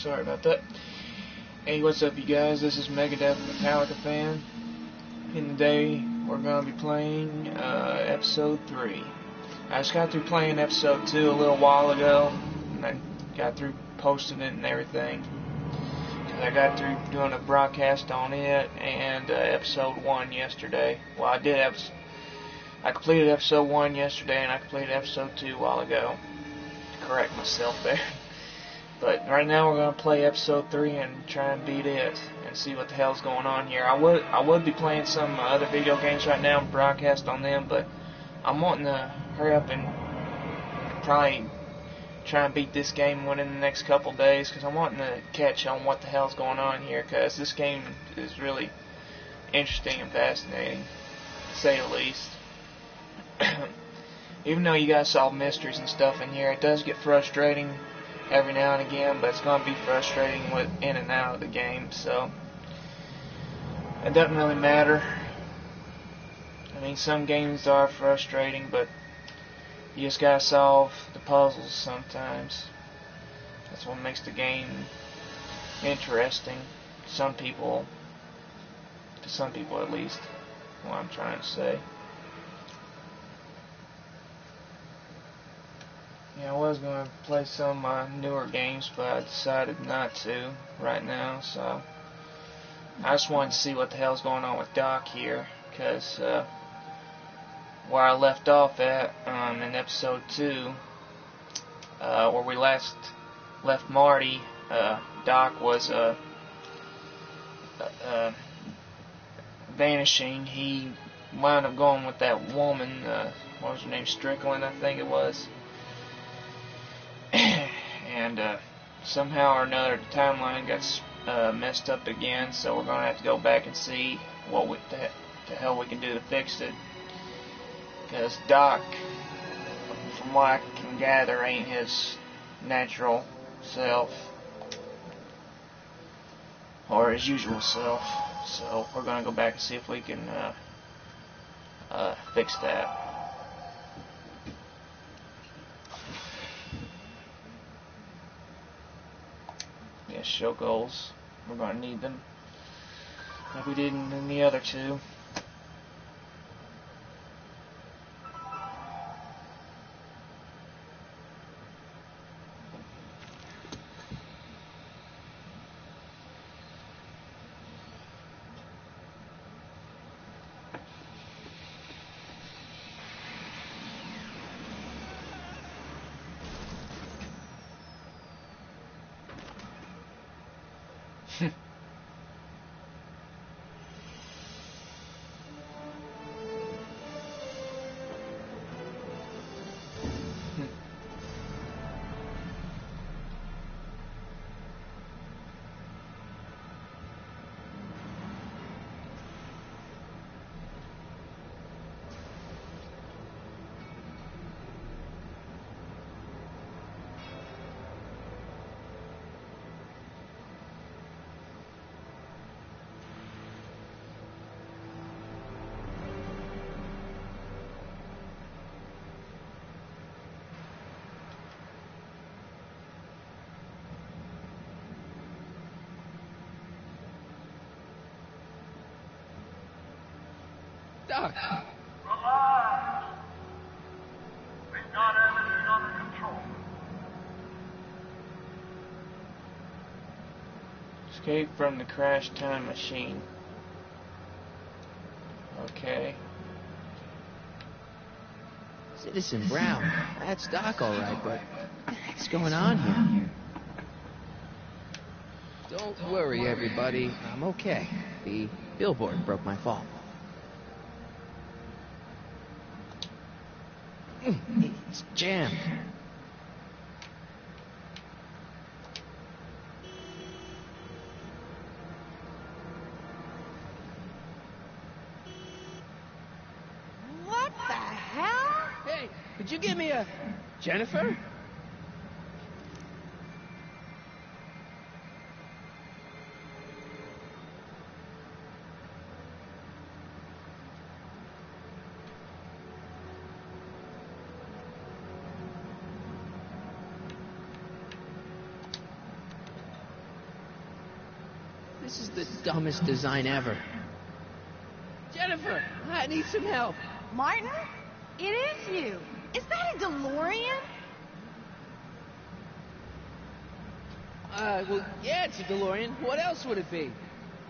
Sorry about that. Hey, what's up, you guys? This is Megadeth Metallica fan. And today we're going to be playing episode 3. I just got through playing episode 2 a little while ago, and I got through posting it and everything. I got through doing a broadcast on it and episode 1 yesterday. Well, I completed episode 1 yesterday, and I completed episode 2 a while ago. To correct myself there. But right now we're going to play episode 3 and try and beat it and see what the hell's going on here. I would be playing some other video games right now and broadcast on them, but I'm wanting to hurry up and probably try and beat this game within the next couple days, because I'm wanting to catch on what the hell's going on here, because this game is really interesting and fascinating, to say the least. Even though you guys solve mysteries and stuff in here, it does get frustrating every now and again, but it's going to be frustrating with in and out of the game, so it doesn't really matter. I mean, some games are frustrating, but you just gotta solve the puzzles sometimes. That's what makes the game interesting. To some people at least, what I'm trying to say. Yeah, I was going to play some newer games, but I decided not to right now, so I just wanted to see what the hell's going on with Doc here, because where I left off at in episode 2, where we last left Marty, Doc was vanishing. He wound up going with that woman, what was her name, Strickland, I think it was. And somehow or another the timeline got messed up again, so we're going to have to go back and see what the hell we can do to fix it. Because Doc, from what I can gather, ain't his natural self, or his usual self, so we're going to go back and see if we can fix that. Yeah, show goals. We're going to need them, like we did in the other 2. Doc! Relax. We've got everything under control. Escape from the crash time machine. Okay. Citizen Brown. That's Doc, all right, but what the heck's going on here? Don't worry, everybody. I'm okay. The billboard broke my fall. It's jammed. What the hell? Hey, could you give me a... Jennifer? This is the dumbest design ever. Jennifer, I need some help. Martin? It is you. Is that a DeLorean? Well, yeah, it's a DeLorean. What else would it be?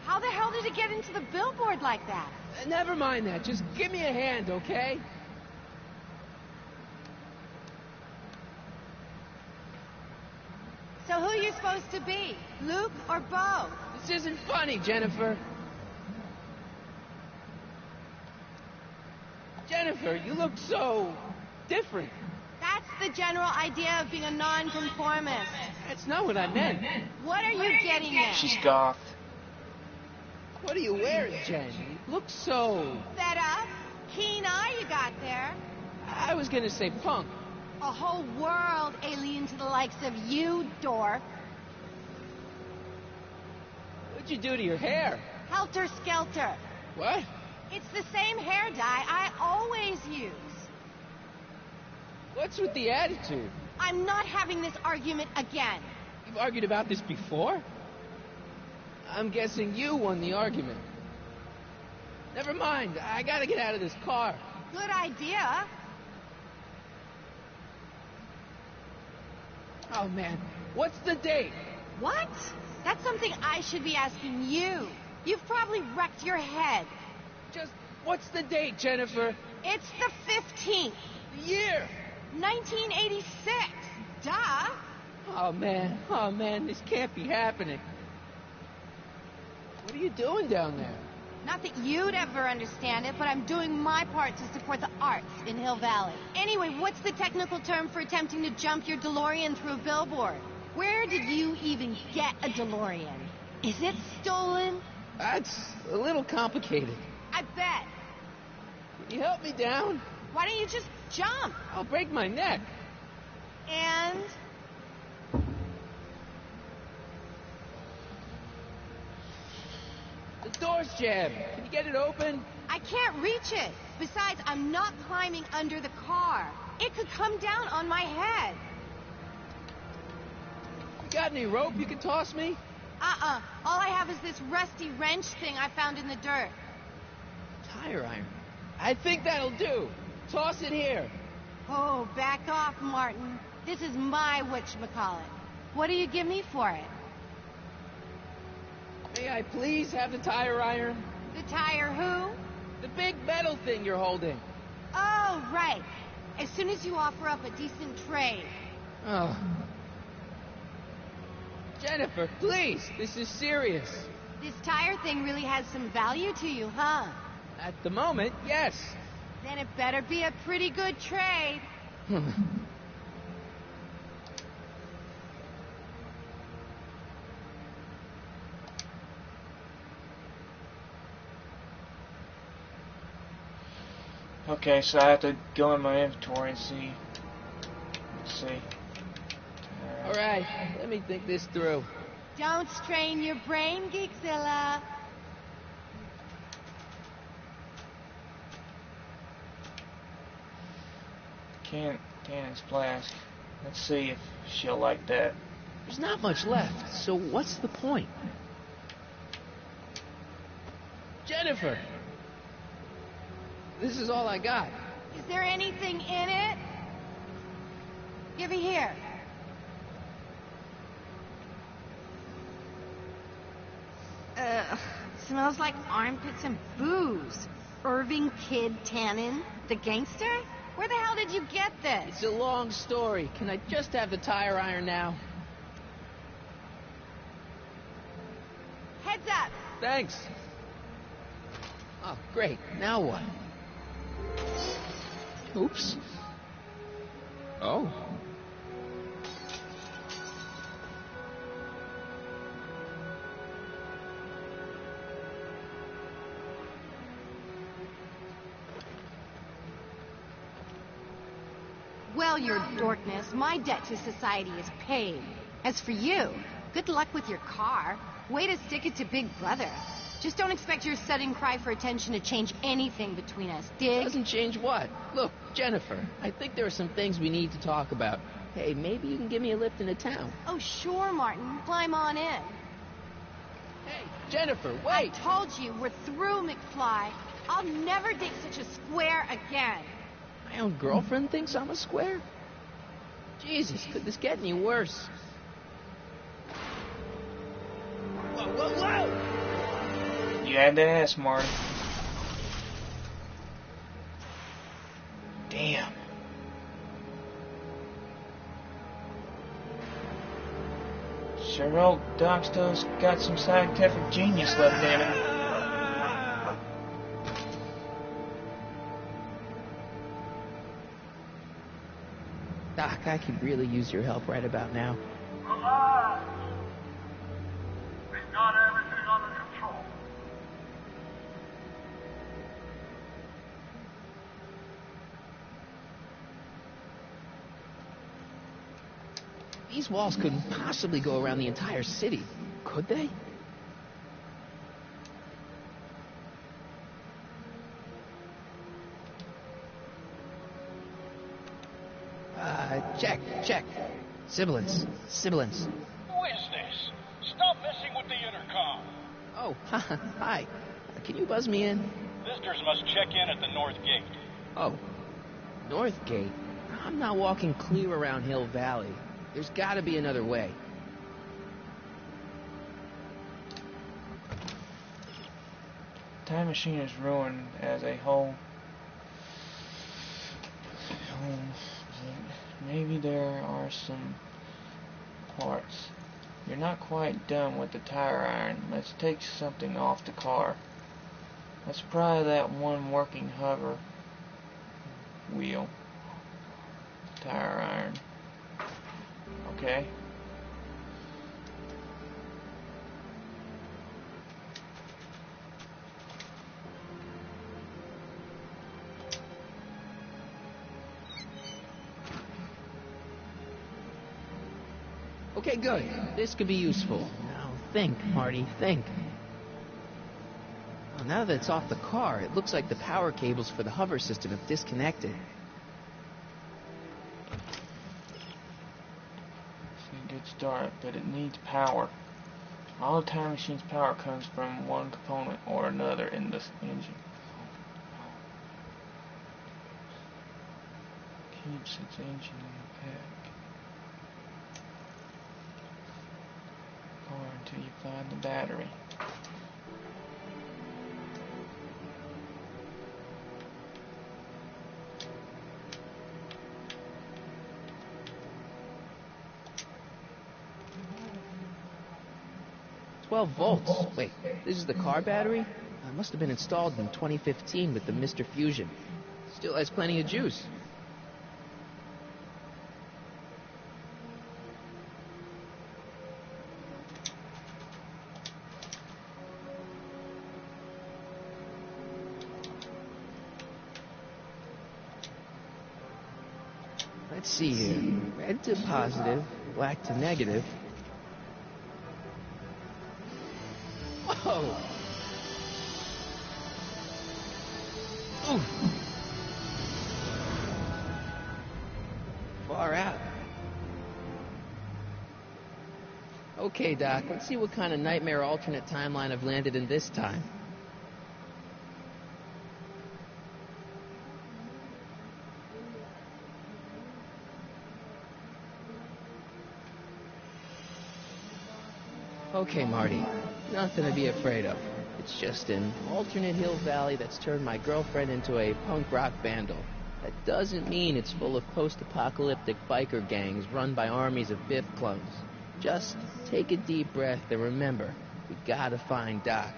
How the hell did it get into the billboard like that? Never mind that. Just give me a hand, okay? So who are you supposed to be? Luke or Bo? This isn't funny, Jennifer. Jennifer, you look so different. That's the general idea of being a nonconformist. That's not what I meant. What are you getting at? She's goth. What are you wearing, Jen? You look so... Fed up? Keen eye you got there. I was gonna say punk. A whole world alien to the likes of you, dork. What'd you do to your hair? Helter skelter. What? It's the same hair dye I always use. What's with the attitude? I'm not having this argument again. You've argued about this before? I'm guessing you won the argument. Never mind. I gotta get out of this car. Good idea. Oh, man. What's the date? What? That's something I should be asking you. You've probably wrecked your head. Just, what's the date, Jennifer? It's the 15th, The year. 1986. Duh. Oh, man, this can't be happening. What are you doing down there? Not that you'd ever understand it, but I'm doing my part to support the arts in Hill Valley. Anyway, what's the technical term for attempting to jump your DeLorean through a billboard? Where did you even get a DeLorean? Is it stolen? That's a little complicated. I bet. Can you help me down? Why don't you just jump? I'll break my neck. And... The door's jammed. Can you get it open? I can't reach it. Besides, I'm not climbing under the car. It could come down on my head. You got any rope you can toss me? All I have is this rusty wrench thing I found in the dirt. Tire iron. I think that'll do. Toss it here. Oh, back off, Martin. This is my whatchamacallit. What do you give me for it? May I please have the tire iron? The tire who? The big metal thing you're holding. Oh, right. As soon as you offer up a decent trade. Oh. Jennifer, please. This is serious. This tire thing really has some value to you, huh? At the moment, yes. Then it better be a pretty good trade. Okay, so I have to go in my inventory and see. Let's see. All right, let me think this through. Don't strain your brain, Geekzilla. Cannon's flask. Let's see if she'll like that. There's not much left, so what's the point? Jennifer! This is all I got. Is there anything in it? Give it here. Smells like armpits and booze. Irving Kid Tannen, the gangster? Where the hell did you get this? It's a long story. Can I just have the tire iron now? Heads up. Thanks. Oh, great. Now what? Oops. Oh. Well, your dorkness, my debt to society is paid. As for you, good luck with your car. Way to stick it to Big Brother. Just don't expect your sudden cry for attention to change anything between us, dig? Doesn't change what? Look, Jennifer, I think there are some things we need to talk about. Hey, maybe you can give me a lift into town. Oh, sure, Martin. Climb on in. Hey, Jennifer, I wait! told you, we're through, McFly. I'll never date such a square again. My own girlfriend thinks I'm a square? Jesus, could this get any worse? Whoa, whoa, whoa! You had to ask, Marty. Damn. Sure hope Doc Stow's got some scientific genius left in him. Doc, I could really use your help right about now. Relax. We've got everything under control. These walls couldn't possibly go around the entire city, could they? Check. Sibilance. Who is this? Stop messing with the intercom. Oh, hi. Can you buzz me in? Visitors must check in at the north gate. Oh, North Gate? I'm not walking clear around Hill Valley. There's gotta be another way. Time machine is ruined as a whole. Maybe there are some parts. You're not quite done with the tire iron. Let's take something off the car. Let's pry that one working hover wheel. Tire iron. Okay. Okay, good. This could be useful. Now, think, Marty, think. Well, now that it's off the car, it looks like the power cables for the hover system have disconnected. It's a good start, but it needs power. All the time machine's power comes from one component or another in this engine. Keeps its engine intact. Or until you find the battery. "12 volts. Wait, this is the car battery? It must have been installed in 2015 with the Mr. Fusion. Still has plenty of juice. Let's see here. Red to positive, black to negative. Whoa! Oof. Far out. Okay, Doc, let's see what kind of nightmare alternate timeline I've landed in this time. Okay, Marty. Nothing to be afraid of. It's just an alternate Hill Valley that's turned my girlfriend into a punk rock vandal. That doesn't mean it's full of post-apocalyptic biker gangs run by armies of Biff clones. Just take a deep breath and remember, we gotta find Doc.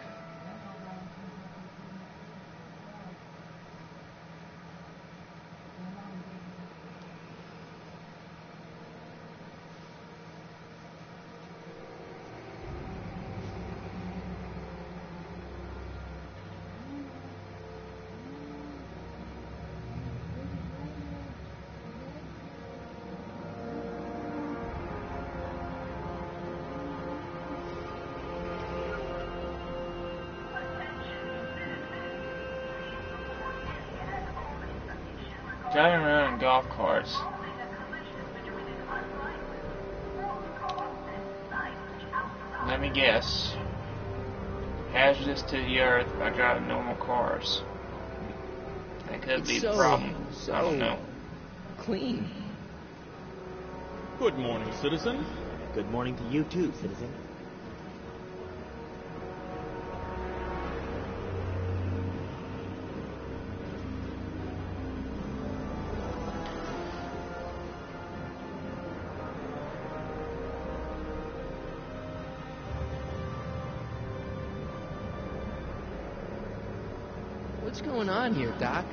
Driving around in golf carts. Let me guess. hazardous to the earth by driving normal cars. That could be the problem. I don't know. Clean. Good morning, citizen. Good morning to you too, citizen. What's going on here, Doc?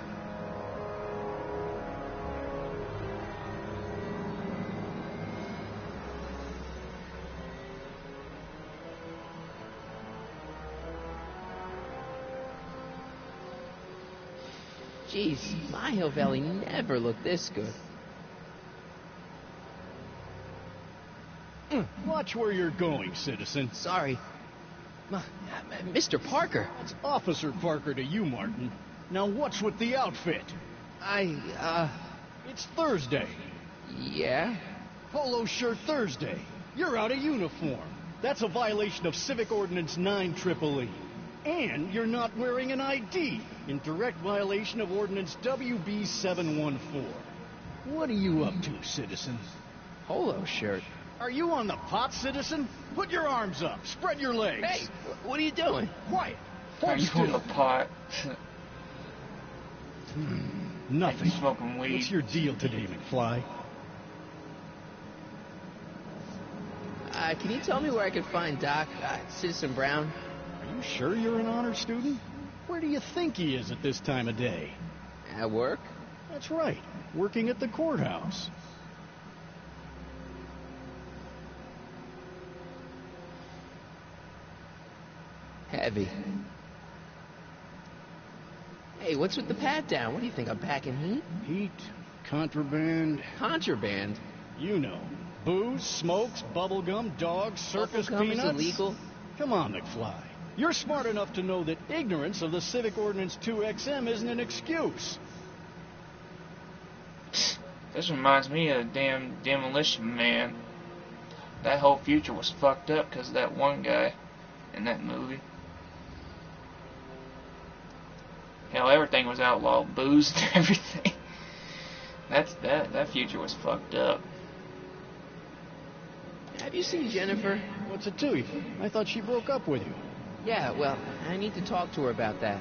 Jeez, my Hill Valley never looked this good. Watch where you're going, citizen. Sorry. Mr. Parker. It's Officer Parker to you, Martin. Now what's with the outfit? It's Thursday. Yeah? Polo shirt Thursday. You're out of uniform. That's a violation of Civic Ordinance 9EEE. And you're not wearing an ID, in direct violation of Ordinance WB 714. What are you up to, citizen? Polo shirt. Are you on the pot, citizen? Put your arms up. Spread your legs. Hey, what are you doing? Quiet. Are Hold you on the still. pot? Nothing. Smoking weed. What's your deal today, McFly? Can you tell me where I can find Doc, Citizen Brown? Are you sure you're an honor student? Where do you think he is at this time of day? At work? That's right. Working at the courthouse. Heavy. Hey, what's with the pat down? What do you think, I'm packing heat? Heat, contraband, Contraband? you know. Booze, smokes, bubblegum, dogs, circus Bubblegum is peanuts. illegal? Come on, McFly. You're smart enough to know that ignorance of the Civic Ordinance 2XM isn't an excuse. This reminds me of the damn Demolition Man. That whole future was fucked up because of that one guy in that movie. Hell, everything was outlawed, booze and everything. That future was fucked up. Have you seen Jennifer? What's it to you? I thought she broke up with you. Yeah, well, I need to talk to her about that.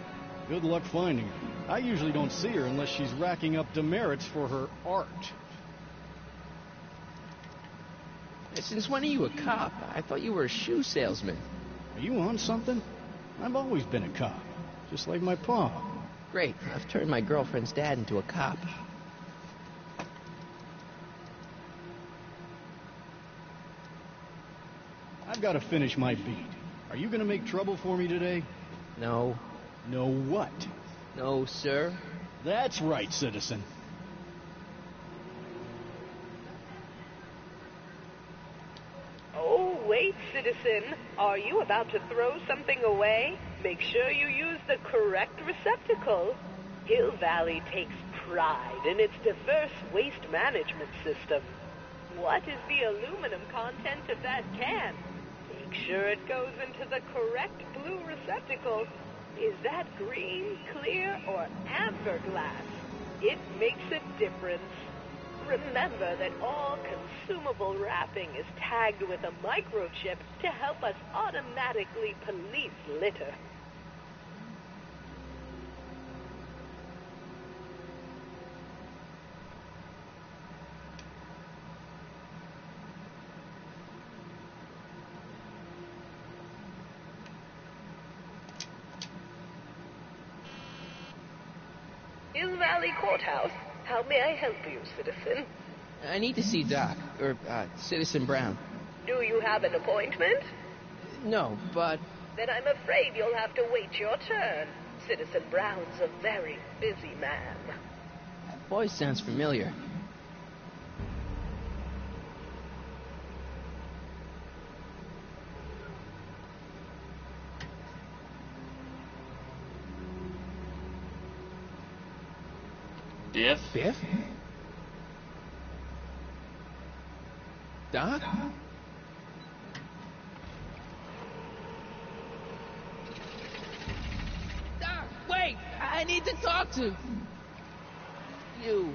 Good luck finding her. I usually don't see her unless she's racking up demerits for her art. Since when are you a cop? I thought you were a shoe salesman. Are you on something? I've always been a cop, just like my pa. Great, I've turned my girlfriend's dad into a cop. I've got to finish my beat. Are you going to make trouble for me today? No. No what? No, sir. That's right, citizen. Oh, wait, citizen. Are you about to throw something away? Make sure you use the correct receptacle. Hill Valley takes pride in its diverse waste management system. What is the aluminum content of that can? Make sure it goes into the correct blue receptacle. Is that green, clear, or amber glass? It makes a difference. Remember that all consumable wrapping is tagged with a microchip to help us automatically police litter. Hill Valley Courthouse. How may I help you, citizen? I need to see Doc, or Citizen Brown. Do you have an appointment? No, but Then I'm afraid you'll have to wait your turn. Citizen Brown's a very busy man. that voice sounds familiar. Biff? Biff? Doc? I need to talk to you.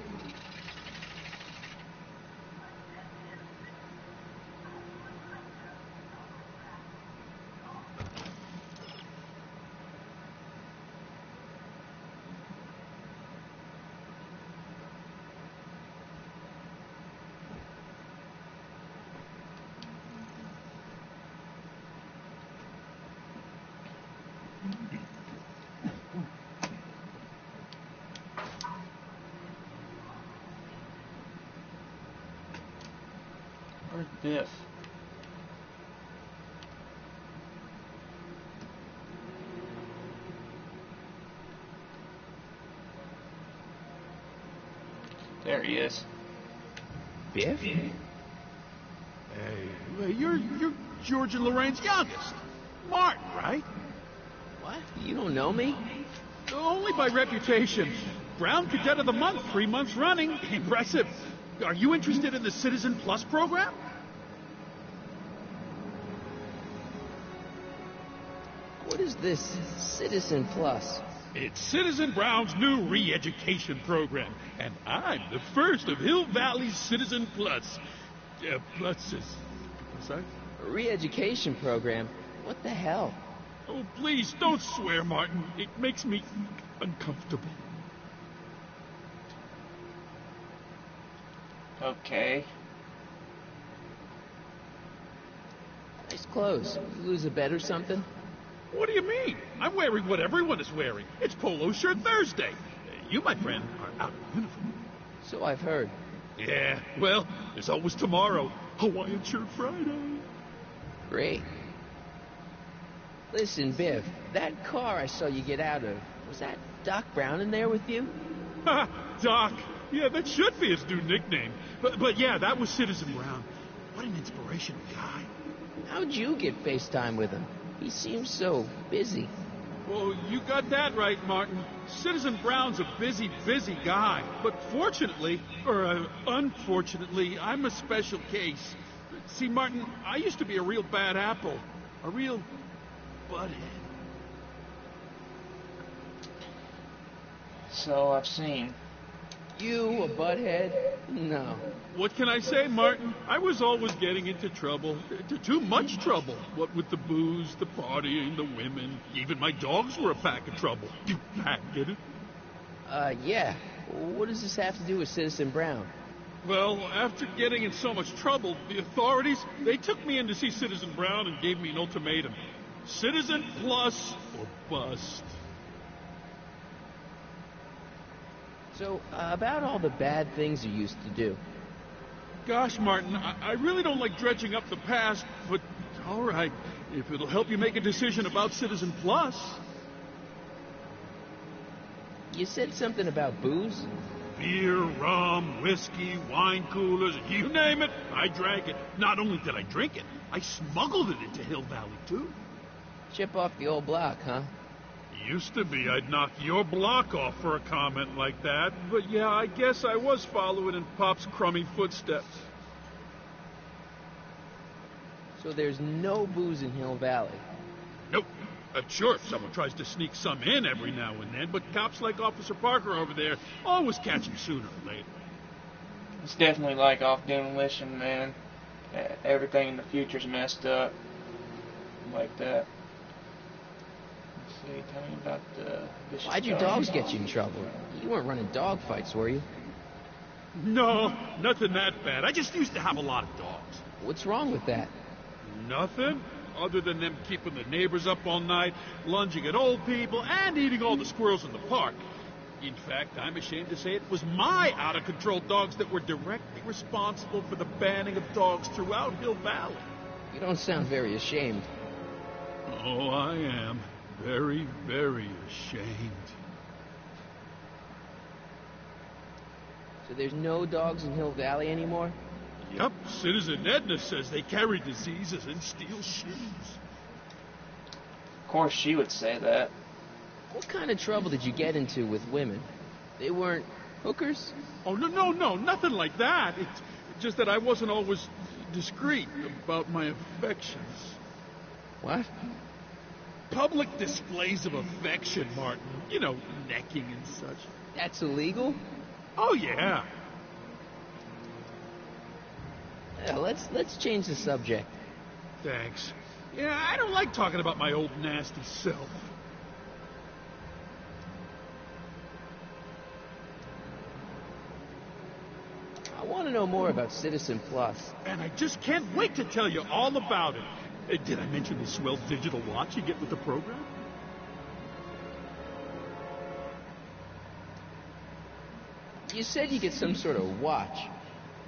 Where's Biff? There he is. Biff? Hey, you're George and Lorraine's youngest. Martin, right? What? You don't know me? Only by reputation. Brown Cadet of the Month, 3 months running. Impressive. Are you interested in the Citizen Plus program? What is this Citizen Plus? It's Citizen Brown's new re-education program, and I'm the first of Hill Valley's Citizen Plus. Pluses. Sorry? A re-education program? What the hell? Oh, please, don't swear, Martin. It makes me uncomfortable. Okay. Nice clothes. You lose a bet or something? What do you mean? I'm wearing what everyone is wearing. It's Polo Shirt Thursday. You, my friend, are out of uniform. So I've heard. Yeah, well, there's always tomorrow. Hawaiian Shirt Friday. Great. Listen, Biff, that car I saw you get out of, was that Doc Brown in there with you? Ha! Doc. Yeah, that should be his new nickname. But yeah, that was Citizen Brown. What an inspirational guy. How'd you get FaceTime with him? He seems so busy. Well, you got that right, Martin. Citizen Brown's a busy, busy guy. But fortunately, or unfortunately, I'm a special case. See, Martin, I used to be a real bad apple. A real butthead. So I've seen. You, a butthead? No. What can I say, Martin? I was always getting into trouble. Too much trouble. What with the booze, the partying, the women. Even my dogs were a pack of trouble. You pack, get it? Yeah. What does this have to do with Citizen Brown? Well, after getting in so much trouble, the authorities, they took me in to see Citizen Brown and gave me an ultimatum. Citizen Plus or bust. So, about all the bad things you used to do. Gosh, Martin, I really don't like dredging up the past, but all right, if it'll help you make a decision about Citizen Plus. You said something about booze? Beer, rum, whiskey, wine coolers, you name it, I drank it. Not only did I drink it, I smuggled it into Hill Valley, too. Chip off the old block, huh? Used to be I'd knock your block off for a comment like that, but yeah, I guess I was following in Pop's crummy footsteps. So there's no booze in Hill Valley? Nope. Sure, someone tries to sneak some in every now and then, but cops like Officer Parker over there always catch him sooner or later. It's definitely like off demolition, man. Everything in the future's messed up. Like that. Let's see, tell me about the vicious Why'd your dog. dogs get you in trouble? You weren't running dog fights, were you? No, nothing that bad. I just used to have a lot of dogs. What's wrong with that? Nothing, other than them keeping the neighbors up all night, lunging at old people, and eating all the squirrels in the park. In fact, I'm ashamed to say it was my out-of-control dogs that were directly responsible for the banning of dogs throughout Hill Valley. You don't sound very ashamed. Oh, I am. Very, very ashamed. So there's no dogs in Hill Valley anymore? Yep, Citizen Edna says they carry diseases and steal shoes. Of course she would say that. What kind of trouble did you get into with women? They weren't hookers? Oh, no, nothing like that. It's just that I wasn't always discreet about my affections. What? Public displays of affection, Martin. You know, necking and such. That's illegal? Oh, yeah. Yeah, let's change the subject. Thanks. Yeah, I don't like talking about my old nasty self. I want to know more about Citizen Plus. And I just can't wait to tell you all about it. Did I mention the swell digital watch you get with the program? You said you get some sort of watch.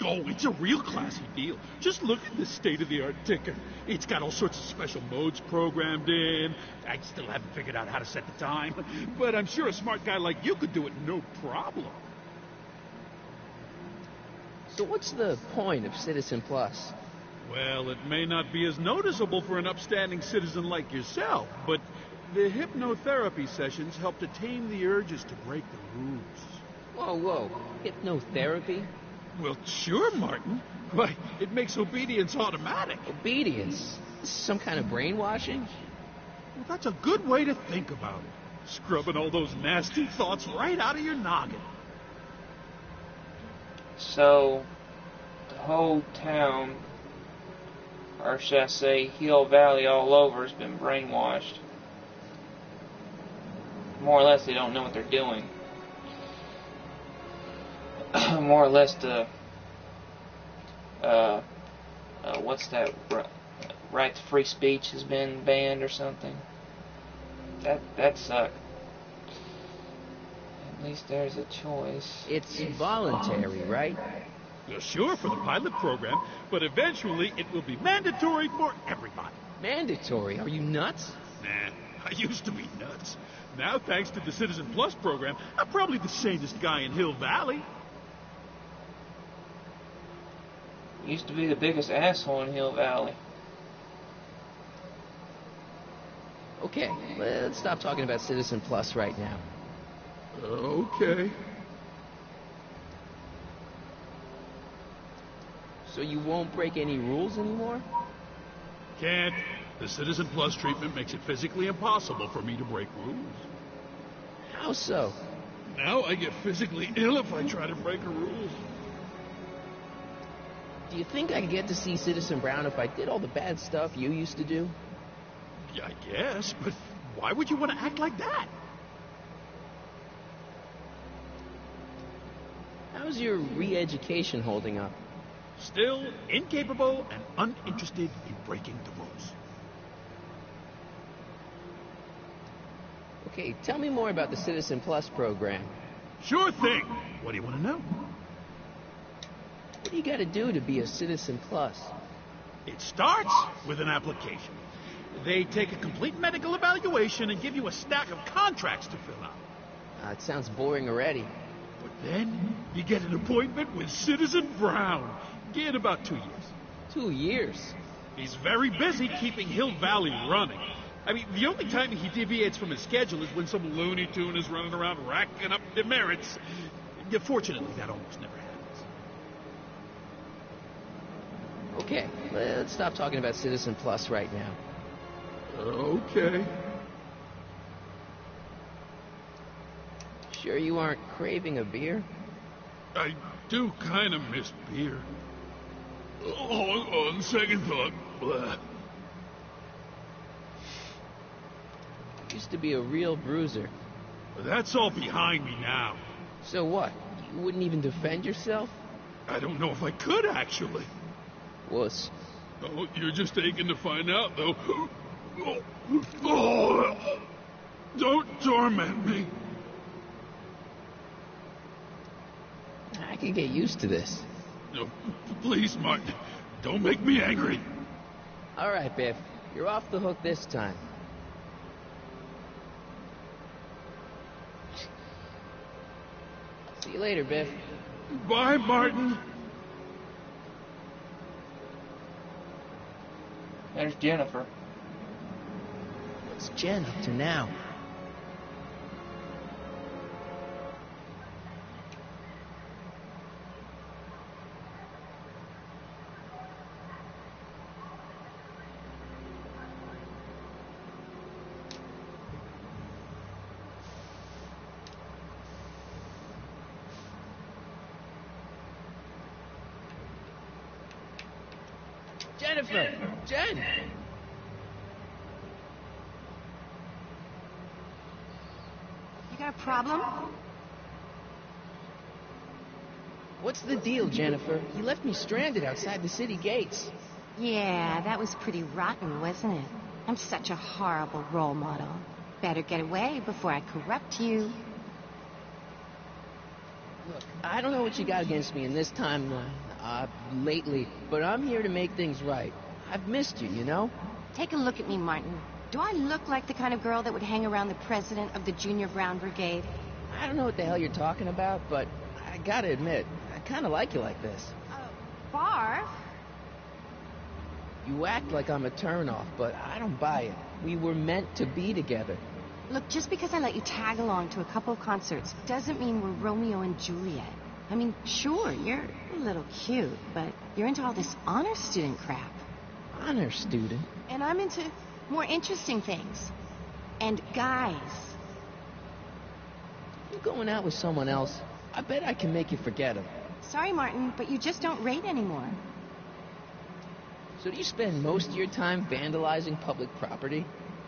Oh, it's a real classy deal. Just look at this state-of-the-art ticker. It's got all sorts of special modes programmed in. I still haven't figured out how to set the time, but I'm sure a smart guy like you could do it no problem. So what's the point of Citizen Plus? Well, it may not be as noticeable for an upstanding citizen like yourself, but the hypnotherapy sessions help to tame the urges to break the rules. Whoa. Hypnotherapy? Well, sure, Martin. Why, it makes obedience automatic. Obedience? This is some kind of brainwashing? Well, that's a good way to think about it. Scrubbing all those nasty thoughts right out of your noggin. So, the whole town, or should I say Hill Valley all over, has been brainwashed. More or less, they don't know what they're doing. More or less, the what's that? Right to free speech has been banned or something. That sucked. At least there's a choice. It's voluntary, right? Well, sure, for the pilot program, but eventually it will be mandatory for everybody. Mandatory? Are you nuts? Nah, I used to be nuts. Now, thanks to the Citizen Plus program, I'm probably the sanest guy in Hill Valley. Used to be the biggest asshole in Hill Valley. Okay, let's stop talking about Citizen Plus right now. Okay. So you won't break any rules anymore? Can't. The Citizen Plus treatment makes it physically impossible for me to break rules. How so? Now I get physically ill if I try to break a rule. Do you think I could get to see Citizen Brown if I did all the bad stuff you used to do? Yeah, I guess, but why would you want to act like that? How's your re-education holding up? Still incapable and uninterested in breaking the rules. Okay, tell me more about the Citizen Plus program. Sure thing. What do you want to know? What do you gotta do to be a Citizen Plus? It starts with an application. They take a complete medical evaluation and give you a stack of contracts to fill out. It sounds boring already. But then you get an appointment with Citizen Brown. In about 2 years. 2 years? He's very busy keeping Hill Valley running. I mean, the only time he deviates from his schedule is when some Looney Tune is running around racking up demerits. Fortunately, that almost never happens. Okay, let's stop talking about Citizen Plus right now. Okay. Sure you aren't craving a beer? I do kind of miss beer. On second thought, blah. Used to be a real bruiser. That's all behind me now. So what? You wouldn't even defend yourself? I don't know if I could, actually. Wuss. Oh, you're just aching to find out, though. Don't torment me. I can get used to this. No, please, Martin. Don't make me angry. All right, Biff. You're off the hook this time. See you later, Biff. Bye, Martin. There's Jennifer. What's Jen up to now? Jennifer! Jen! You got a problem? What's the deal, Jennifer? You left me stranded outside the city gates. Yeah, that was pretty rotten, wasn't it? I'm such a horrible role model. Better get away before I corrupt you. Look, I don't know what you got against me in this timeline, lately, but I'm here to make things right. I've missed you, you know? Take a look at me, Martin. Do I look like the kind of girl that would hang around the president of the Junior Brown Brigade? I don't know what the hell you're talking about, but I gotta admit, I kinda like you like this. Barf? You act like I'm a turnoff, but I don't buy it. We were meant to be together. Look, just because I let you tag along to a couple of concerts doesn't mean we're Romeo and Juliet. I mean, sure, you're a little cute, but you're into all this honor student crap. Honor student? And I'm into more interesting things. And guys. You're going out with someone else. I bet I can make you forget him. Sorry, Martin, but you just don't rate anymore. So do you spend most of your time vandalizing public property?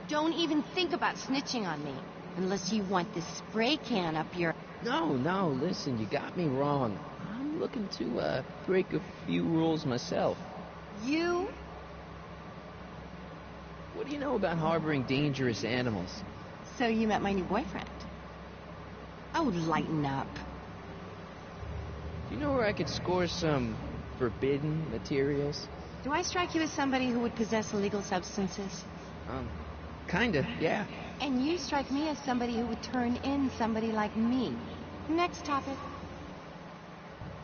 Don't even think about snitching on me, unless you want this spray can up your... No, listen, you got me wrong. I'm looking to, break a few rules myself. You? What do you know about harboring dangerous animals? So you met my new boyfriend. Oh, lighten up. Do you know where I could score some forbidden materials? Do I strike you as somebody who would possess illegal substances? Kinda, yeah. And you strike me as somebody who would turn in somebody like me. Next topic.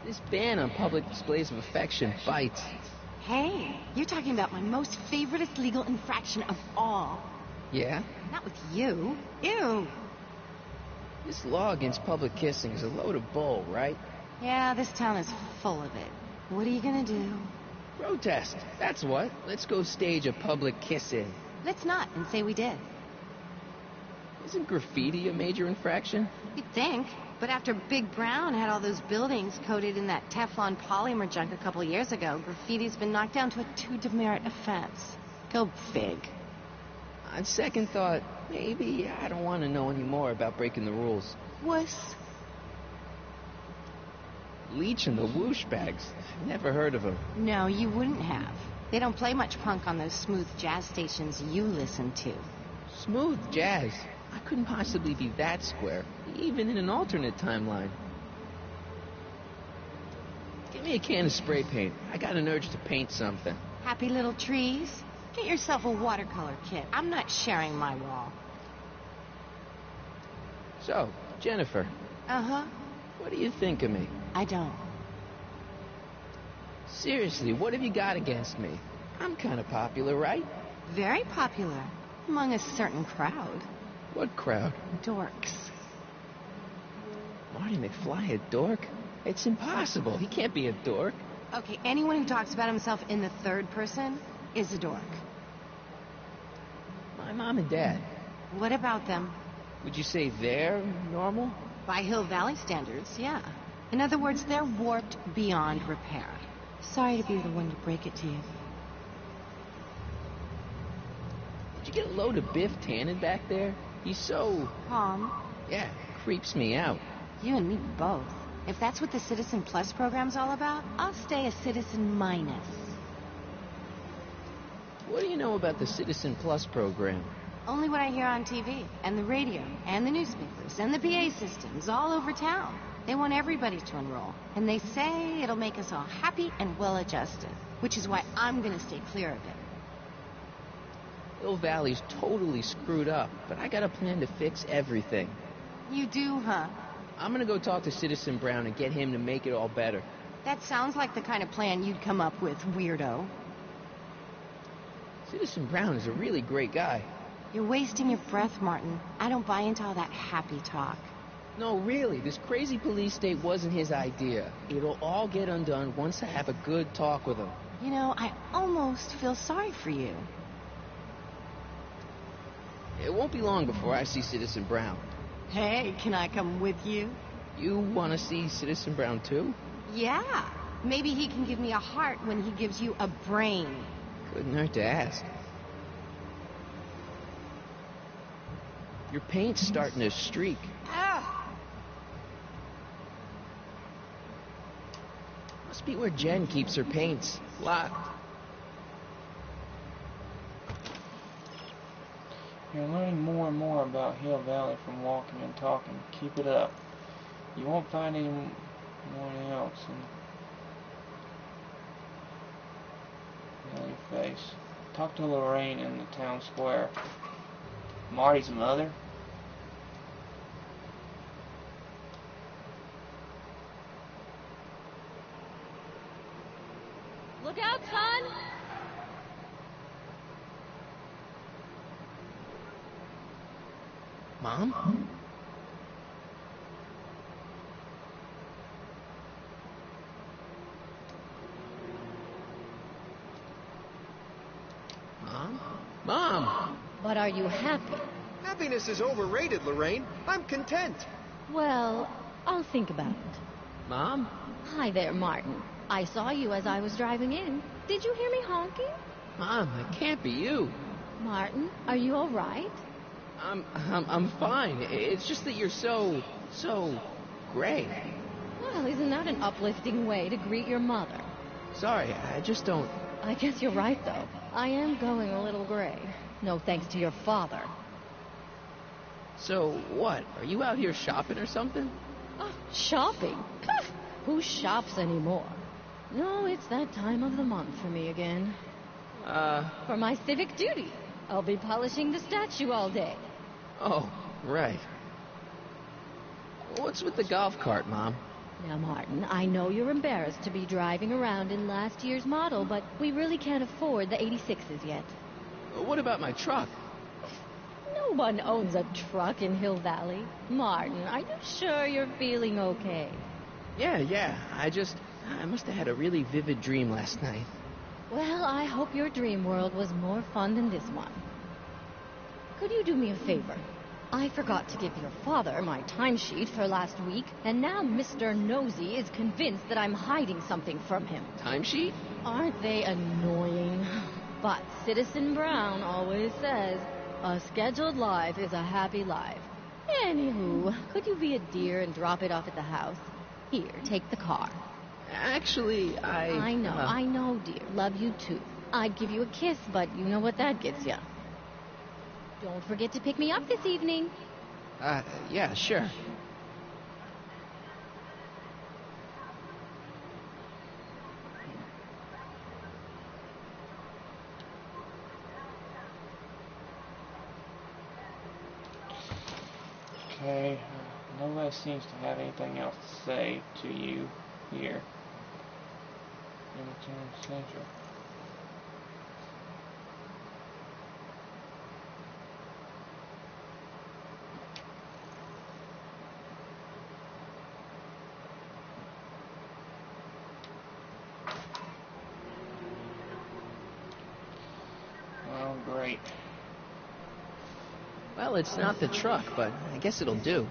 This ban on public displays of affection bites. Hey, you're talking about my most favoriteest legal infraction of all. Yeah? Not with you. Ew. This law against public kissing is a load of bull, right? Yeah, this town is full of it. What are you gonna do? Protest. That's what. Let's go stage a public kiss-in. Let's not, and say we did. Isn't graffiti a major infraction? You'd think. But after Big Brown had all those buildings coated in that Teflon polymer junk a couple years ago, graffiti's been knocked down to a 2 demerit offense. Go fig. On second thought, maybe I don't want to know any more about breaking the rules. Wuss. Leech and the Whoosh Bags. Never heard of them. No, you wouldn't have. They don't play much punk on those smooth jazz stations you listen to. Smooth jazz? I couldn't possibly be that square, even in an alternate timeline. Give me a can of spray paint. I got an urge to paint something. Happy little trees? Get yourself a watercolor kit. I'm not sharing my wall. So, Jennifer. Uh-huh. What do you think of me? I don't. Seriously, what have you got against me? I'm kind of popular, right? Very popular. Among a certain crowd. What crowd? Dorks. Marty McFly a dork? It's impossible. He can't be a dork. Okay, anyone who talks about himself in the third person is a dork. My mom and dad. What about them? Would you say they're normal? By Hill Valley standards, yeah. In other words, they're warped beyond repair. Sorry to be the one to break it to you. Did you get a load of Biff Tannen back there? He's so... Calm. Yeah, creeps me out. You and me both. If that's what the Citizen Plus program's all about, I'll stay a Citizen Minus. What do you know about the Citizen Plus program? Only what I hear on TV, and the radio, and the newspapers, and the PA systems all over town. They want everybody to enroll, and they say it'll make us all happy and well-adjusted, which is why I'm gonna stay clear of it. Hill Valley's totally screwed up, but I got a plan to fix everything. You do, huh? I'm gonna go talk to Citizen Brown and get him to make it all better. That sounds like the kind of plan you'd come up with, weirdo. Citizen Brown is a really great guy. You're wasting your breath, Martin. I don't buy into all that happy talk. No, really, this crazy police state wasn't his idea. It'll all get undone once I have a good talk with him. You know, I almost feel sorry for you. It won't be long before I see Citizen Brown. Hey, can I come with you? You want to see Citizen Brown too? Yeah. Maybe he can give me a heart when he gives you a brain. Couldn't hurt to ask. Your paint's starting to streak. Ah! Must be where Jen keeps her paints. Locked. You're learning more and more about Hill Valley from walking and talking. Keep it up. You won't find anyone else in your face. Talk to Lorraine in the town square. Marty's mother? Look out, son! Mom? Mom? Mom! But are you happy? Happiness is overrated, Lorraine. I'm content. Well, I'll think about it. Mom? Hi there, Martin. I saw you as I was driving in. Did you hear me honking? Mom, it can't be you. Martin, are you all right? I'm fine. It's just that you're so gray. Well, isn't that an uplifting way to greet your mother? Sorry, I just don't... I guess you're right, though. I am going a little gray. No thanks to your father. So, what? Are you out here shopping or something? Oh, shopping? Who shops anymore? No, it's that time of the month for me again. For my civic duty. I'll be polishing the statue all day. Oh, right. What's with the golf cart, Mom? Now, Martin, I know you're embarrassed to be driving around in last year's model, but we really can't afford the 86s yet. What about my truck? No one owns a truck in Hill Valley. Martin, are you sure you're feeling okay? Yeah. I must have had a really vivid dream last night. Well, I hope your dream world was more fun than this one. Could you do me a favor? I forgot to give your father my timesheet for last week, and now Mr. Nosy is convinced that I'm hiding something from him. Timesheet? Aren't they annoying? But Citizen Brown always says, a scheduled life is a happy life. Anywho, could you be a dear and drop it off at the house? Here, take the car. Actually, I know, dear. Love you too. I'd give you a kiss, but you know what that gets you. Don't forget to pick me up this evening. Yeah, sure. Okay, nobody seems to have anything else to say to you here in the town center. Oh, great. Well, it's not the truck, but I guess it'll do.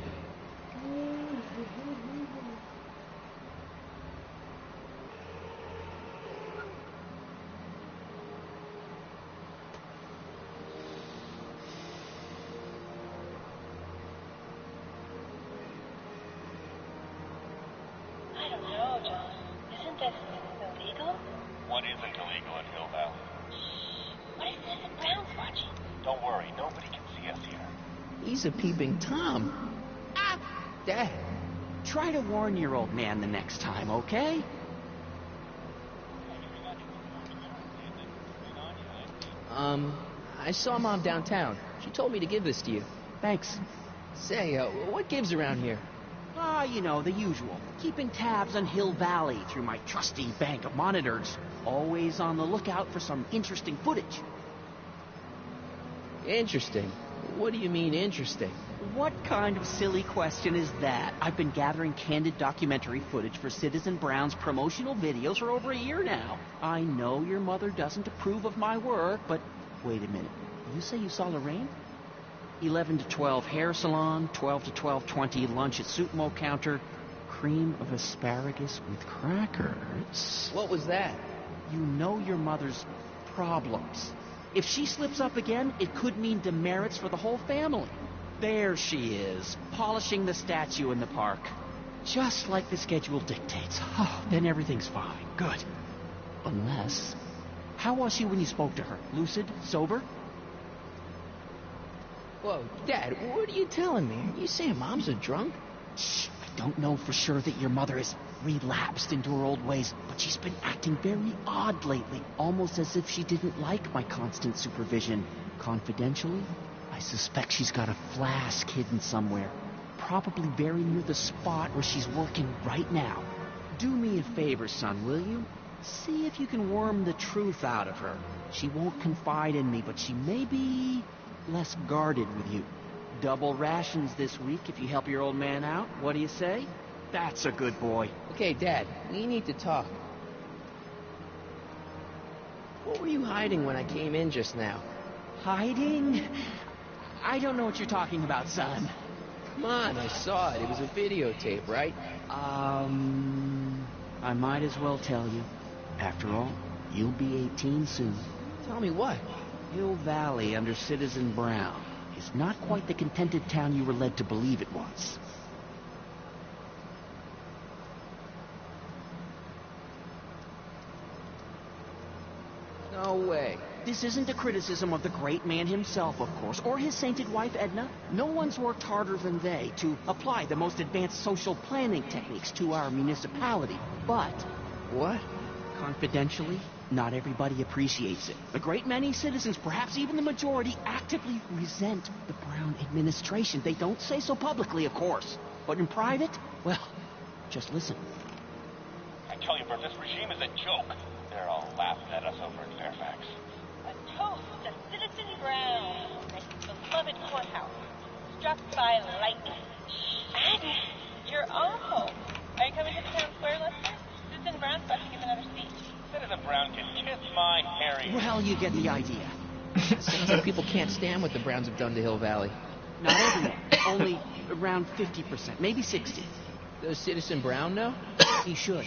I don't know, John. Isn't this illegal? What isn't illegal in Hill Valley? What if Citizen Brown's watching? Don't worry, nobody can see us here. He's a peeping Tom. Dad, try to warn your old man the next time, okay? I saw Mom downtown. She told me to give this to you. Thanks. Say, what gives around here? You know, the usual. Keeping tabs on Hill Valley through my trusty bank of monitors. Always on the lookout for some interesting footage. Interesting. What do you mean, interesting? What kind of silly question is that? I've been gathering candid documentary footage for Citizen Brown's promotional videos for over a year now. I know your mother doesn't approve of my work, but wait a minute. You say you saw Lorraine? 11 to 12 hair salon, 12 to 12:20 lunch at Suitmo counter, cream of asparagus with crackers. What was that? You know your mother's problems. If she slips up again, it could mean demerits for the whole family. There she is, polishing the statue in the park. Just like the schedule dictates. Oh, then everything's fine. Good. Unless... How was she when you spoke to her? Lucid? Sober? Whoa, Dad, what are you telling me? Are you saying Mom's a drunk? Shh, I don't know for sure that your mother has relapsed into her old ways, but she's been acting very odd lately, almost as if she didn't like my constant supervision. Confidentially, I suspect she's got a flask hidden somewhere, probably very near the spot where she's working right now. Do me a favor, son, will you? See if you can worm the truth out of her. She won't confide in me, but she may be less guarded with you. Double rations this week if you help your old man out. What do you say? That's a good boy. Okay, Dad, we need to talk. What were you hiding when I came in just now? Hiding? I don't know what you're talking about, son. Come on, I saw it. It was a videotape, right? I might as well tell you. After all, you'll be 18 soon. Tell me what? Hill Valley under Citizen Brown is not quite the contented town you were led to believe it was. No way. This isn't a criticism of the great man himself, of course, or his sainted wife, Edna. No one's worked harder than they to apply the most advanced social planning techniques to our municipality. But... What? Confidentially, not everybody appreciates it. A great many citizens, perhaps even the majority, actively resent the Brown administration. They don't say so publicly, of course. But in private, well, just listen. I tell you, Bert, this regime is a joke. They're all laughing at us over in Fairfax. A toast to Citizen Brown, this beloved courthouse, struck by lightning. And your own home. Are you coming to the town square, Lester? Citizen Brown's about to give another speech. Citizen Brown can kiss my hairy. Well, you get the idea. Sounds like people can't stand what the Browns have done to Hill Valley. Not everyone. Only around 50%, maybe 60%. Does Citizen Brown know? He should.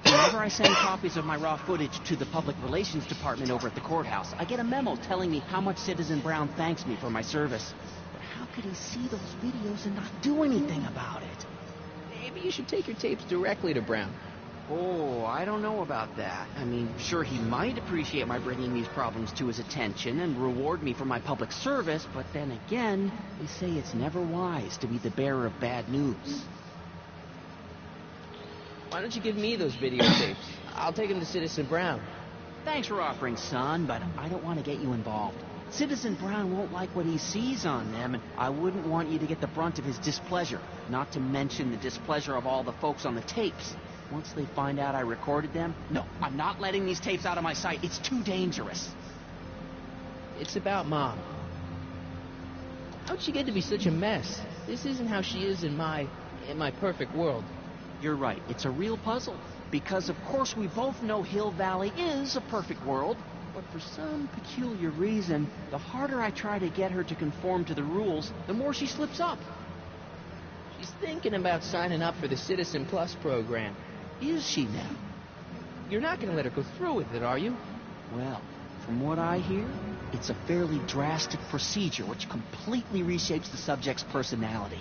Whenever I send copies of my raw footage to the Public Relations Department over at the courthouse, I get a memo telling me how much Citizen Brown thanks me for my service. But how could he see those videos and not do anything about it? Maybe you should take your tapes directly to Brown. Oh, I don't know about that. I mean, sure, he might appreciate my bringing these problems to his attention and reward me for my public service, but then again, they say it's never wise to be the bearer of bad news. Why don't you give me those videotapes? I'll take them to Citizen Brown. Thanks for offering, son, but I don't want to get you involved. Citizen Brown won't like what he sees on them, and I wouldn't want you to get the brunt of his displeasure, not to mention the displeasure of all the folks on the tapes. Once they find out I recorded them, no, I'm not letting these tapes out of my sight. It's too dangerous. It's about Mom. How'd she get to be such a mess? This isn't how she is in my perfect world. You're right. It's a real puzzle. Because, of course, we both know Hill Valley is a perfect world. But for some peculiar reason, the harder I try to get her to conform to the rules, the more she slips up. She's thinking about signing up for the Citizen Plus program. Is she now? You're not going to let her go through with it, are you? Well, from what I hear, it's a fairly drastic procedure which completely reshapes the subject's personality.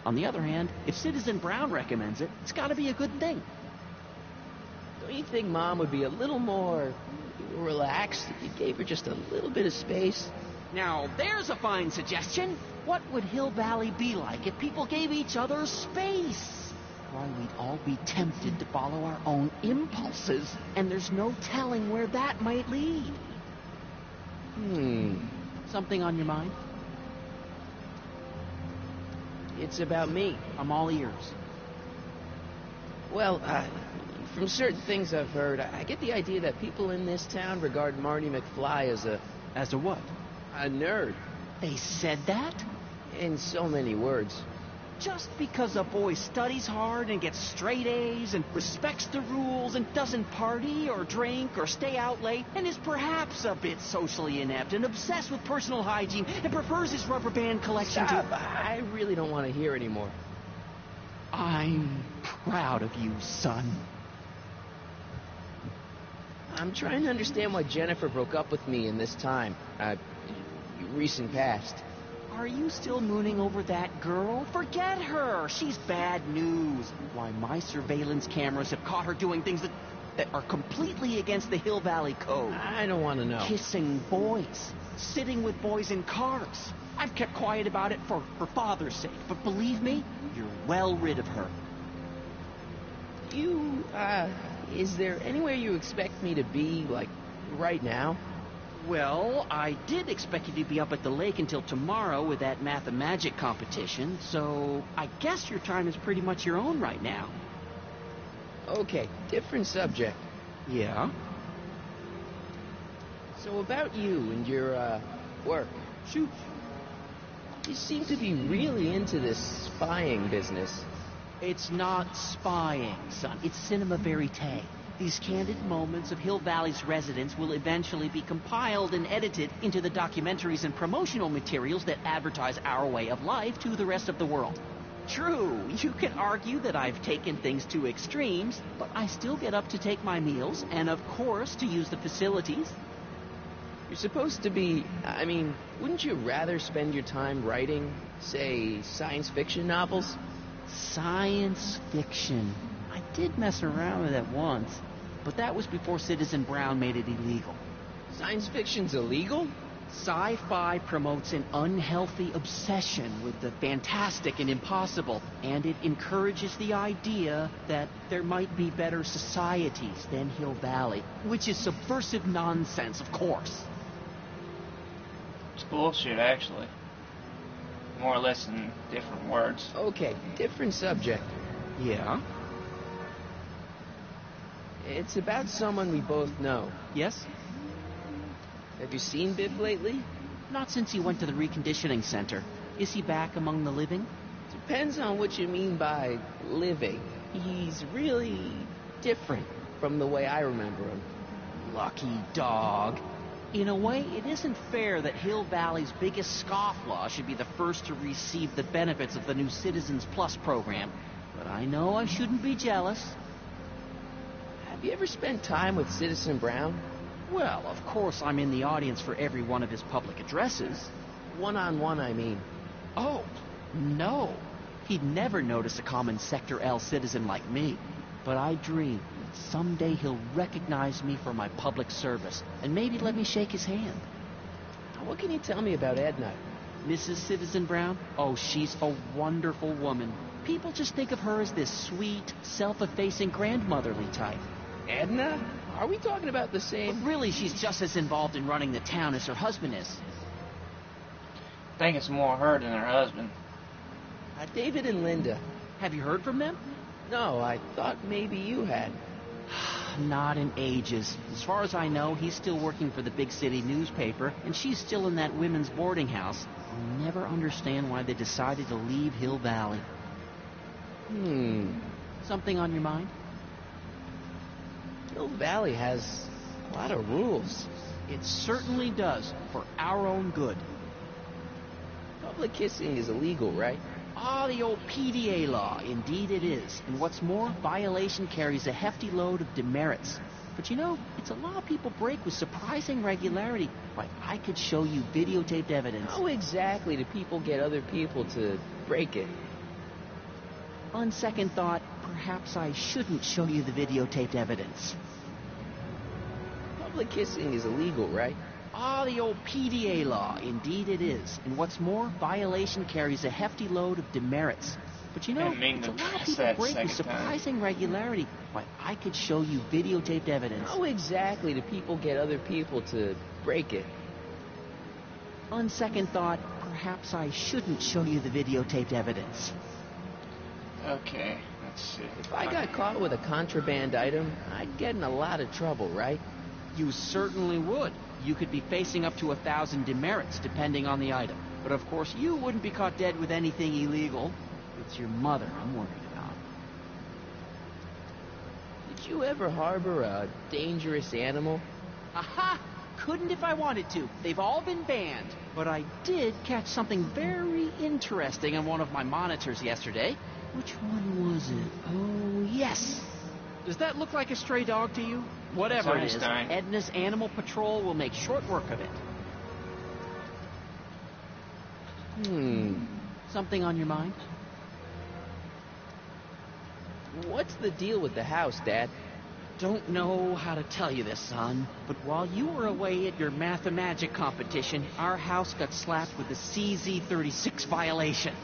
On the other hand, if Citizen Brown recommends it, it's got to be a good thing. Don't you think Mom would be a little more relaxed if you gave her just a little bit of space? Now, there's a fine suggestion. What would Hill Valley be like if people gave each other space? Why, we'd all be tempted to follow our own impulses, and there's no telling where that might lead. Something on your mind? It's about me. I'm all ears. Well, from certain things I've heard, I get the idea that people in this town regard Marty McFly as a... As a what? A nerd. They said that? In so many words. Just because a boy studies hard and gets straight A's and respects the rules and doesn't party or drink or stay out late and is perhaps a bit socially inept and obsessed with personal hygiene and prefers his rubber band collection to... I really don't want to hear anymore. I'm proud of you, son. I'm trying to understand why Jennifer broke up with me in this time. Recent past. Are you still mooning over that girl? Forget her. She's bad news. Why, my surveillance cameras have caught her doing things that are completely against the Hill Valley Code. I don't want to know. Kissing boys. Sitting with boys in cars. I've kept quiet about it for father's sake, but believe me, you're well rid of her. Is there anywhere you expect me to be, like, right now? Well, I did expect you to be up at the lake until tomorrow with that Math-O-Magic competition, so I guess your time is pretty much your own right now. Okay, different subject. Yeah? So about you and your, work. Shoot. You seem to be really into this spying business. It's not spying, son. It's cinema verite. These candid moments of Hill Valley's residents will eventually be compiled and edited into the documentaries and promotional materials that advertise our way of life to the rest of the world. True, you can argue that I've taken things to extremes, but I still get up to take my meals and, of course, to use the facilities. You're supposed to be... I mean, wouldn't you rather spend your time writing, say, science fiction novels? Science fiction. I did mess around with it once, but that was before Citizen Brown made it illegal. Science fiction's illegal? Sci-fi promotes an unhealthy obsession with the fantastic and impossible, and it encourages the idea that there might be better societies than Hill Valley, which is subversive nonsense, of course. It's bullshit, actually. More or less in different words. Okay, different subject. Yeah? It's about someone we both know. Yes? Have you seen Biff lately? Not since he went to the reconditioning center. Is he back among the living? Depends on what you mean by living. He's really different from the way I remember him. Lucky dog. In a way, it isn't fair that Hill Valley's biggest scofflaw should be the first to receive the benefits of the new Citizens Plus program. But I know I shouldn't be jealous. Have you ever spent time with Citizen Brown? Well, of course I'm in the audience for every one of his public addresses. One-on-one, I mean. Oh, no. He'd never notice a common Sector L citizen like me. But I dream that someday he'll recognize me for my public service and maybe let me shake his hand. What can you tell me about Edna? Mrs. Citizen Brown? Oh, she's a wonderful woman. People just think of her as this sweet, self-effacing grandmotherly type. Edna? Are we talking about the same... But really, she's just as involved in running the town as her husband is. I think it's more her than her husband. David and Linda. Have you heard from them? No, I thought maybe you had. Not in ages. As far as I know, he's still working for the big city newspaper, and she's still in that women's boarding house. I'll never understand why they decided to leave Hill Valley. Something on your mind? Hill Valley has a lot of rules. It certainly does, for our own good. Public kissing is illegal, right? Ah, the old PDA law. Indeed it is. And what's more, violation carries a hefty load of demerits. But you know, it's a law people break with surprising regularity. Why, I could show you videotaped evidence. How exactly do people get other people to break it? On second thought, perhaps I shouldn't show you the videotaped evidence. Public kissing is illegal, right? Ah, the old PDA law. Indeed it is. And what's more, violation carries a hefty load of demerits. But you know, it's a law people break with surprising regularity. Why, I could show you videotaped evidence. How exactly do people get other people to break it? On second thought, perhaps I shouldn't show you the videotaped evidence. Okay, let's see. If I got caught with a contraband item, I'd get in a lot of trouble, right? You certainly would. You could be facing up to 1,000 demerits, depending on the item. But of course, you wouldn't be caught dead with anything illegal. It's your mother I'm worried about. Did you ever harbor a dangerous animal? Aha! Couldn't if I wanted to. They've all been banned. But I did catch something very interesting on one of my monitors yesterday. Which one was it? Oh, yes. Does that look like a stray dog to you? Whatever it is, Einstein. Edna's Animal Patrol will make short work of it. Something on your mind? What's the deal with the house, Dad? Don't know how to tell you this, son, but while you were away at your Mathemagic competition, our house got slapped with a CZ36 violation.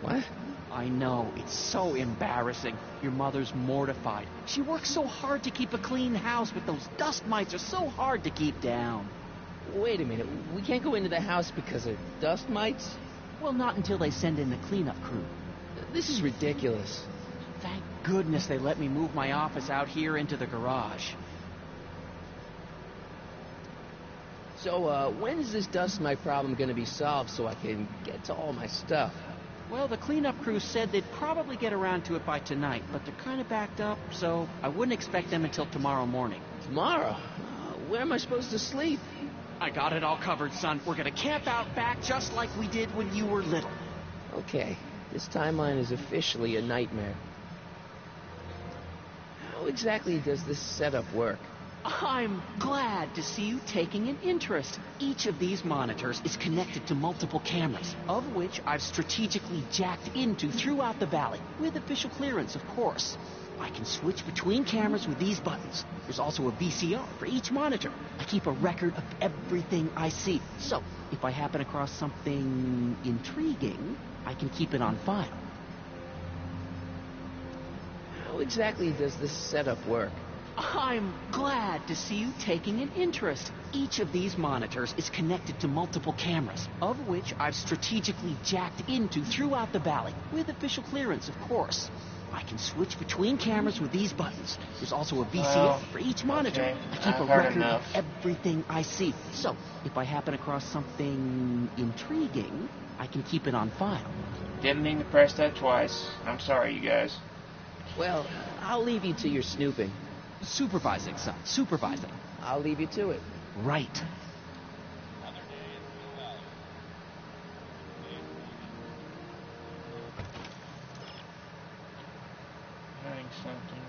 What? I know, it's so embarrassing. Your mother's mortified. She works so hard to keep a clean house, but those dust mites are so hard to keep down. Wait a minute. We can't go into the house because of dust mites? Well, not until they send in the cleanup crew. This is ridiculous. Thank goodness they let me move my office out here into the garage. So, when is this dust mite problem going to be solved so I can get to all my stuff? Well, the cleanup crew said they'd probably get around to it by tonight, but they're kind of backed up, so I wouldn't expect them until tomorrow morning. Tomorrow? Where am I supposed to sleep? I got it all covered, son. We're gonna camp out back just like we did when you were little. Okay, this timeline is officially a nightmare. How exactly does this setup work? I'm glad to see you taking an interest. Each of these monitors is connected to multiple cameras, of which I've strategically jacked into throughout the valley, with official clearance, of course. I can switch between cameras with these buttons. There's also a VCR for each monitor. I keep a record of everything I see. So, if I happen across something intriguing, I can keep it on file. How exactly does this setup work? I'm glad to see you taking an interest. Each of these monitors is connected to multiple cameras, of which I've strategically jacked into throughout the valley, with official clearance, of course. I can switch between cameras with these buttons. There's also a VCR for each monitor. Okay. I keep a I've heard record enough. of everything I see. So, if I happen across something intriguing, I can keep it on file. Didn't mean to press that twice. I'm sorry, you guys. Well, I'll leave you to your snooping. Supervising, son. Supervising. I'll leave you to it. Right. Hiding something.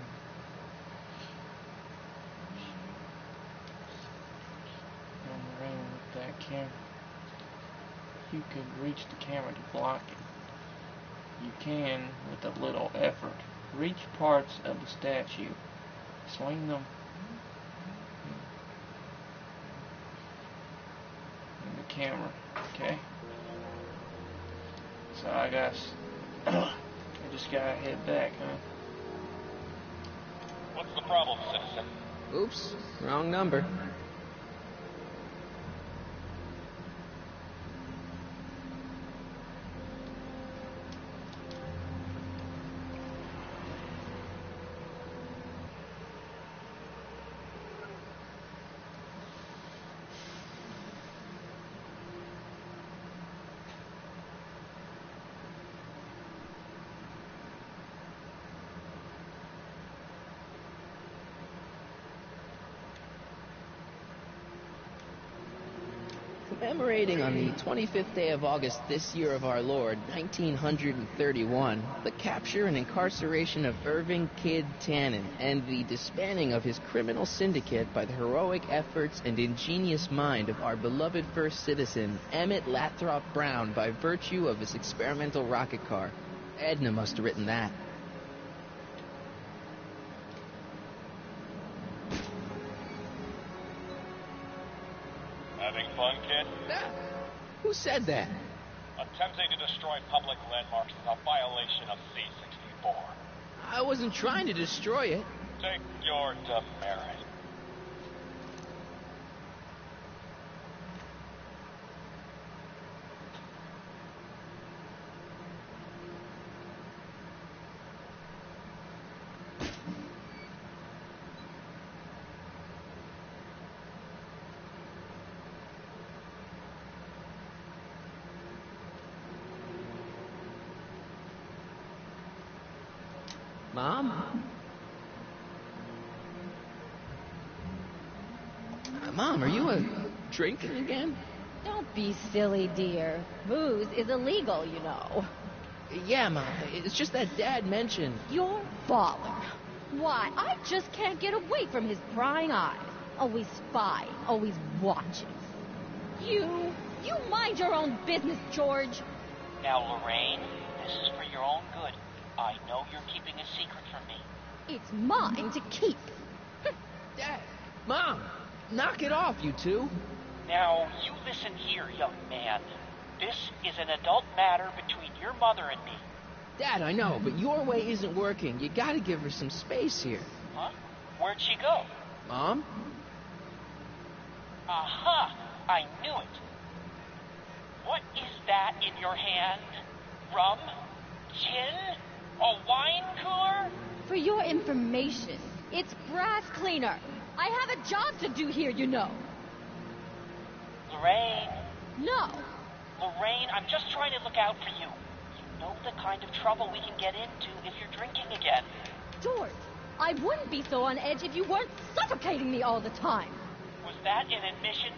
On the road with that camera. You could reach the camera to block it. You can, with a little effort, reach parts of the statue. Swing them in the camera, okay? So I guess I just gotta head back, huh? What's the problem, citizen? Oops, wrong number. Commemorating on the 25th day of August this year of our Lord, 1931, the capture and incarceration of Irving Kid Tannen and the disbanding of his criminal syndicate by the heroic efforts and ingenious mind of our beloved first citizen, Emmett Lathrop Brown, by virtue of his experimental rocket car. Edna must have written that. Having fun, kid? Who said that? Attempting to destroy public landmarks is a violation of C-64. I wasn't trying to destroy it. Take your demerit. Mom? Mom, are you drinking again? Don't be silly, dear. Booze is illegal, you know. Yeah, Mom. It's just that Dad mentioned. Your father. Why, I just can't get away from his prying eyes. Always spying, always watching. You mind your own business, George. Now, Lorraine, this is for your own good. I know you're keeping a secret from me. It's mine to keep. Dad, Mom, knock it off, you two. Now, you listen here, young man. This is an adult matter between your mother and me. Dad, I know, but your way isn't working. You gotta give her some space here. Huh? Where'd she go? Mom? Aha! I knew it. What is that in your hand? Rum? Gin? A wine cooler? For your information, it's grass cleaner. I have a job to do here, you know. Lorraine. No. Lorraine, I'm just trying to look out for you. You know the kind of trouble we can get into if you're drinking again. George, I wouldn't be so on edge if you weren't suffocating me all the time. Was that an admission?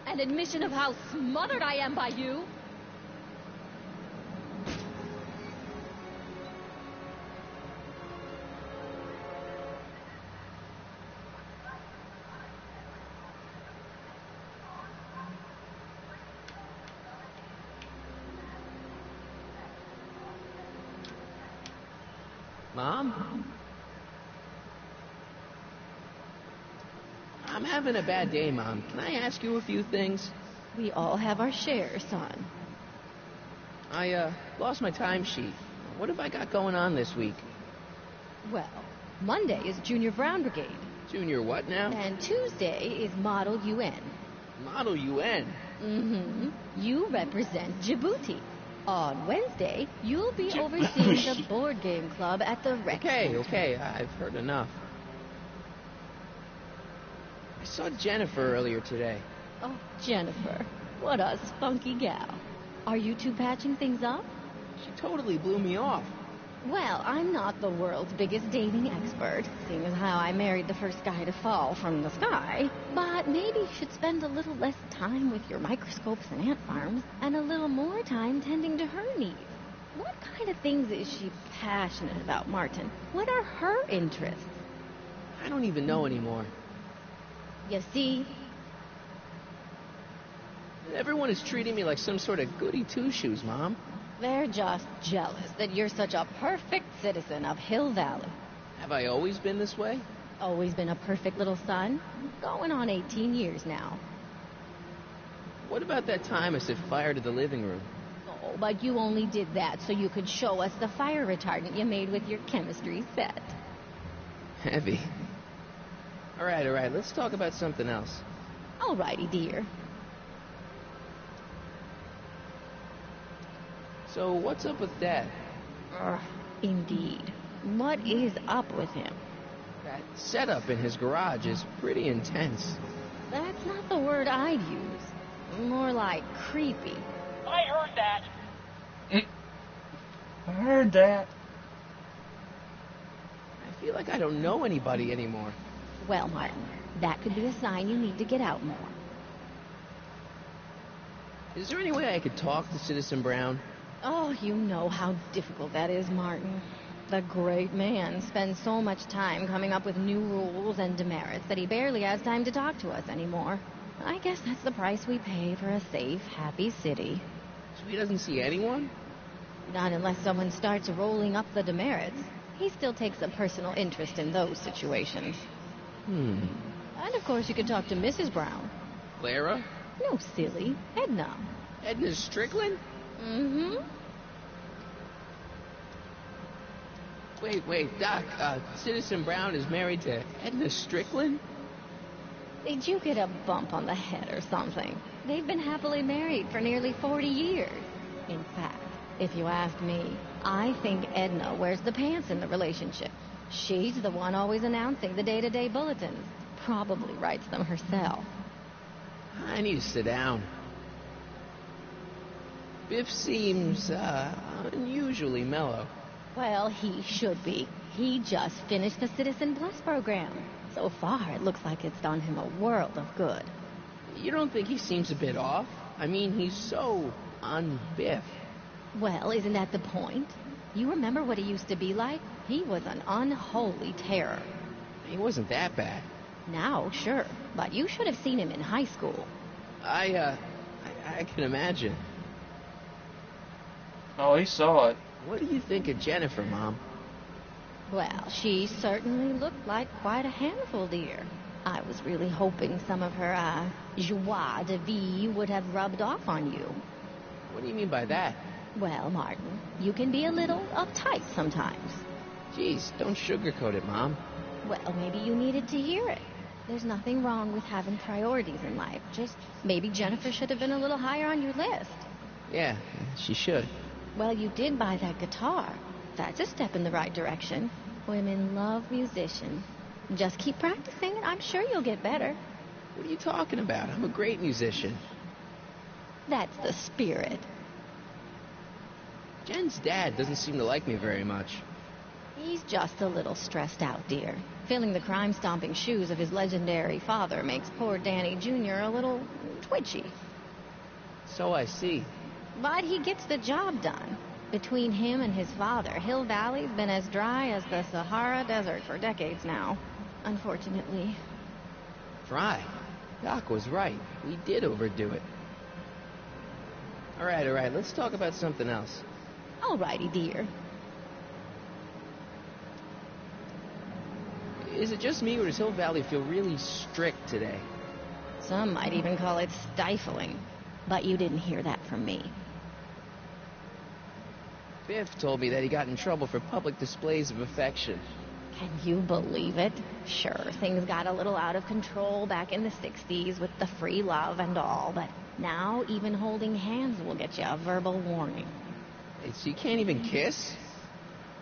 An admission of how smothered I am by you? Mom? I'm having a bad day, Mom. Can I ask you a few things? We all have our share, son. I, lost my timesheet. What have I got going on this week? Well, Monday is Junior Brown Brigade. Junior what now? And Tuesday is Model UN. Model UN? Mm-hmm. You represent Djibouti. On Wednesday, you'll be overseeing the board game club at the rec center. Okay, I've heard enough. I saw Jennifer earlier today. Oh, Jennifer. What a spunky gal. Are you two patching things up? She totally blew me off. Well, I'm not the world's biggest dating expert, seeing as how I married the first guy to fall from the sky. But maybe you should spend a little less time with your microscopes and ant farms, and a little more time tending to her needs. What kind of things is she passionate about, Martin? What are her interests? I don't even know anymore. You see? Everyone is treating me like some sort of goody two-shoes, Mom. They're just jealous that you're such a perfect citizen of Hill Valley. Have I always been this way? Always been a perfect little son? Going on 18 years now. What about that time I set fire to the living room? Oh, but you only did that so you could show us the fire retardant you made with your chemistry set. Heavy. All right, let's talk about something else. Alrighty, dear. So, what's up with Dad? Indeed. What is up with him? That setup in his garage is pretty intense. That's not the word I'd use. More like creepy. I heard that. I heard that. I feel like I don't know anybody anymore. Well, Martin, that could be a sign you need to get out more. Is there any way I could talk to Citizen Brown? Oh, you know how difficult that is, Martin. The great man spends so much time coming up with new rules and demerits that he barely has time to talk to us anymore. I guess that's the price we pay for a safe, happy city. So he doesn't see anyone? Not unless someone starts rolling up the demerits. He still takes a personal interest in those situations. And of course you could talk to Mrs. Brown. Clara? No, silly. Edna. Edna Strickland? Mm-hmm. Wait, Doc, Citizen Brown is married to Edna Strickland? Did you get a bump on the head or something? They've been happily married for nearly 40 years. In fact, if you ask me, I think Edna wears the pants in the relationship. She's the one always announcing the day-to-day bulletins. Probably writes them herself. I need to sit down. Biff seems, unusually mellow. Well, he should be. He just finished the Citizen Plus program. So far, it looks like it's done him a world of good. You don't think he seems a bit off? I mean, he's so un-Biff. Well, isn't that the point? You remember what he used to be like? He was an unholy terror. He wasn't that bad. Now, sure, but you should have seen him in high school. I can imagine. Oh, he saw it. What do you think of Jennifer, Mom? Well, she certainly looked like quite a handful, dear. I was really hoping some of her, joie de vie would have rubbed off on you. What do you mean by that? Well, Martin, you can be a little uptight sometimes. Geez, don't sugarcoat it, Mom. Well, maybe you needed to hear it. There's nothing wrong with having priorities in life. Just maybe Jennifer should have been a little higher on your list. Yeah, she should. Well, you did buy that guitar. That's a step in the right direction. Women love musicians. Just keep practicing and I'm sure you'll get better. What are you talking about? I'm a great musician. That's the spirit. Jen's dad doesn't seem to like me very much. He's just a little stressed out, dear. Filling the crime-stomping shoes of his legendary father makes poor Danny Jr. a little twitchy. So I see. But he gets the job done. Between him and his father, Hill Valley's been as dry as the Sahara Desert for decades now. Unfortunately. Dry? Doc was right. We did overdo it. All right, let's talk about something else. Alrighty, dear. Is it just me, or does Hill Valley feel really strict today? Some might even call it stifling. But you didn't hear that from me. Biff told me that he got in trouble for public displays of affection. Can you believe it? Sure, things got a little out of control back in the 60s with the free love and all, but now even holding hands will get you a verbal warning. So you can't even kiss?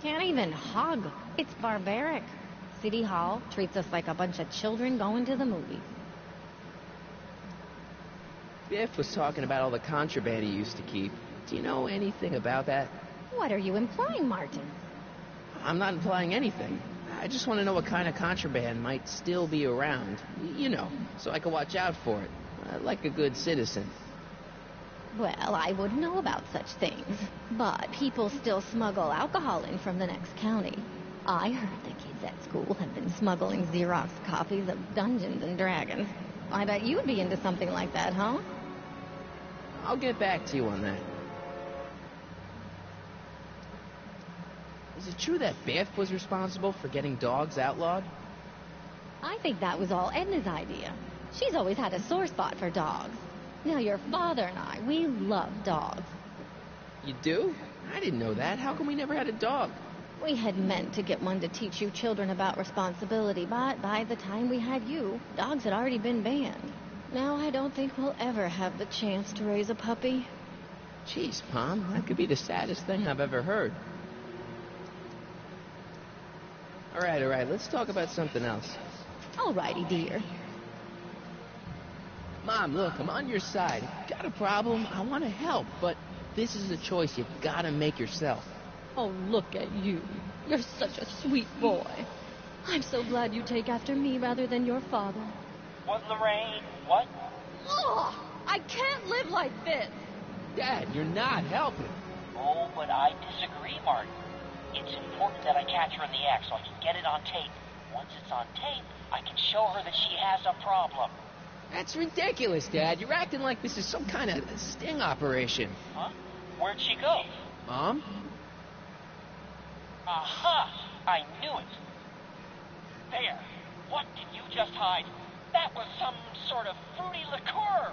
Can't even hug. It's barbaric. City Hall treats us like a bunch of children going to the movies. Biff was talking about all the contraband he used to keep. Do you know anything about that? What are you implying, Martin? I'm not implying anything. I just want to know what kind of contraband might still be around. You know, so I can watch out for it. Like a good citizen. Well, I wouldn't know about such things. But people still smuggle alcohol in from the next county. I heard the kids at school have been smuggling Xerox copies of Dungeons and Dragons. I bet you'd be into something like that, huh? I'll get back to you on that. Is it true that Biff was responsible for getting dogs outlawed? I think that was all Edna's idea. She's always had a sore spot for dogs. Now, your father and I, we love dogs. You do? I didn't know that. How come we never had a dog? We had meant to get one to teach you children about responsibility, but by the time we had you, dogs had already been banned. Now I don't think we'll ever have the chance to raise a puppy. Jeez, Mom, that could be the saddest thing I've ever heard. All right, let's talk about something else. Alrighty, dear. Mom, look, I'm on your side. If you got a problem, I want to help, but this is a choice you've got to make yourself. Oh, look at you. You're such a sweet boy. I'm so glad you take after me rather than your father. What, Lorraine? What? Oh, I can't live like this. Dad, you're not helping. Oh, but I disagree, Martin. It's important that I catch her in the act so I can get it on tape. Once it's on tape, I can show her that she has a problem. That's ridiculous, Dad. You're acting like this is some kind of sting operation. Huh? Where'd she go? Mom? Aha! I knew it. There. What did you just hide? That was some sort of fruity liqueur.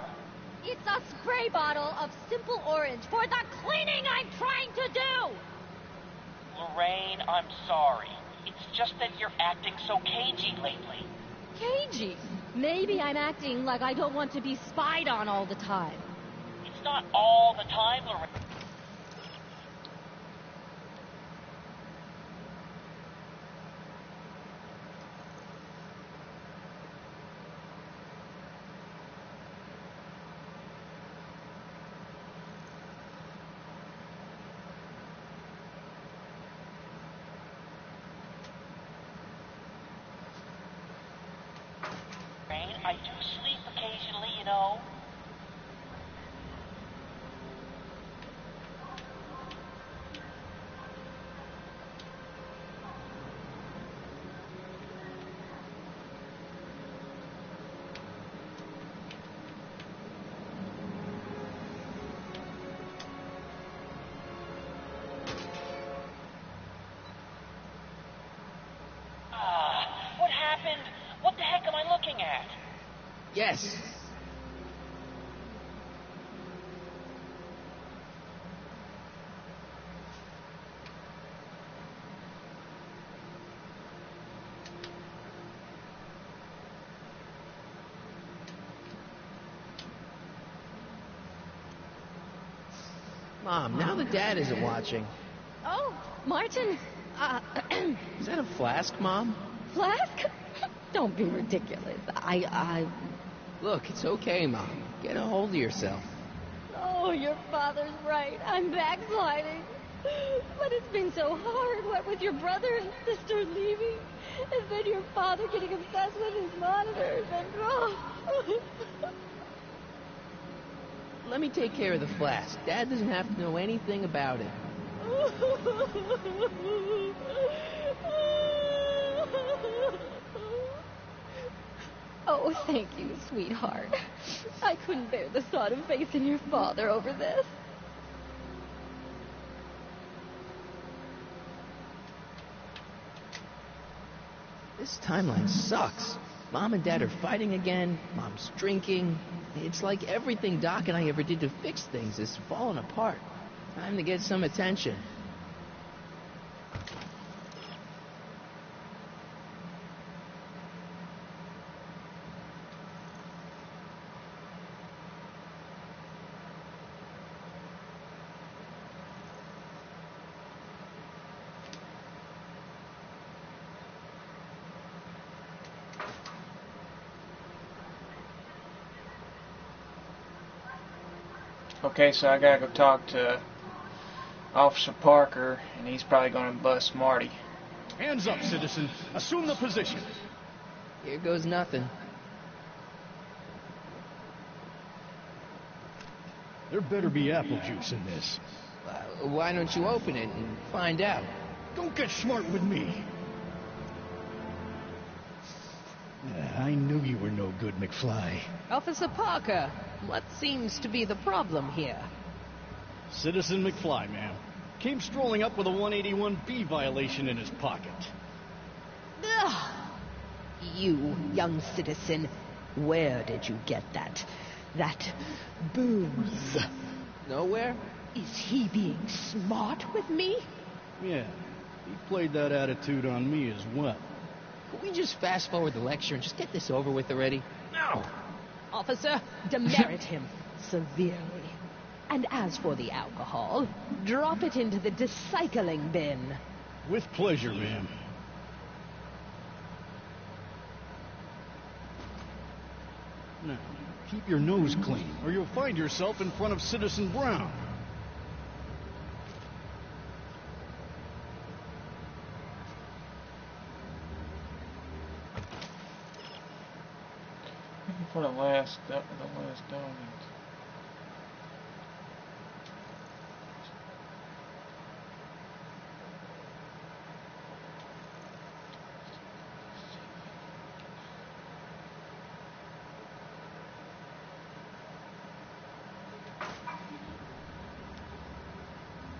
It's a spray bottle of simple orange for the cleaning I'm trying to do. Lorraine, I'm sorry. It's just that you're acting so cagey lately. Cagey? Maybe I'm acting like I don't want to be spied on all the time. It's not all the time, Lorraine. I do sleep occasionally, you know. Yes. Mom, now that Dad isn't watching. Oh, Martin. Is that a flask, Mom? Flask? Don't be ridiculous. Look, it's okay, Mom. Get a hold of yourself. Oh, your father's right. I'm backsliding. But it's been so hard, what with your brother and sister leaving, and then your father getting obsessed with his monitors, and Let me take care of the flask. Dad doesn't have to know anything about it. Oh, thank you, sweetheart. I couldn't bear the thought of facing your father over this. This timeline sucks. Mom and Dad are fighting again. Mom's drinking. It's like everything Doc and I ever did to fix things is falling apart. Time to get some attention. Okay, so I gotta go talk to Officer Parker, and he's probably gonna bust Marty. Hands up, citizen. Assume the position. Here goes nothing. There better be apple juice in this. Why don't you open it and find out? Don't get smart with me. I knew you were no good, McFly. Officer Parker, what seems to be the problem here? Citizen McFly, ma'am. Came strolling up with a 181B violation in his pocket. Ugh. You, young citizen, where did you get that booze? Nowhere? Is he being smart with me? Yeah, he played that attitude on me as well. Could we just fast forward the lecture and just get this over with already? No. Officer, demerit him severely. And as for the alcohol, drop it into the recycling bin. With pleasure, ma'am. Now, keep your nose clean, or you'll find yourself in front of Citizen Brown. For the last donut.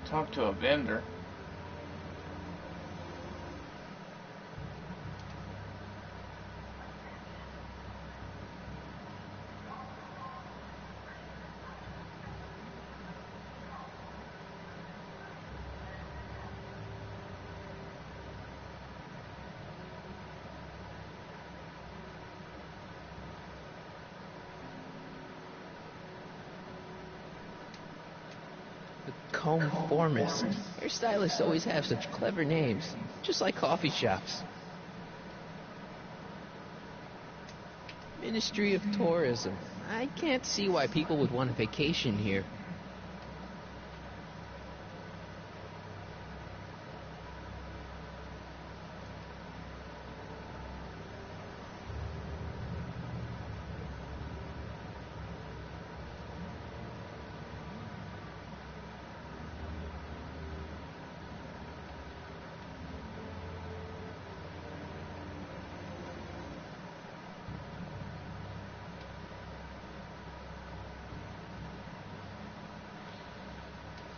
Talk to a vendor. Conformist. Hairstylists always have such clever names, just like coffee shops. Ministry of Tourism. I can't see why people would want a vacation here.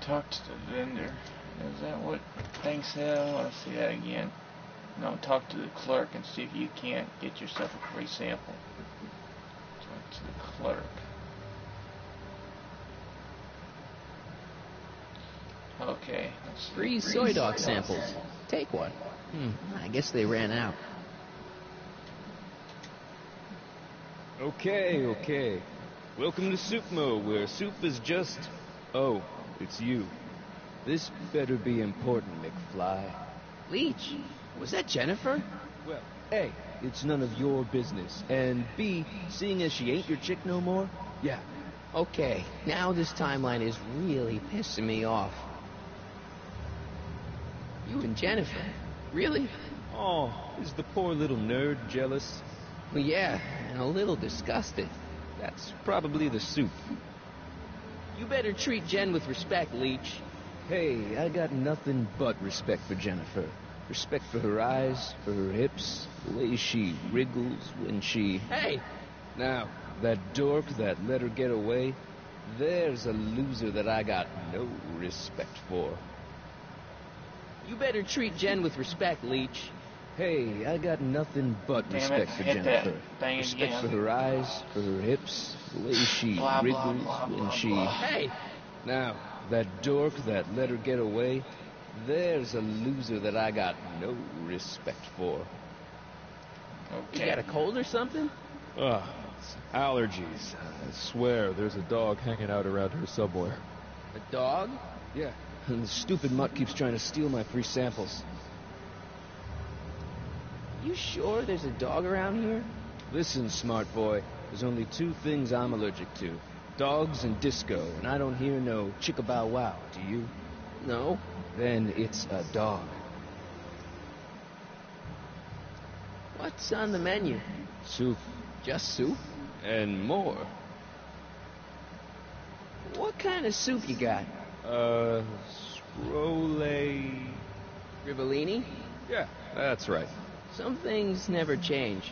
Talk to the vendor. Is that what thing said? I want to see that again. No, talk to the clerk and see if you can't get yourself a free sample. So To the clerk. Okay. Let's see. Free soy dog samples. Take one. I guess they ran out. Okay. Welcome to Soupmo, where soup is just... Oh, it's you. This better be important, McFly. Leech, was that Jennifer? Well, A, it's none of your business. And B, seeing as she ain't your chick no more, yeah. Okay, now this timeline is really pissing me off. You and Jennifer? Really? Oh, is the poor little nerd jealous? Well, yeah, and a little disgusted. That's probably the soup. You better treat Jen with respect, Leech. Hey, I got nothing but respect for Jennifer. Respect for her eyes, for her hips, the way she wriggles when she... Hey! Now, that dork that let her get away, there's a loser that I got no respect for. You better treat Jen with respect, Leech. Hey, I got nothing but respect for Jennifer. Respect for her eyes, for her hips, the way she wriggles when she... Hey! Now, that dork that let her get away, there's a loser that I got no respect for. Okay. You got a cold or something? Ugh, it's allergies. I swear there's a dog hanging out around here somewhere. A dog? Yeah, and the stupid mutt keeps trying to steal my free samples. You sure there's a dog around here? Listen, smart boy, there's only two things I'm allergic to. Dogs and disco, and I don't hear no chicka-bow-wow, do you? No. Then it's a dog. What's on the menu? Soup. Just soup? And more. What kind of soup you got? Scrole... Rivellini? Yeah, that's right. Some things never change.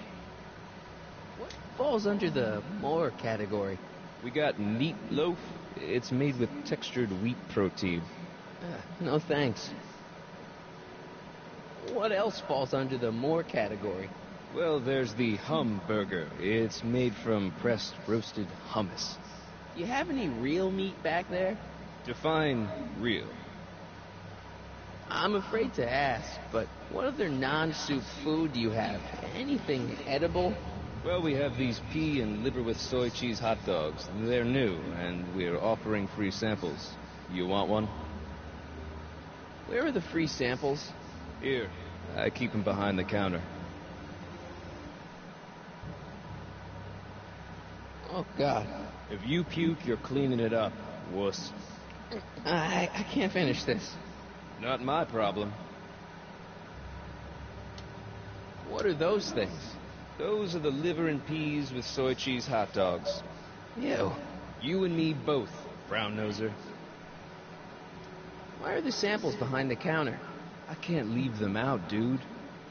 What falls under the more category? We got meat loaf. It's made with textured wheat protein. No thanks. What else falls under the more category? Well, there's the hum burger. It's made from pressed roasted hummus. You have any real meat back there? Define real. I'm afraid to ask, but what other non-soup food do you have? Anything edible? Well, we have these pea and liver with soy cheese hot dogs. They're new, and we're offering free samples. You want one? Where are the free samples? Here. I keep them behind the counter. Oh, God. If you puke, you're cleaning it up, wuss. I can't finish this. Not my problem. What are those things? Those are the liver and peas with soy cheese hot dogs. Ew. You and me both, brown noser. Why are the samples behind the counter? I can't leave them out, dude.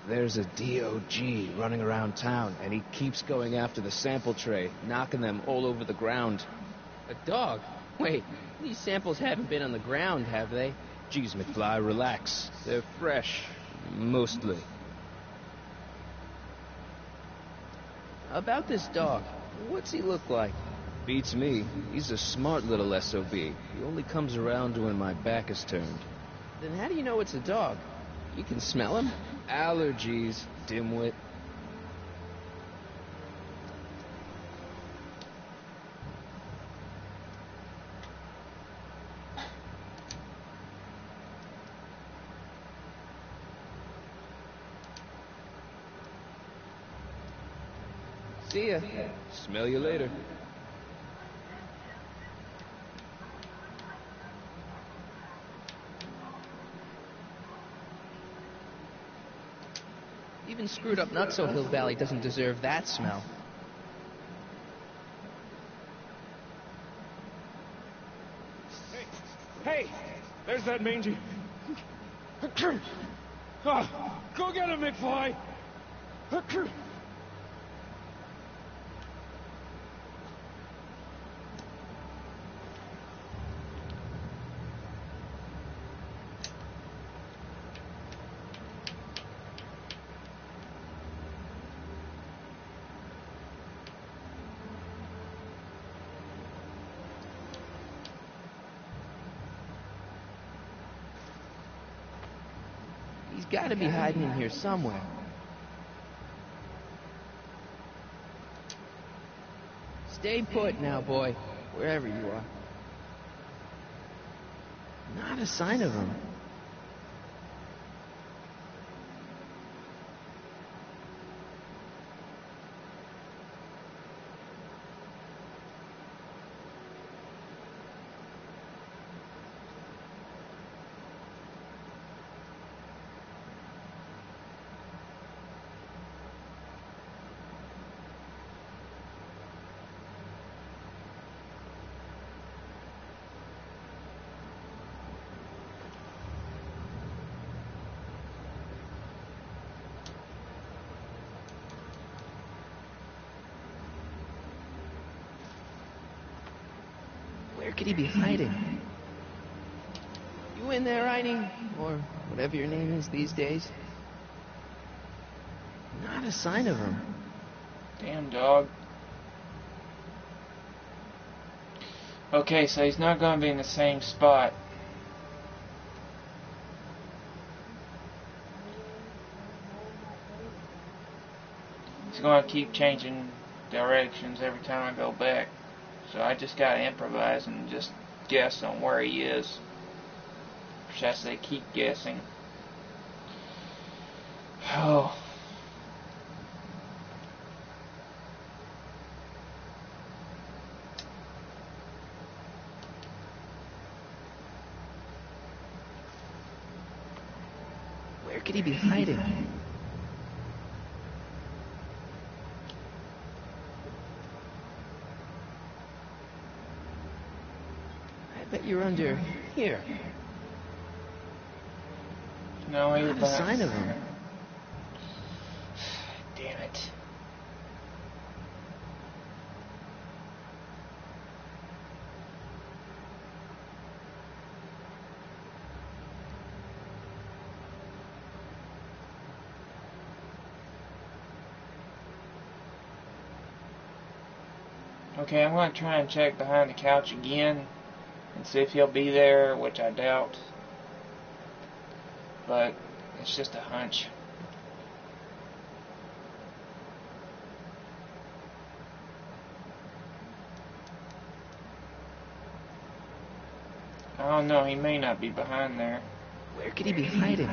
There's a DOG running around town, and he keeps going after the sample tray, knocking them all over the ground. A dog? Wait, these samples haven't been on the ground, have they? Geez, McFly, relax. They're fresh. Mostly. About this dog, what's he look like? Beats me. He's a smart little SOB. He only comes around when my back is turned. Then how do you know it's a dog? You can smell him? Allergies, dimwit. See ya. Smell you later. Even screwed up Nutso Hill Valley doesn't deserve that smell. Hey! There's that mangy... Go get him, McFly! got to be hiding in here somewhere. Stay put now, boy, wherever you are. Not a sign of him. Where could he be hiding? You in there, Eining? Or whatever your name is these days? Not a sign of him. Damn dog. Okay, so he's not going to be in the same spot. He's going to keep changing directions every time I go back. So I just got to improvise and just guess on where he is. Or should I say keep guessing. Oh. Where could he be hiding? I bet you're under here. No, he's not a sign of him. Damn it. Okay, I'm going to try and check behind the couch again and see if he'll be there, which I doubt. But it's just a hunch. I don't know, he may not be behind there. Where could he be hiding?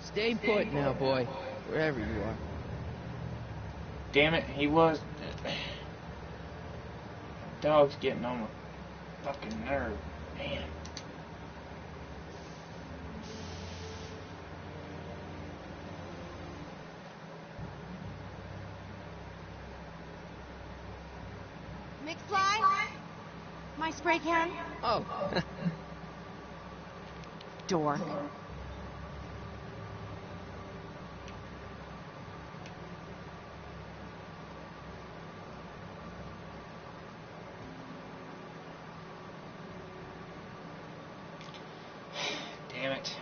Stay put now, boy, wherever you are. Damn it, he was... Dog's getting on my fucking nerve. Man. McFly? My spray can? Oh. Dork. Damn it.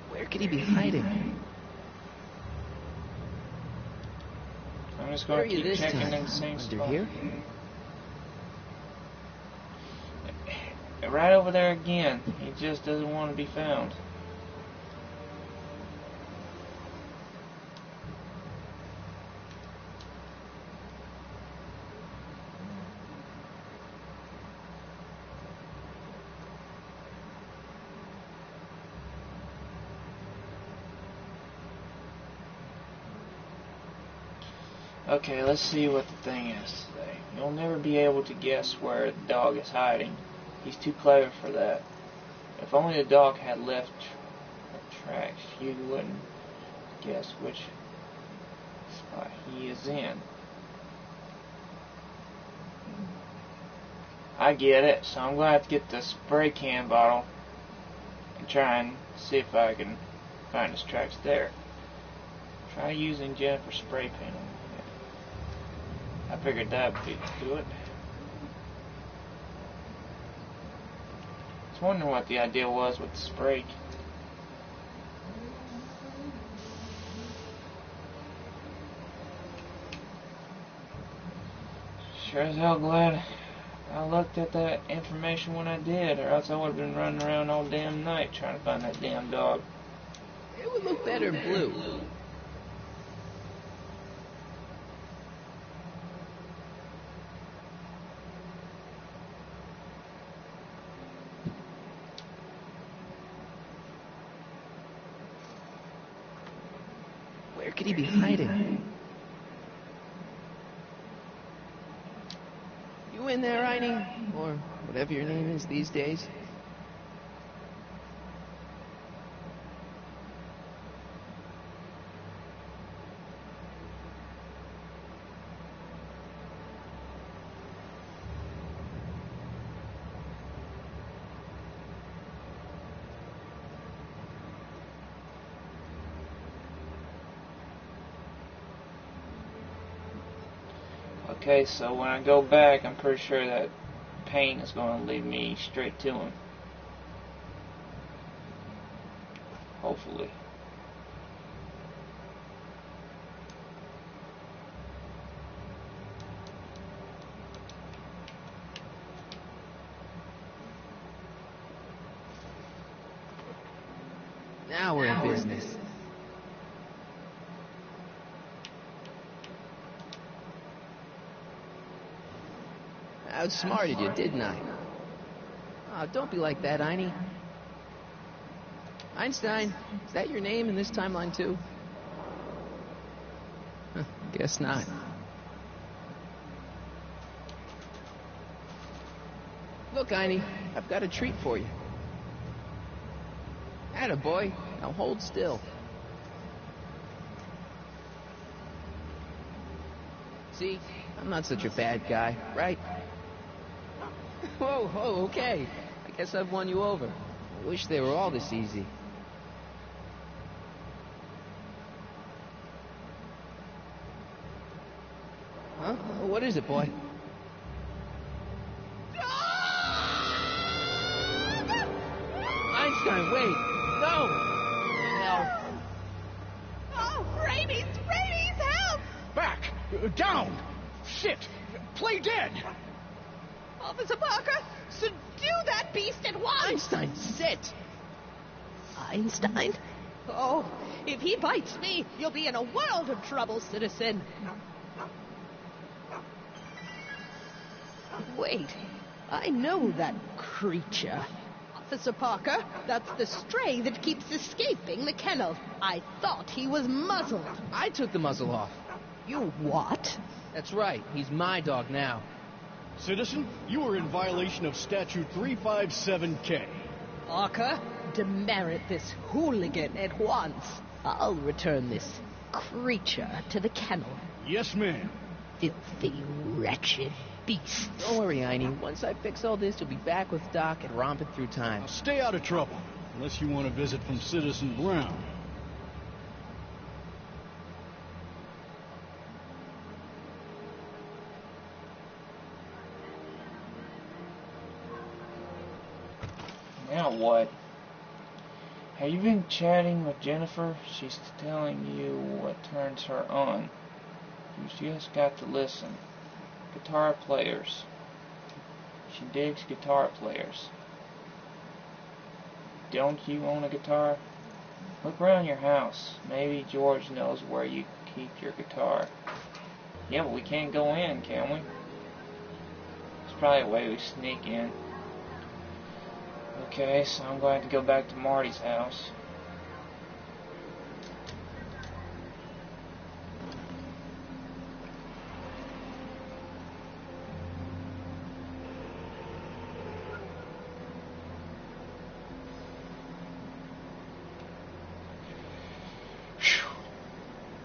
Where could he be hiding? I'm just going to keep checking in the same spot. Here? Right over there again. He just doesn't want to be found. Okay, let's see what the thing is today. You'll never be able to guess where the dog is hiding. He's too clever for that. If only the dog had left tracks, you wouldn't guess which spot he is in. I get it, so I'm going to have to get the spray can bottle and try and see if I can find his tracks there. Try using Jennifer's spray paint on it. I figured that would do it. was wondering what the idea was with this break. Sure as hell glad I looked at that information when I did, or else I would have been running around all damn night trying to find that damn dog. It would look better blue. Where could he be hiding? You in there, Einie? Or whatever your name is these days? Okay, so when I go back, I'm pretty sure that Payne is going to lead me straight to him. Hopefully. Now we're in business. I outsmarted you, didn't I? Oh, don't be like that, Einie. Einstein, is that your name in this timeline too? Huh, guess not. Look, Einie, I've got a treat for you. Attaboy, now hold still. See, I'm not such a bad guy, right? Whoa, whoa, okay. I guess I've won you over. I wish they were all this easy. Huh? What is it, boy? Einstein, wait! No! Hell. Oh, rabies! Rabies, help! Back! Down! Shit! Play dead! Officer Parker, subdue that beast at once! Einstein, sit! Einstein? Oh, if he bites me, you'll be in a world of trouble, citizen. Wait, I know that creature. Officer Parker, that's the stray that keeps escaping the kennel. I thought he was muzzled. I took the muzzle off. You what? That's right, he's my dog now. Citizen, you are in violation of Statute 357K. Parker, demerit this hooligan at once. I'll return this creature to the kennel. Yes, ma'am. Filthy, wretched beast. Don't worry, Einie. Once I fix all this, you'll be back with Doc and romping through time. Now stay out of trouble, unless you want a visit from Citizen Brown. Now what? Have you been chatting with Jennifer? She's telling you what turns her on. You just got to listen. Guitar players. She digs guitar players. Don't you own a guitar? Look around your house. Maybe George knows where you keep your guitar. Yeah, but we can't go in, can we? There's probably a way we sneak in. Okay, so I'm going to go back to Marty's house.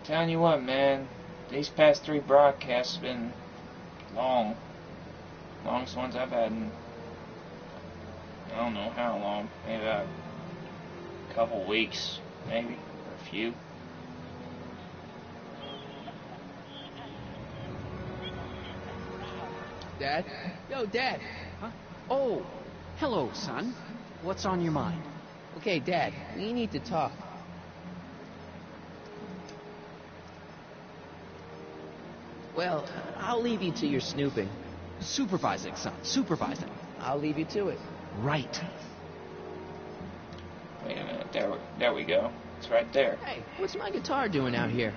Telling you what, man, these past 3 broadcasts have been long. Longest ones I've had in I don't know how long, maybe about a couple weeks, maybe, or a few. Dad? Yo, Dad! Huh? Oh, hello, son. What's on your mind? Okay, Dad, we need to talk. Well, I'll leave you to your snooping. Supervising, son. Supervising. I'll leave you to it. Right. Wait a minute. There we go. It's right there. Hey, what's my guitar doing out here?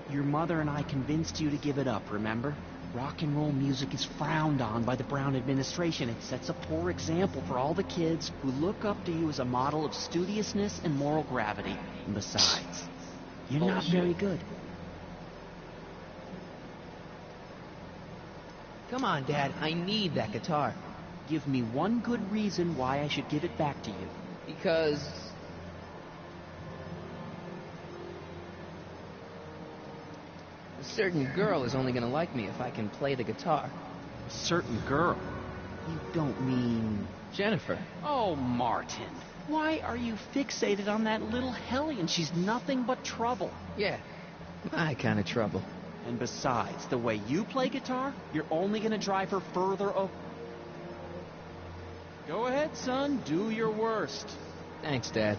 Your mother and I convinced you to give it up, remember? Rock and roll music is frowned on by the Brown administration. It sets a poor example for all the kids who look up to you as a model of studiousness and moral gravity. And besides, you're not very good. Come on, Dad. I need that guitar. Give me one good reason why I should give it back to you. Because... a certain girl is only going to like me if I can play the guitar. A certain girl? You don't mean... Jennifer. Oh, Martin. Why are you fixated on that little hellion? She's nothing but trouble. Yeah, my kind of trouble. And besides, the way you play guitar, you're only going to drive her further up. Go ahead, son. Do your worst. Thanks, Dad.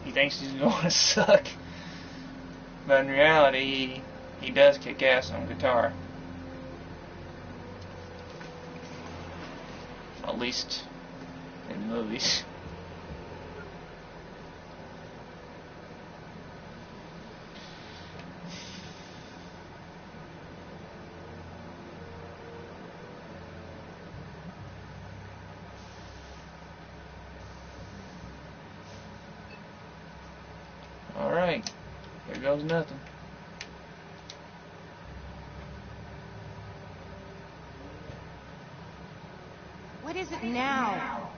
He thinks he's going to suck. But in reality, he does kick ass on guitar. At least in the movies. Alright, here goes nothing. What is it now?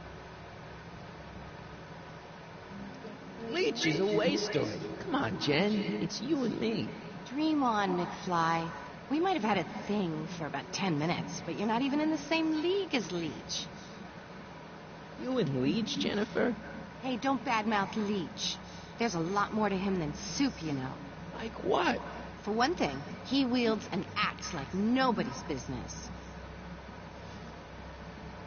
Leech is a waste story. Come on, Jen. It's you and me. Dream on, McFly. We might have had a thing for about 10 minutes, but you're not even in the same league as Leech. You and Leech, Jennifer? Hey, don't badmouth Leech. There's a lot more to him than soup, you know. Like what? For one thing, he wields and acts like nobody's business.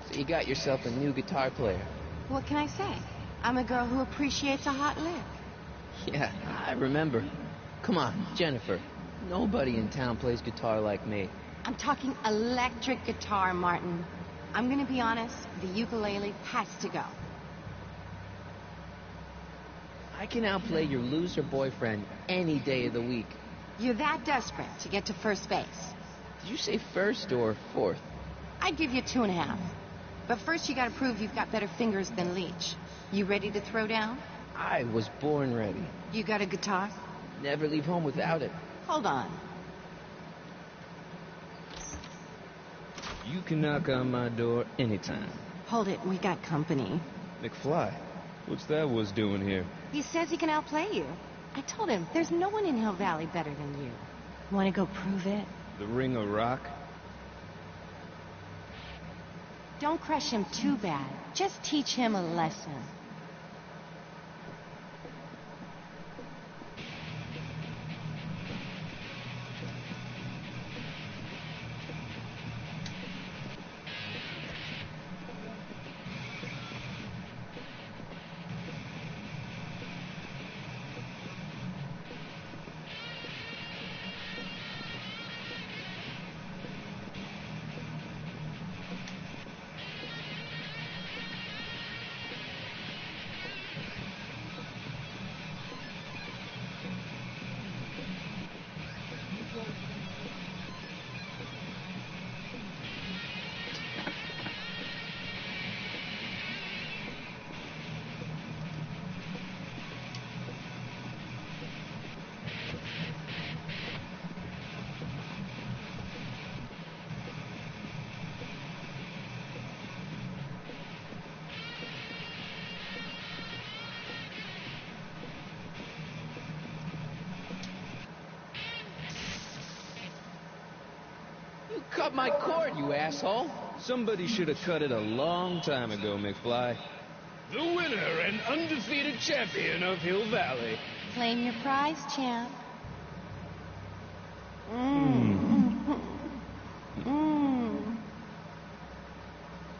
So you got yourself a new guitar player. What can I say? I'm a girl who appreciates a hot lick. Yeah, I remember. Come on, Jennifer. Nobody in town plays guitar like me. I'm talking electric guitar, Martin. I'm gonna be honest, the ukulele has to go. I can outplay your loser boyfriend any day of the week. You're that desperate to get to first base. Did you say first or fourth? I'd give you 2.5. But first you gotta prove you've got better fingers than Leech. You ready to throw down? I was born ready. You got a guitar? Never leave home without it. Hold on. You can knock on my door anytime. Hold it, we got company. McFly, what's that was doing here? He says he can outplay you. I told him, there's no one in Hill Valley better than you. Want to go prove it? The Ring of Rock? Don't crush him too bad. Just teach him a lesson. Cut my cord, you asshole. Somebody should have cut it a long time ago, McFly. The winner and undefeated champion of Hill Valley. Claim your prize, champ.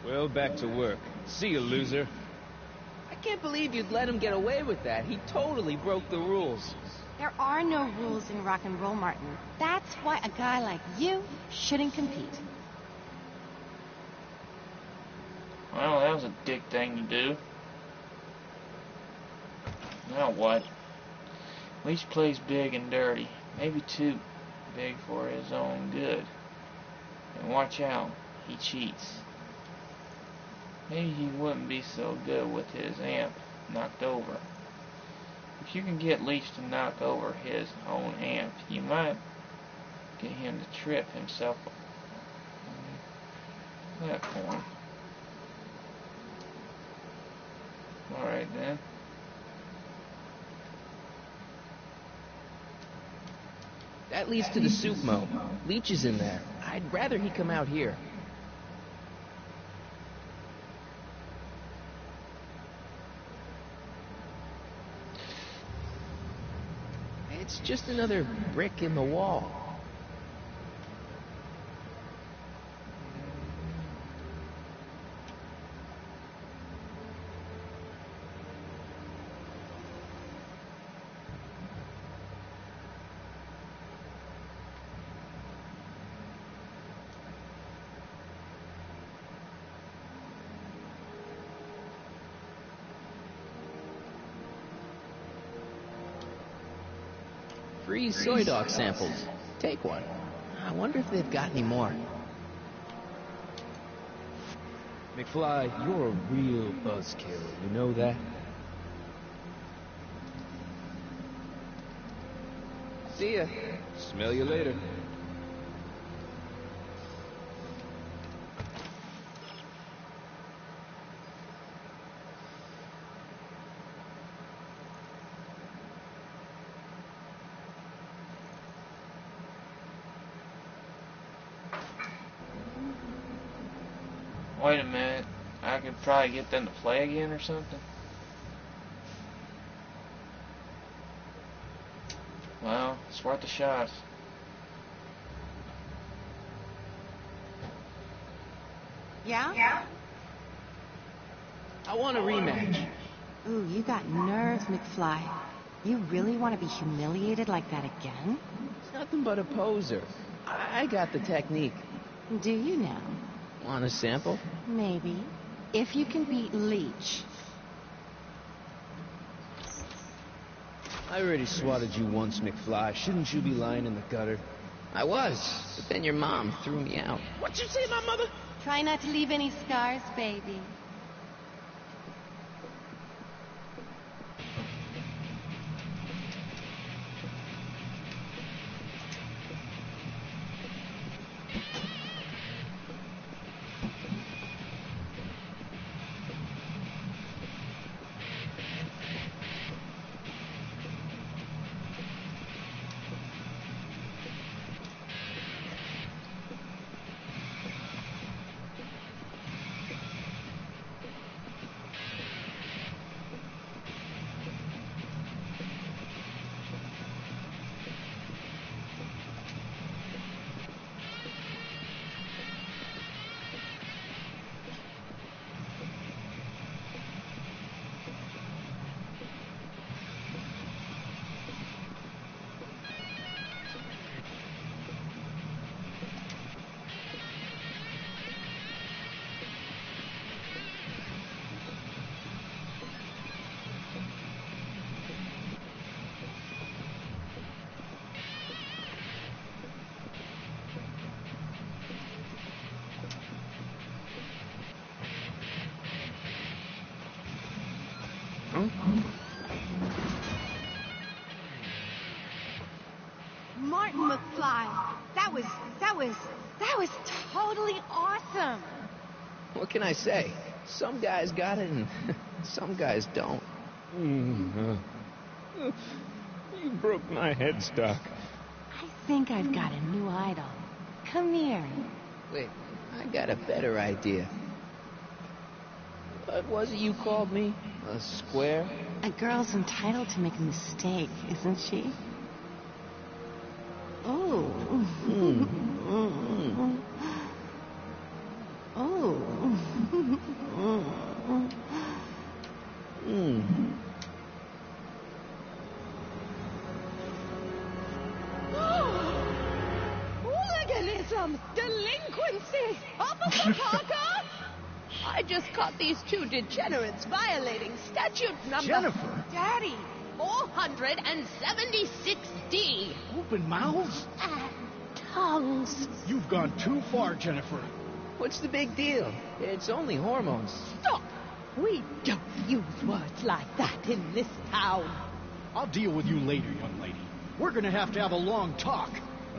Well, back to work. See you, loser. I can't believe you'd let him get away with that. He totally broke the rules. There are no rules in rock and roll, Martin. That's why a guy like you shouldn't compete. Well, that was a dick thing to do. Now what? Leach plays big and dirty. Maybe too big for his own good. And watch out, he cheats. Maybe he wouldn't be so good with his amp knocked over. If you can get Leach to knock over his own amp, you might get him to trip himself. That point. Alright then. That leads to the soup mo. Leach is in there. I'd rather he come out here. It's just another brick in the wall. Free soy dog samples. Take one. I wonder if they've got any more. McFly, you're a real buzzkill. You know that? See ya. Smell you later. Wait a minute. I could probably get them to play again or something. Well, it's worth a shot. Yeah? I want a rematch. Ooh, you got nerves, McFly. You really want to be humiliated like that again? It's nothing but a poser. I got the technique. Do you now? Want a sample? Maybe. If you can beat Leach. I already swatted you once, McFly. Shouldn't you be lying in the gutter? I was, but then your mom threw me out. What'd you say about Mother? Try not to leave any scars, baby. Martin McFly, that was totally awesome. What can I say? Some guys got it and some guys don't. You broke my headstock. I think I've got a new idol. Come here. Wait, I got a better idea. What was it you called me? A square? A girl's entitled to make a mistake, isn't she? Oh. Oh. Hooliganism! Delinquency! Officer Parker! I just caught these two degenerates violating statute number... Jennifer! Daddy! 476D! Open mouths? Tongues. You've gone too far, Jennifer. What's the big deal? It's only hormones. Stop! We don't use words like that in this town. I'll deal with you later, young lady. We're gonna have a long talk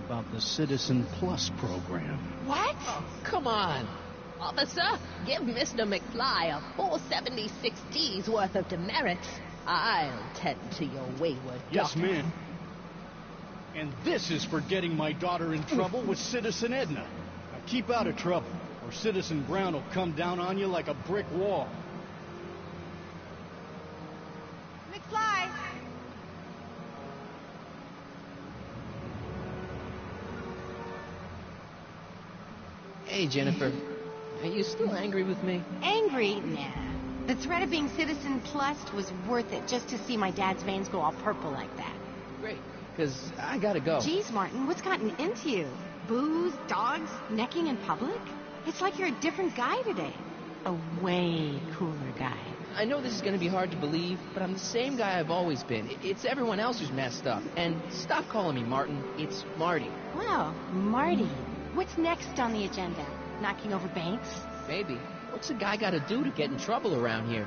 about the Citizen Plus program. What? Oh, come on. Officer, give Mr. McFly a 476D's worth of demerits. I'll tend to your wayward Yes, daughter. ma'am. And this is for getting my daughter in trouble with Citizen Edna. Now keep out of trouble, or Citizen Brown will come down on you like a brick wall. McFly! Hey, Jennifer. Are you still angry with me? Angry? Nah. The threat of being Citizen Plus was worth it just to see my dad's veins go all purple like that. Great, because I gotta go. Jeez, Martin, what's gotten into you? Booze, dogs, necking in public? It's like you're a different guy today. A way cooler guy. I know this is gonna be hard to believe, but I'm the same guy I've always been. It's everyone else who's messed up. And stop calling me Martin. It's Marty. Well, Marty, what's next on the agenda? Knocking over banks? Maybe. What's a guy gotta do to get in trouble around here?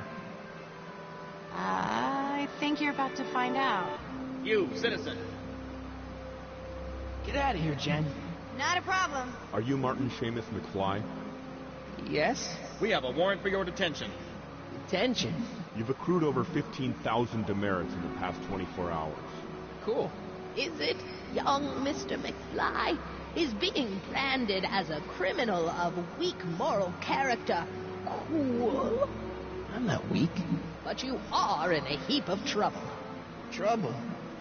I think you're about to find out. You, citizen. Get out of here, Jen. Not a problem. Are you Martin Seamus McFly? Yes? We have a warrant for your detention. Detention? You've accrued over 15,000 demerits in the past 24 hours. Cool. Is it, young Mr. McFly? Is being branded as a criminal of weak moral character cool? I'm not weak. But you are in a heap of trouble. Trouble?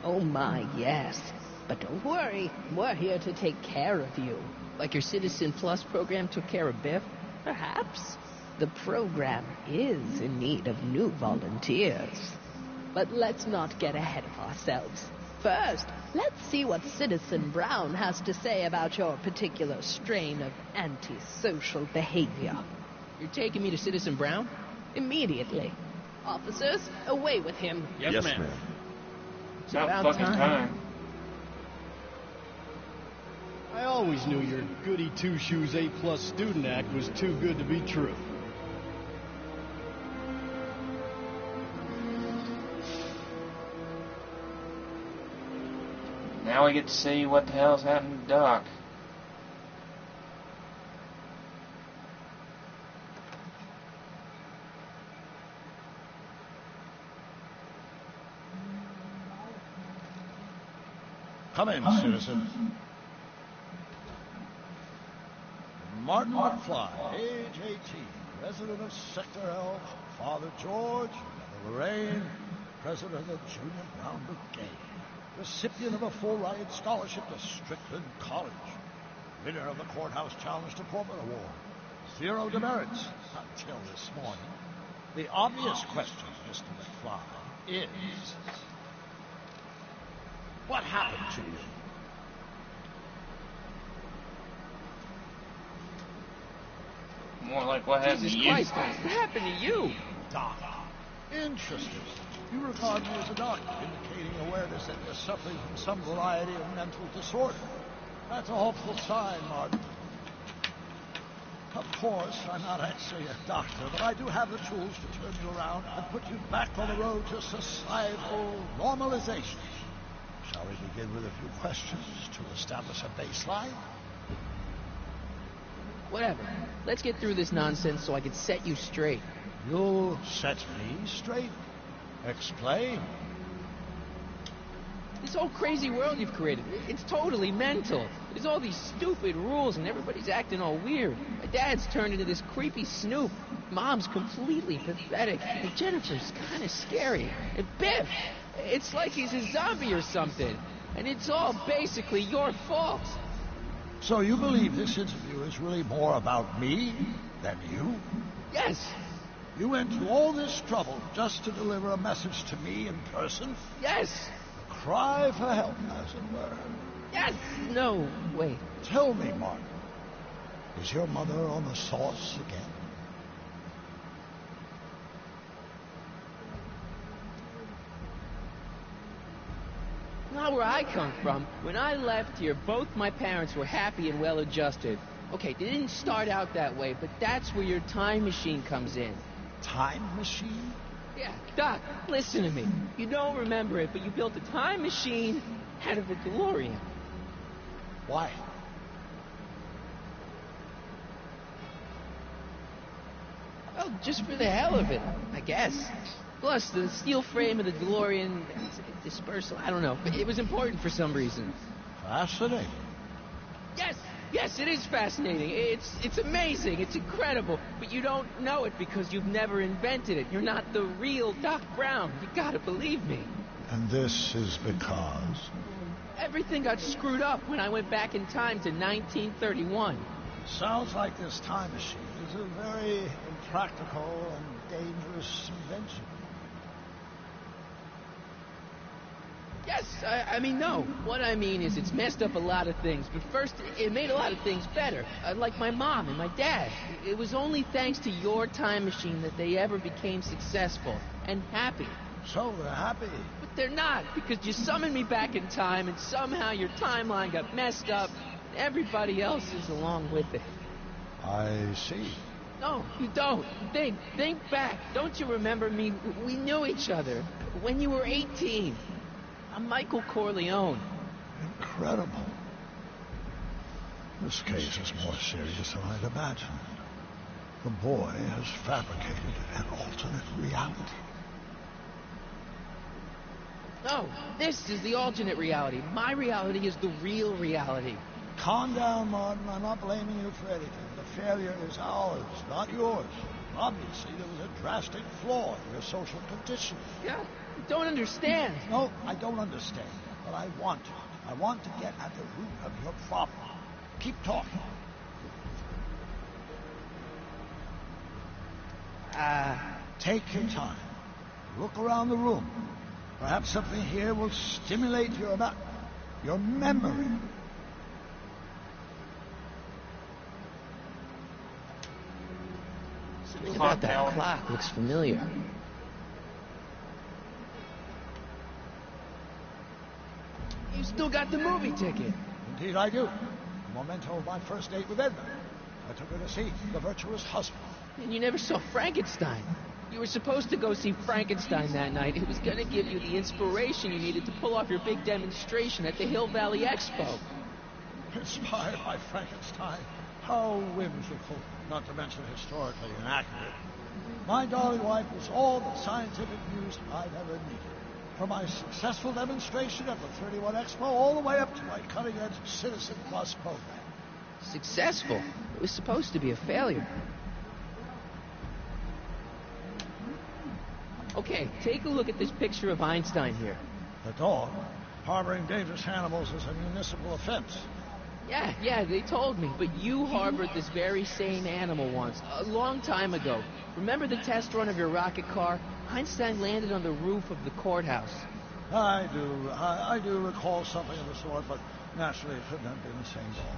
Oh my, yes. But don't worry, we're here to take care of you. Like your Citizen Plus program took care of Biff? Perhaps. The program is in need of new volunteers. But let's not get ahead of ourselves. First, let's see what Citizen Brown has to say about your particular strain of antisocial behavior. You're taking me to Citizen Brown? Immediately. Officers, away with him. Yes, ma'am. It's about fucking time. I always knew your goody two-shoes A+ student act was too good to be true. Now we get to see what the hell's happened to Doc. Come in, citizen. Martin McFly, age 18, resident of Sector L, Father George, Mother Lorraine, president of the Junior Brown Brigade, recipient of a full ride scholarship to Strickland College, winner of the Courthouse Challenge to Portman Award, 0 demerits until this morning. The obvious question, Mr. McFly, is... what happened to you? More like what happened to you. Christ, what happened to you? Doc. Interesting. You regard me as a doctor, indicating awareness that you're suffering from some variety of mental disorder. That's a hopeful sign, Martin. Of course, I'm not actually a doctor, but I do have the tools to turn you around and put you back on the road to societal normalization. Shall we begin with a few questions to establish a baseline? Whatever. Let's get through this nonsense so I can set you straight. You'll set me straight? Explain. This whole crazy world you've created, it's totally mental. There's all these stupid rules and everybody's acting all weird. My dad's turned into this creepy snoop. Mom's completely pathetic. And Jennifer's kind of scary. And Biff, it's like he's a zombie or something. And it's all basically your fault. So you believe this interview is really more about me than you? Yes. You went to all this trouble just to deliver a message to me in person? Yes. A cry for help, as it were. Yes. No, wait. Tell me, Martin, is your mother on the sauce again? Not where I come from. When I left here, both my parents were happy and well-adjusted. Okay, they didn't start out that way, but that's where your time machine comes in. Time machine? Yeah, Doc, listen to me. You don't remember it, but you built a time machine out of a DeLorean. Why? Oh, just for the hell of it, I guess. Plus, the steel frame of the DeLorean, dispersal, I don't know. It was important for some reason. Fascinating. Yes, it is fascinating. It's amazing. It's incredible. But you don't know it because you've never invented it. You're not the real Doc Brown. You gotta believe me. And this is because? Everything got screwed up when I went back in time to 1931. Sounds like this time machine is a very impractical and dangerous invention. Yes, I mean, no. What I mean is it's messed up a lot of things. But first, it made a lot of things better. Like my mom and my dad. It was only thanks to your time machine that they ever became successful and happy. So they're happy. But they're not, because you summoned me back in time, and somehow your timeline got messed up. And everybody else is along with it. I see. No, you don't. Think back. Don't you remember me? We knew each other when you were 18. I'm Michael Corleone. Incredible. This case is more serious than I'd imagined. The boy has fabricated an alternate reality. No, this is the alternate reality. My reality is the real reality. Calm down, Martin. I'm not blaming you for anything. The failure is ours, not yours. Obviously, there was a drastic flaw in your social conditioning. Yeah, you don't understand. No, I don't understand. But I want to. I want to get at the root of your problem. Keep talking. Take your time. Look around the room. Perhaps something here will stimulate your memory. Something about that clock looks familiar. You still got the movie ticket. Indeed I do. A memento of my first date with Edna. I took her to see The Virtuous Husband. And you never saw Frankenstein. You were supposed to go see Frankenstein that night. It was going to give you the inspiration you needed to pull off your big demonstration at the Hill Valley Expo. Inspired by Frankenstein? How whimsical, not to mention historically inaccurate. My darling wife was all the scientific news I've ever needed. From my successful demonstration at the 31 Expo all the way up to my cutting-edge Citizen Plus program. Successful? It was supposed to be a failure. Okay, take a look at this picture of Einstein here. The dog, harboring dangerous animals is a municipal offense. Yeah, they told me. But you harbored this very same animal once, a long time ago. Remember the test run of your rocket car? Einstein landed on the roof of the courthouse. I do recall something of the sort, but naturally it couldn't have been the same dog.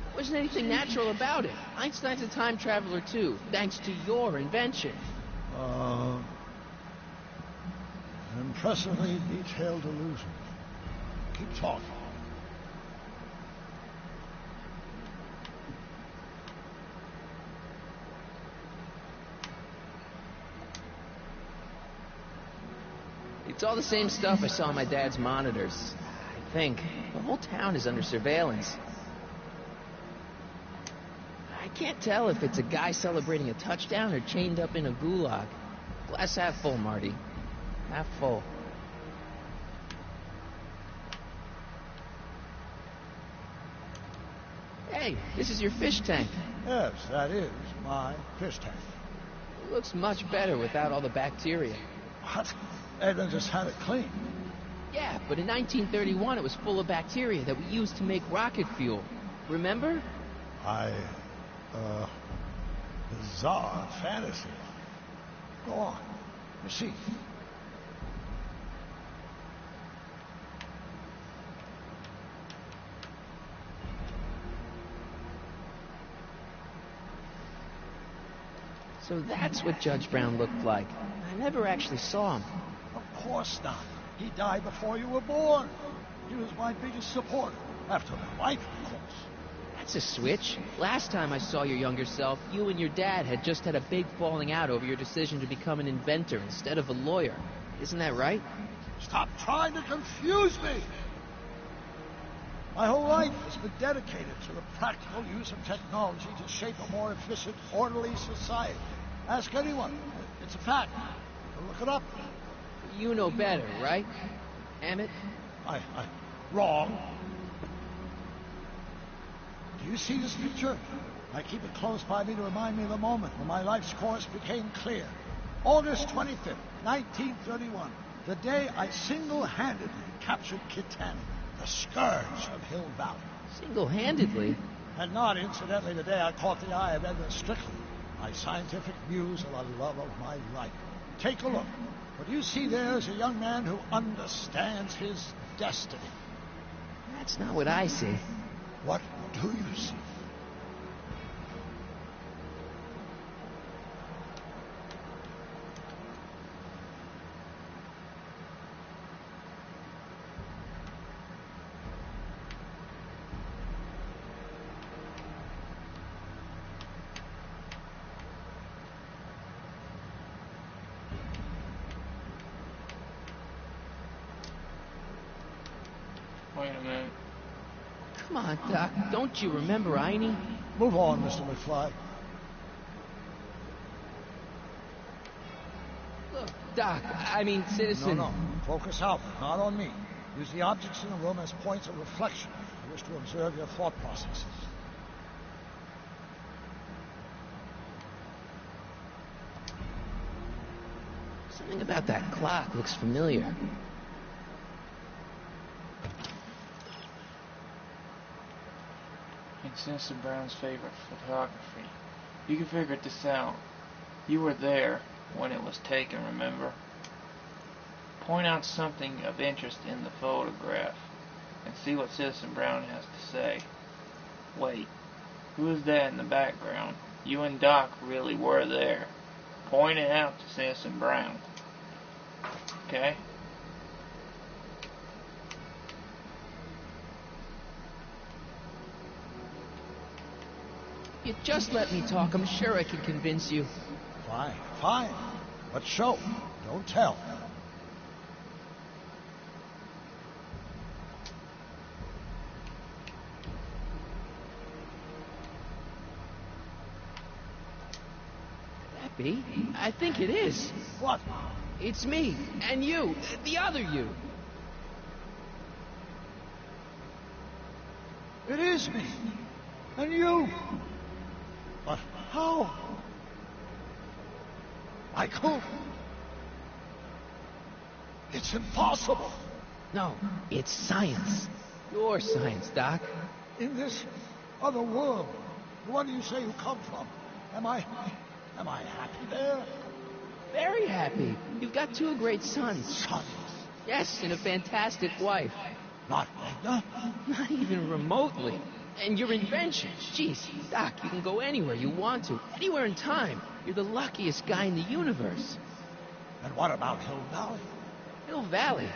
There wasn't anything natural about it. Einstein's a time traveler, too, thanks to your invention. An impressively detailed illusion. Keep talking. It's all the same stuff I saw on my dad's monitors. I think. The whole town is under surveillance. I can't tell if it's a guy celebrating a touchdown or chained up in a gulag. Glass half full, Marty. Half full. Hey, this is your fish tank. Yes, that is my fish tank. It looks much better without all the bacteria. What? Edna just had it cleaned. Yeah, but in 1931 it was full of bacteria that we used to make rocket fuel. Remember? Bizarre fantasy. Go on. Proceed. So that's what Judge Brown looked like. I never actually saw him. Of course not. He died before you were born. He was my biggest supporter. After my wife, of course. That's a switch. Last time I saw your younger self, you and your dad had just had a big falling out over your decision to become an inventor instead of a lawyer. Isn't that right? Stop trying to confuse me! My whole life has been dedicated to the practical use of technology to shape a more efficient, orderly society. Ask anyone. It's a fact. Look it up. You know better, right, Emmett? Wrong. Do you see this picture? I keep it close by me to remind me of the moment when my life's course became clear. August 25th, 1931. The day I single-handedly captured Kittanning, the scourge of Hill Valley. Single-handedly? And not, incidentally, the day I caught the eye of Edward Strickland, my scientific muse and the love of my life. Take a look. What you see there is a young man who understands his destiny. That's not what I see. What do you see? Wait a minute. Come on, Doc. Don't you remember Einie? Move on, Mr. McFly. Look, Doc, I mean, citizen. No. Focus outward, not on me. Use the objects in the room as points of reflection. I wish to observe your thought processes. Something about that clock looks familiar. It's Citizen Brown's favorite photography. You can figure this out. You were there when it was taken, remember? Point out something of interest in the photograph and see what Citizen Brown has to say. Wait, who is that in the background? You and Doc really were there. Point it out to Citizen Brown. Okay? You just let me talk. I'm sure I can convince you. Fine. But show. Don't tell. That be? I think it is. What? It's me. And you. The other you. It is me. And you. But how? Michael? It's impossible. No, it's science. Your science, Doc. In this other world, the one you say you come from, am I happy there? Very happy. You've got two great sons. Sons? Yes, and a fantastic wife. Not Edna? Not even remotely. And your invention. Jeez, Doc, you can go anywhere you want to. Anywhere in time. You're the luckiest guy in the universe. And what about Hill Valley? Hill Valley?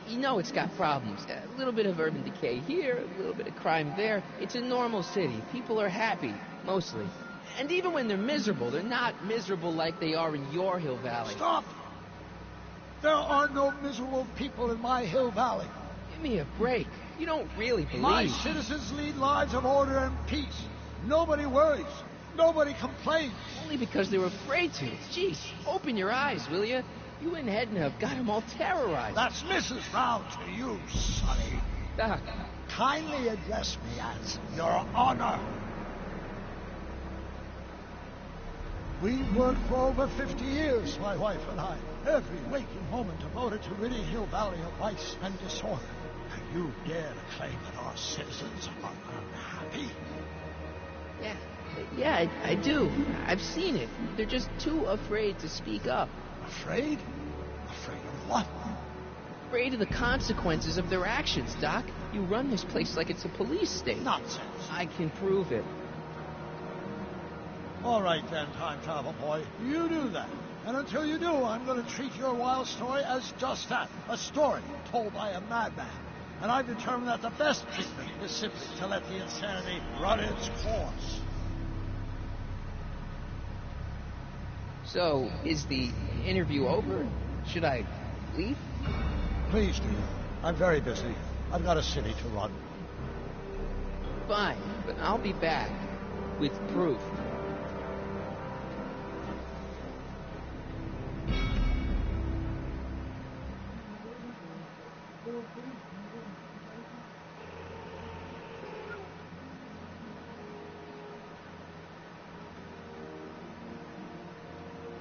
You know it's got problems. A little bit of urban decay here, a little bit of crime there. It's a normal city. People are happy, mostly. And even when they're miserable, they're not miserable like they are in your Hill Valley. Stop! There are no miserable people in my Hill Valley. Give me a break. You don't really believe. My citizens lead lives of order and peace. Nobody worries. Nobody complains. Only because they're afraid to. Jeez, open your eyes, will you? You and Edna have got them all terrorized. That's Mrs. Brown to you, Sonny. Doc. Kindly address me as Your Honor. We've worked for over 50 years, my wife and I. Every waking moment devoted to ridding Hill Valley of vice and disorder. And you dare to claim that our citizens are unhappy? Yeah, I do. I've seen it. They're just too afraid to speak up. Afraid? Afraid of what? Afraid of the consequences of their actions, Doc. You run this place like it's a police state. Nonsense. I can prove it. All right then, time travel boy. You do that. And until you do, I'm going to treat your wild story as just that. A story told by a madman. And I've determined that the best treatment is simply to let the insanity run its course. So, is the interview over? Should I leave? Please do. I'm very busy. I've got a city to run. Fine, but I'll be back with proof.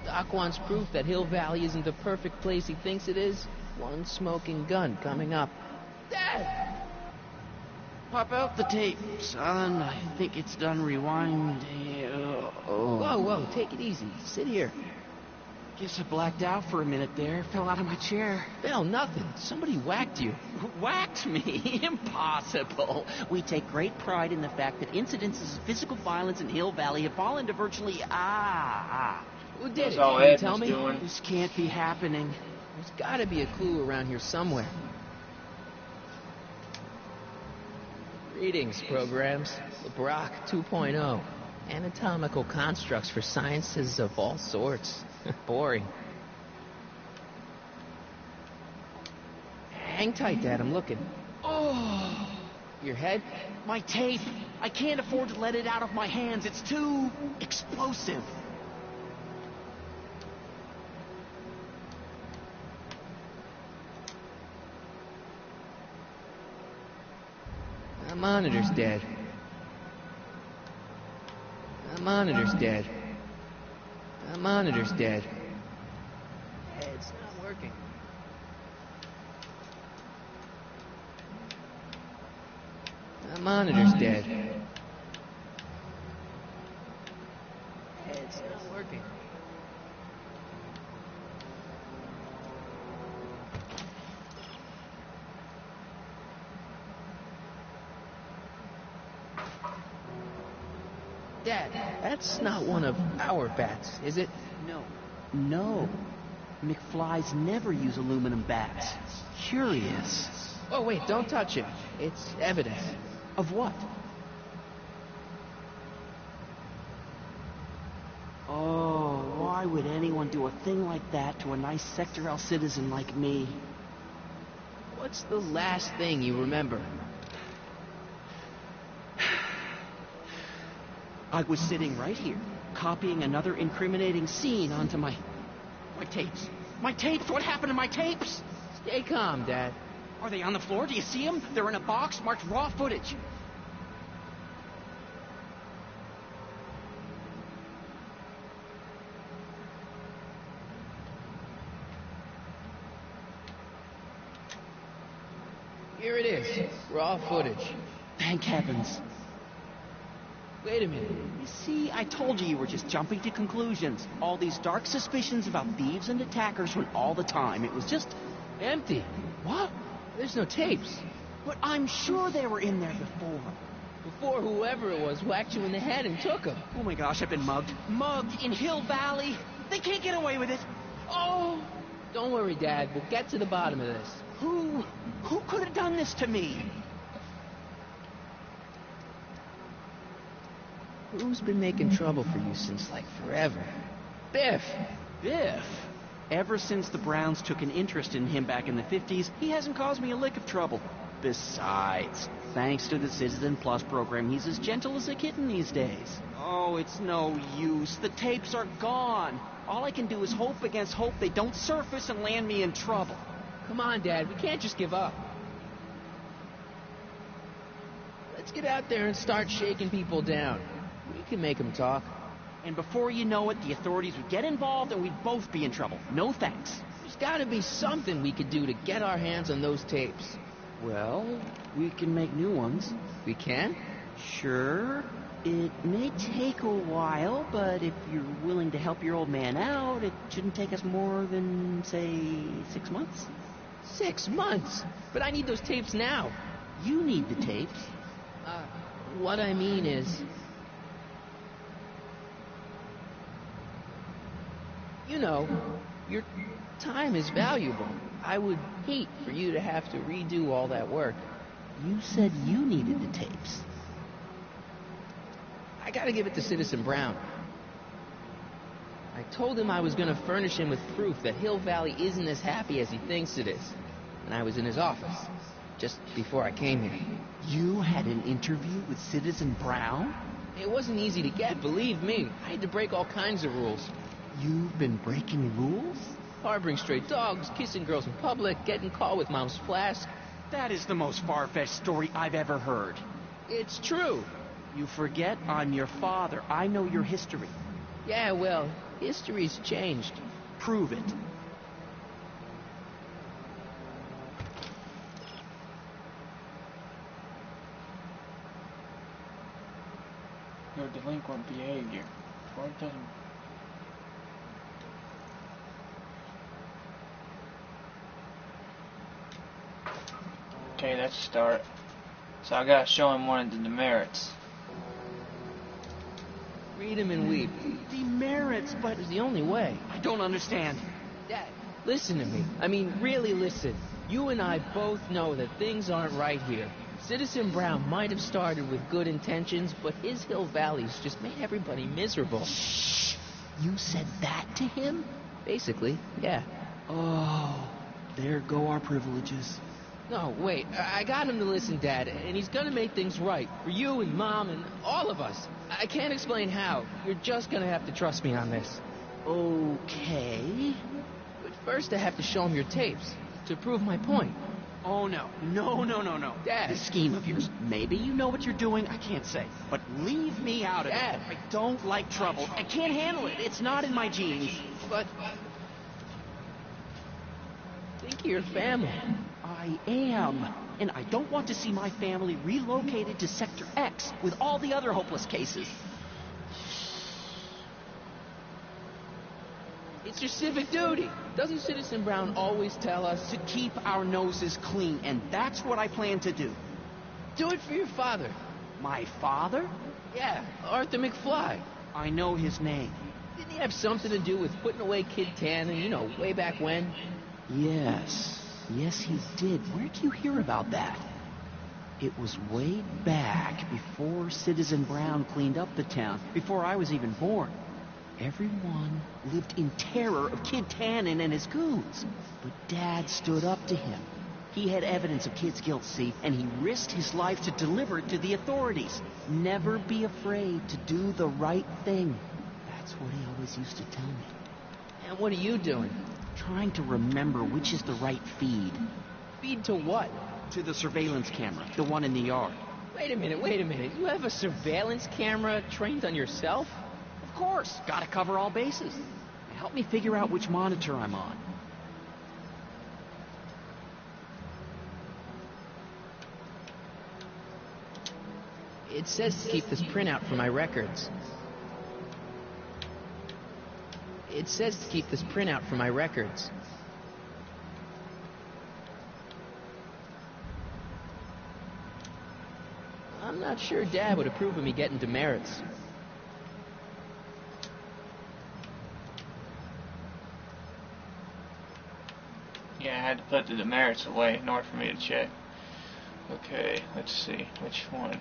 Doc wants proof that Hill Valley isn't the perfect place he thinks it is. One smoking gun coming up. Dad! Pop out the tape, son. I think it's done rewinding. Whoa, take it easy. Sit here. Guess I blacked out for a minute there. Fell out of my chair. Fell nothing. Somebody whacked you. Whacked me? Impossible. We take great pride in the fact that incidences of physical violence in Hill Valley have fallen to virtually... Who did That's it? all Can you Ed tell was me? doing. This can't be happening. There's gotta be a clue around here somewhere. Greetings, programs. LeBrock 2.0. Anatomical constructs for sciences of all sorts. Boring. Hang tight, Dad. I'm looking. Oh, Your head? my tape. I can't afford to let it out of my hands. It's too explosive. The monitor's dead. The monitor's dead. The monitor's dead. It's not working. The monitor's dead. It's not working. Dad, that's not one of our bats, is it? No. McFlys never use aluminum bats. Curious. Oh, wait, don't touch it. It's evidence. Of what? Oh, why would anyone do a thing like that to a nice Sector L citizen like me? What's the last thing you remember? I was sitting right here, copying another incriminating scene onto my tapes. My tapes? What happened to my tapes? Stay calm, Dad. Are they on the floor? Do you see them? They're in a box marked raw footage. Here it is. Raw footage. Thank heavens. Wait a minute. You see, I told you were just jumping to conclusions. All these dark suspicions about thieves and attackers when all the time it was just empty. What? There's no tapes. But I'm sure they were in there before. Before whoever it was whacked you in the head and took them. Oh my gosh, I've been mugged. Mugged in Hill Valley. They can't get away with it. Oh! Don't worry, Dad. We'll get to the bottom of this. Who could have done this to me? Who's been making trouble for you since, like, forever? Biff! Biff? Ever since the Browns took an interest in him back in the 50s, he hasn't caused me a lick of trouble. Besides, thanks to the Citizen Plus program, he's as gentle as a kitten these days. Oh, it's no use. The tapes are gone. All I can do is hope against hope they don't surface and land me in trouble. Come on, Dad. We can't just give up. Let's get out there and start shaking people down. We can make them talk. And before you know it, the authorities would get involved and we'd both be in trouble. No thanks. There's gotta be something we could do to get our hands on those tapes. Well, we can make new ones. We can? Sure. It may take a while, but if you're willing to help your old man out, it shouldn't take us more than, say, 6 months. 6 months? But I need those tapes now. You need the tapes. What I mean is... You know, your time is valuable. I would hate for you to have to redo all that work. You said you needed the tapes. I gotta give it to Citizen Brown. I told him I was gonna furnish him with proof that Hill Valley isn't as happy as he thinks it is. And I was in his office, just before I came here. You had an interview with Citizen Brown? It wasn't easy to get, believe me. I had to break all kinds of rules. You've been breaking rules? Harboring stray dogs, kissing girls in public, getting caught with Mom's flask. That is the most far-fetched story I've ever heard. It's true. You forget I'm your father. I know your history. Yeah, well, history's changed. Prove it. Your delinquent behavior. What doesn't... Okay, that's a start. So I gotta show him one of the demerits. Read him and weep. Demerits, but it's the only way. I don't understand. Dad, listen to me. I mean, really listen. You and I both know that things aren't right here. Citizen Brown might have started with good intentions, but his Hill Valley's just made everybody miserable. Shh! You said that to him? Basically, yeah. Oh, there go our privileges. No, wait. I got him to listen, Dad, and he's gonna make things right. For you and Mom and all of us. I can't explain how. You're just gonna have to trust me on this. Okay. But first I have to show him your tapes, to prove my point. Oh, no. No. Dad. This scheme of yours. Maybe you know what you're doing, I can't say. But leave me out of Dad. it. I don't like trouble. I can't handle it. It's not in my genes. But... think of your family. I am. And I don't want to see my family relocated to Sector X with all the other hopeless cases. It's your civic duty. Doesn't Citizen Brown always tell us to keep our noses clean? And that's what I plan to do. Do it for your father. My father? Yeah, Arthur McFly. I know his name. Didn't he have something to do with putting away Kid Tannen, you know, way back when? Yes, he did. Where'd you hear about that? It was way back before Citizen Brown cleaned up the town, before I was even born. Everyone lived in terror of Kid Tannen and his goons. But Dad stood up to him. He had evidence of Kid's guilt, see, and he risked his life to deliver it to the authorities. Never be afraid to do the right thing. That's what he always used to tell me. And what are you doing? Trying to remember which is the right feed. Feed to what? To the surveillance camera, the one in the yard. Wait a minute. You have a surveillance camera trained on yourself? Of course. Gotta cover all bases. Help me figure out which monitor I'm on. It says to keep this printout for my records. I'm not sure Dad would approve of me getting demerits. Yeah, I had to put the demerits away in order for me to check. Okay, let's see. Which one?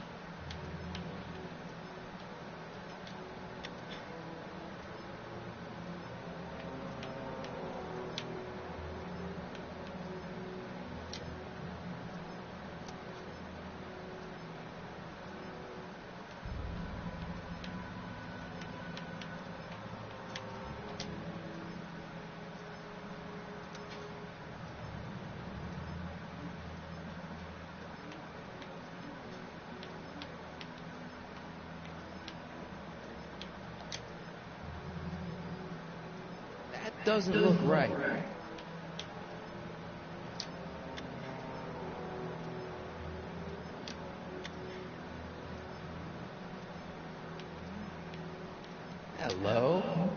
doesn't look right. Hello?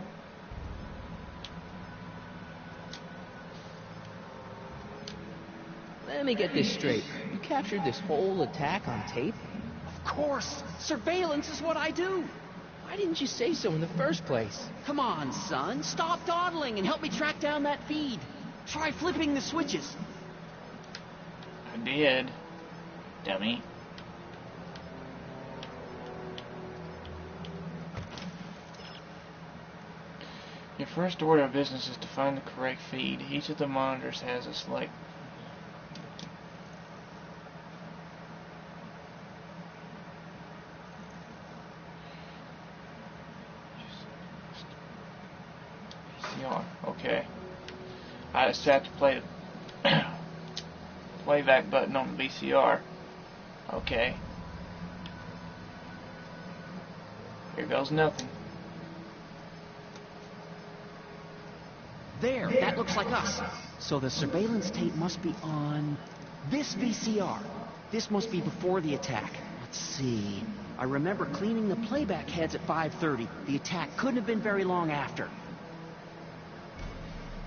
Let me get this straight. You captured this whole attack on tape? Of course. Surveillance is what I do. Why didn't you say so in the first place? Come on, son. Stop dawdling and help me track down that feed. Try flipping the switches. I did, dummy. Your first order of business is to find the correct feed. Each of the monitors has a select. VCR. Okay. I just have to play the playback button on the VCR. Okay. Here goes nothing. There, that looks like us. So the surveillance tape must be on this VCR. This must be before the attack. Let's see. I remember cleaning the playback heads at 5:30. The attack couldn't have been very long after.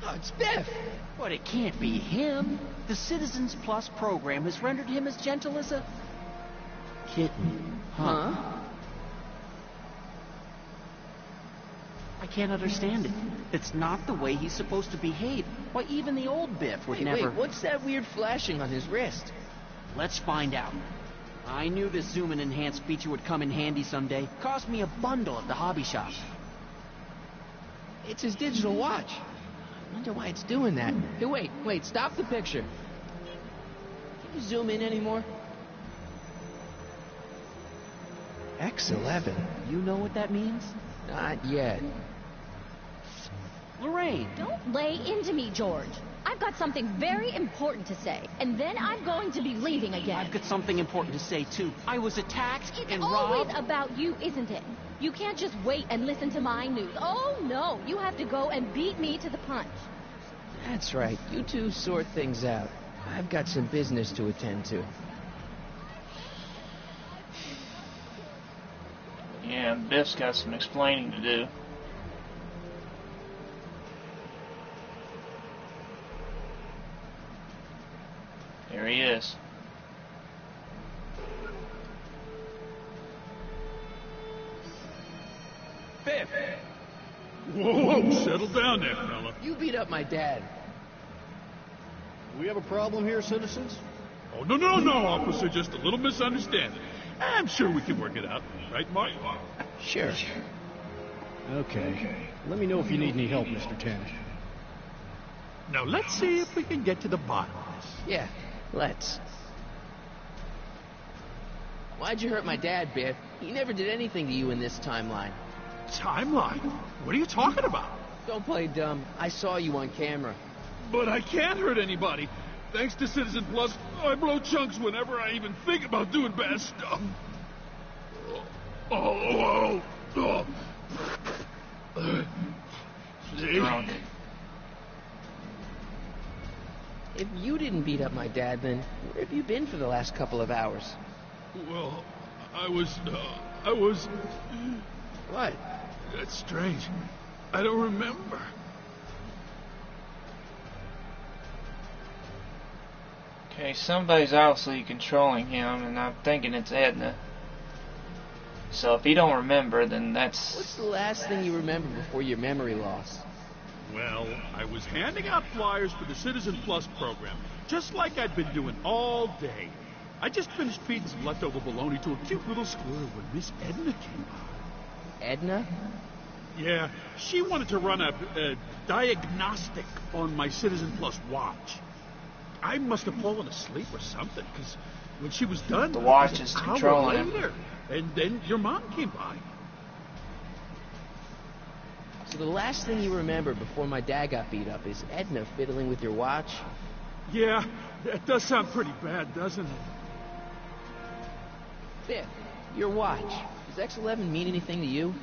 Oh, it's Biff! But it can't be him. The Citizens Plus program has rendered him as gentle as a kitten. Huh? I can't understand it. It's not the way he's supposed to behave. Why, even the old Biff would never... Wait, what's that weird flashing on his wrist? Let's find out. I knew this zoom and enhance feature would come in handy someday. Cost me a bundle at the hobby shop. It's his digital watch. I wonder why it's doing that. Hey, wait, stop the picture. Can you zoom in anymore? X11. You know what that means? Not yet. Lorraine! Don't lay into me, George. I've got something very important to say, and then I'm going to be leaving again. I've got something important to say, too. I was attacked and It's robbed. always about you, isn't it? You can't just wait and listen to my news. Oh, no. You have to go and beat me to the punch. That's right. You two sort things out. I've got some business to attend to. Yeah, Biff's got some explaining to do. There he is. Biff! Whoa, settle down there, fella. You beat up my dad. Do we have a problem here, citizens? Oh, no, officer. Just a little misunderstanding. I'm sure we can work it out. Right, Mark? Sure. Okay. Let me know if you need any help, Mr. 10. Now, let's see if we can get to the bottom of this. Yeah, let's. Why'd you hurt my dad, Biff? He never did anything to you in this timeline. Timeline? What are you talking about? Don't play dumb. I saw you on camera. But I can't hurt anybody. Thanks to Citizen Plus, I blow chunks whenever I even think about doing bad stuff. Oh. See? If you didn't beat up my dad, then where have you been for the last couple of hours? Well, I was... What? That's strange. I don't remember. Okay, somebody's obviously controlling him, and I'm thinking it's Edna. So if he don't remember, then that's... What's the last thing you remember before your memory loss? Well, I was handing out flyers for the Citizen Plus program, just like I'd been doing all day. I just finished feeding some leftover bologna to a cute little squirrel when Miss Edna came by. Edna? Yeah, she wanted to run a diagnostic on my Citizen Plus watch. I must have fallen asleep or something, because when she was done... The watch is controlling him. Later, and then your mom came by. So the last thing you remember before my dad got beat up is Edna fiddling with your watch? Yeah, that does sound pretty bad, doesn't it? Biff, your watch. Does X11 mean anything to you?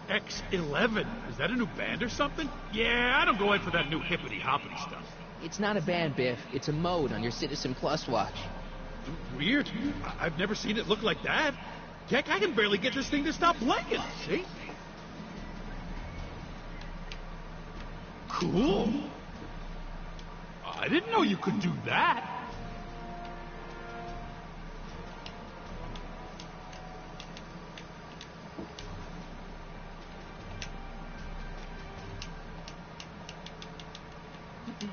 X11. Is that a new band or something? Yeah, I don't go in for that new hippity-hoppity stuff. It's not a band, Biff. It's a mode on your Citizen Plus watch. Weird. I've never seen it look like that. Heck, I can barely get this thing to stop blinking. See? Cool. I didn't know you could do that.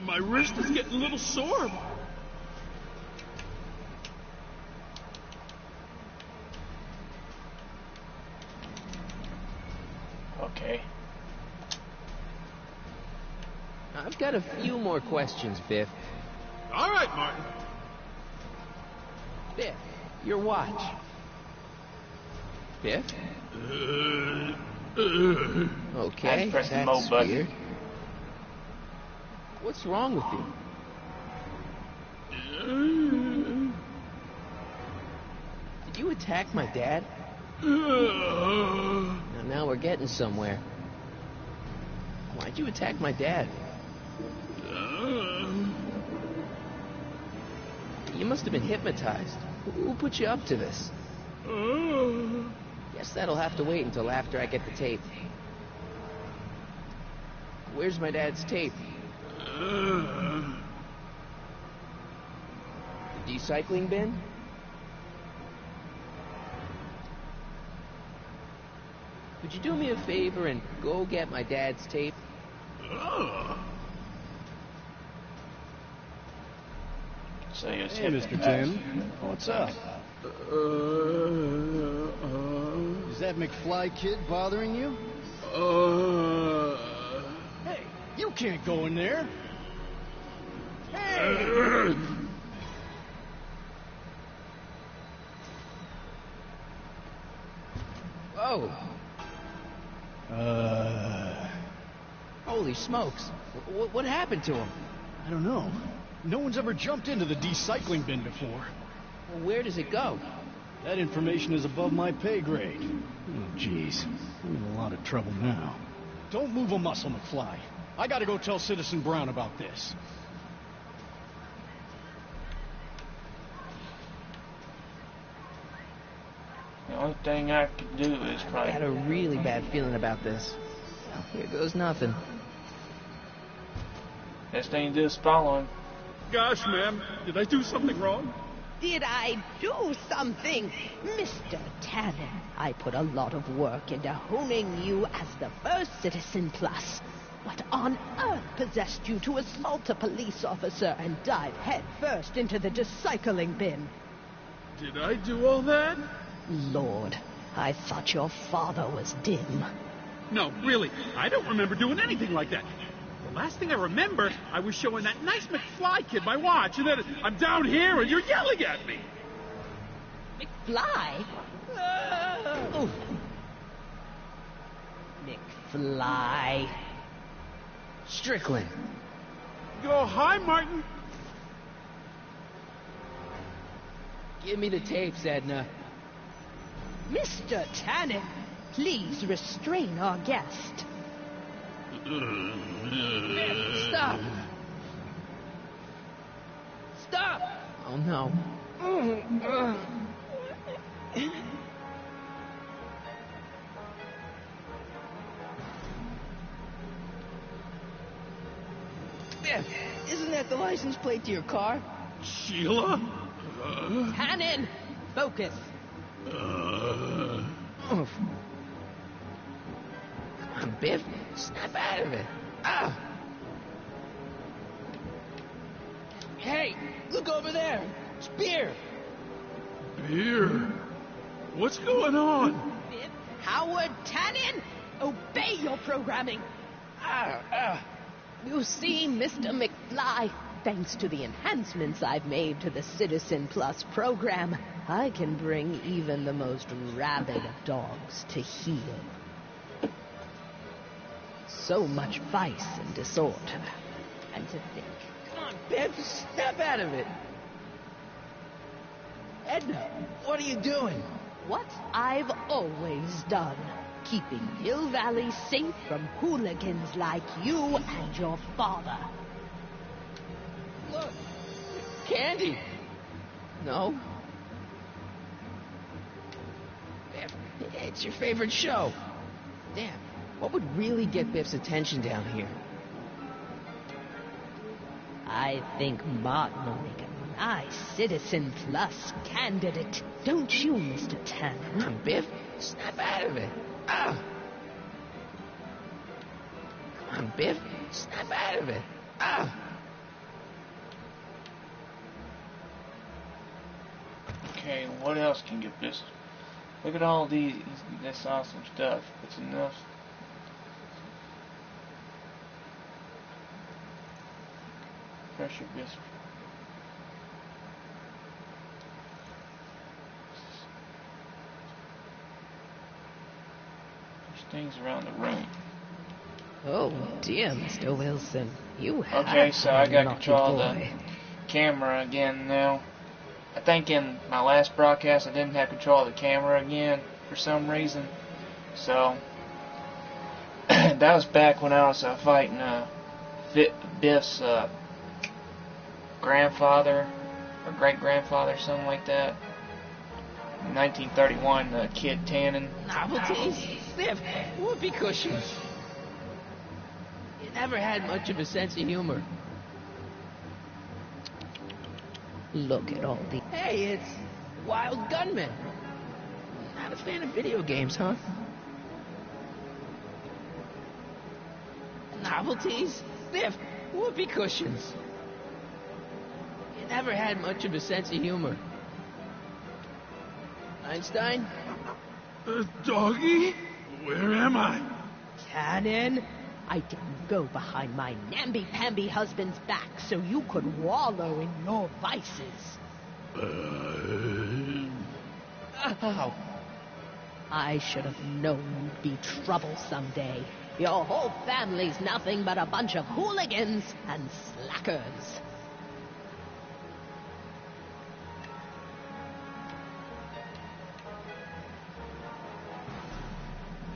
My wrist is getting a little sore. Okay. I've got a few more questions, Biff. All right, Martin. Biff, your watch. Biff? Okay, press the that's mode button. weird. What's wrong with you? Did you attack my dad? Now we're getting somewhere. Why'd you attack my dad? You must have been hypnotized. Who put you up to this? Guess that'll have to wait until after I get the tape. Where's my dad's tape? The recycling bin? Would you do me a favor and go get my dad's tape? Say it's Hey, Mr. Tim. What's up? Is that McFly kid bothering you? Hey, you can't go in there. Hey! Whoa. Holy smokes. What happened to him? I don't know. No one's ever jumped into the recycling bin before. Well, where does it go? That information is above my pay grade. Oh, jeez. I'm in a lot of trouble now. Don't move a muscle, McFly. I gotta go tell Citizen Brown about this. The only thing I could do is I probably... had a really bad feeling about this. Well, here goes nothing. Best thing to do is follow him. Gosh, ma'am, did I do something wrong? Did I do something? Mr. Tannen, I put a lot of work into honing you as the first Citizen Plus. What on earth possessed you to assault a police officer and dive headfirst into the recycling bin? Did I do all that? Lord, I thought your father was dim. No, really, I don't remember doing anything like that. The last thing I remember, I was showing that nice McFly kid my watch, and then I'm down here and you're yelling at me. McFly? Oh. McFly. Strickland. Oh, hi, Martin. Give me the tapes, Edna. Mr. Tannen, please restrain our guest. Stop! Stop! Oh, no. Biff, isn't that the license plate to your car? Sheila? Tannen, focus. Come on, Biff. Snap out of it. Ah! Hey, look over there. It's beer. Beer? What's going on? Biff Howard Tannen, obey your programming. You see, Mr. McFly, thanks to the enhancements I've made to the Citizen Plus program, I can bring even the most rabid of dogs to heel. So much vice and disorder. And to think. Come on, Biff, snap out of it. Edna, what are you doing? What I've always done. keeping Hill Valley safe from hooligans like you and your father. Look, Candy. No. Biff, it's your favorite show. Damn, what would really get Biff's attention down here? I think Martin will make a nice Citizen Plus candidate. Don't you, Mr. Tannen? Come on, Biff. Snap out of it. Ah. Come on, Biff. Snap out of it. Ah. Okay, what else can get Biff? Look at all this awesome stuff. It's enough. Pressure biscuit. There's things around the room. Oh dear, Mr. Wilson, you have Okay, so I got naughty control of the boy. camera again now. I think in my last broadcast I didn't have control of the camera again for some reason. So that was back when I was fighting Biff's grandfather or great-grandfather, something like that. In 1931, Kid Tannen. Novelties? Biff, whoopee cushions. You never had much of a sense of humor. Look at all the... Hey, it's Wild Gunman. Not a fan of video games, huh? Novelties? Biff, whoopee cushions. You never had much of a sense of humor. Einstein? Doggy? Where am I? Tannen, I didn't go behind my namby-pamby husband's back so you could wallow in your vices. Ow. I should have known you'd be trouble someday. Your whole family's nothing but a bunch of hooligans and slackers.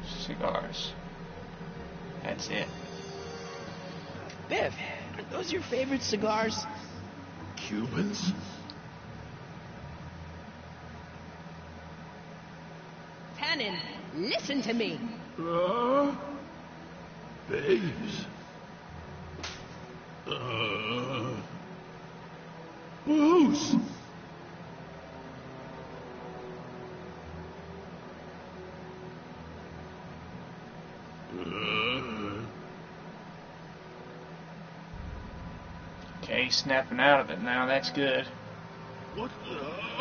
Cigars. That's it. Biff, are those your favorite cigars? Cubans? Tannen, listen to me. Babes. Bruce. Okay, he's snapping out of it now. That's good. What?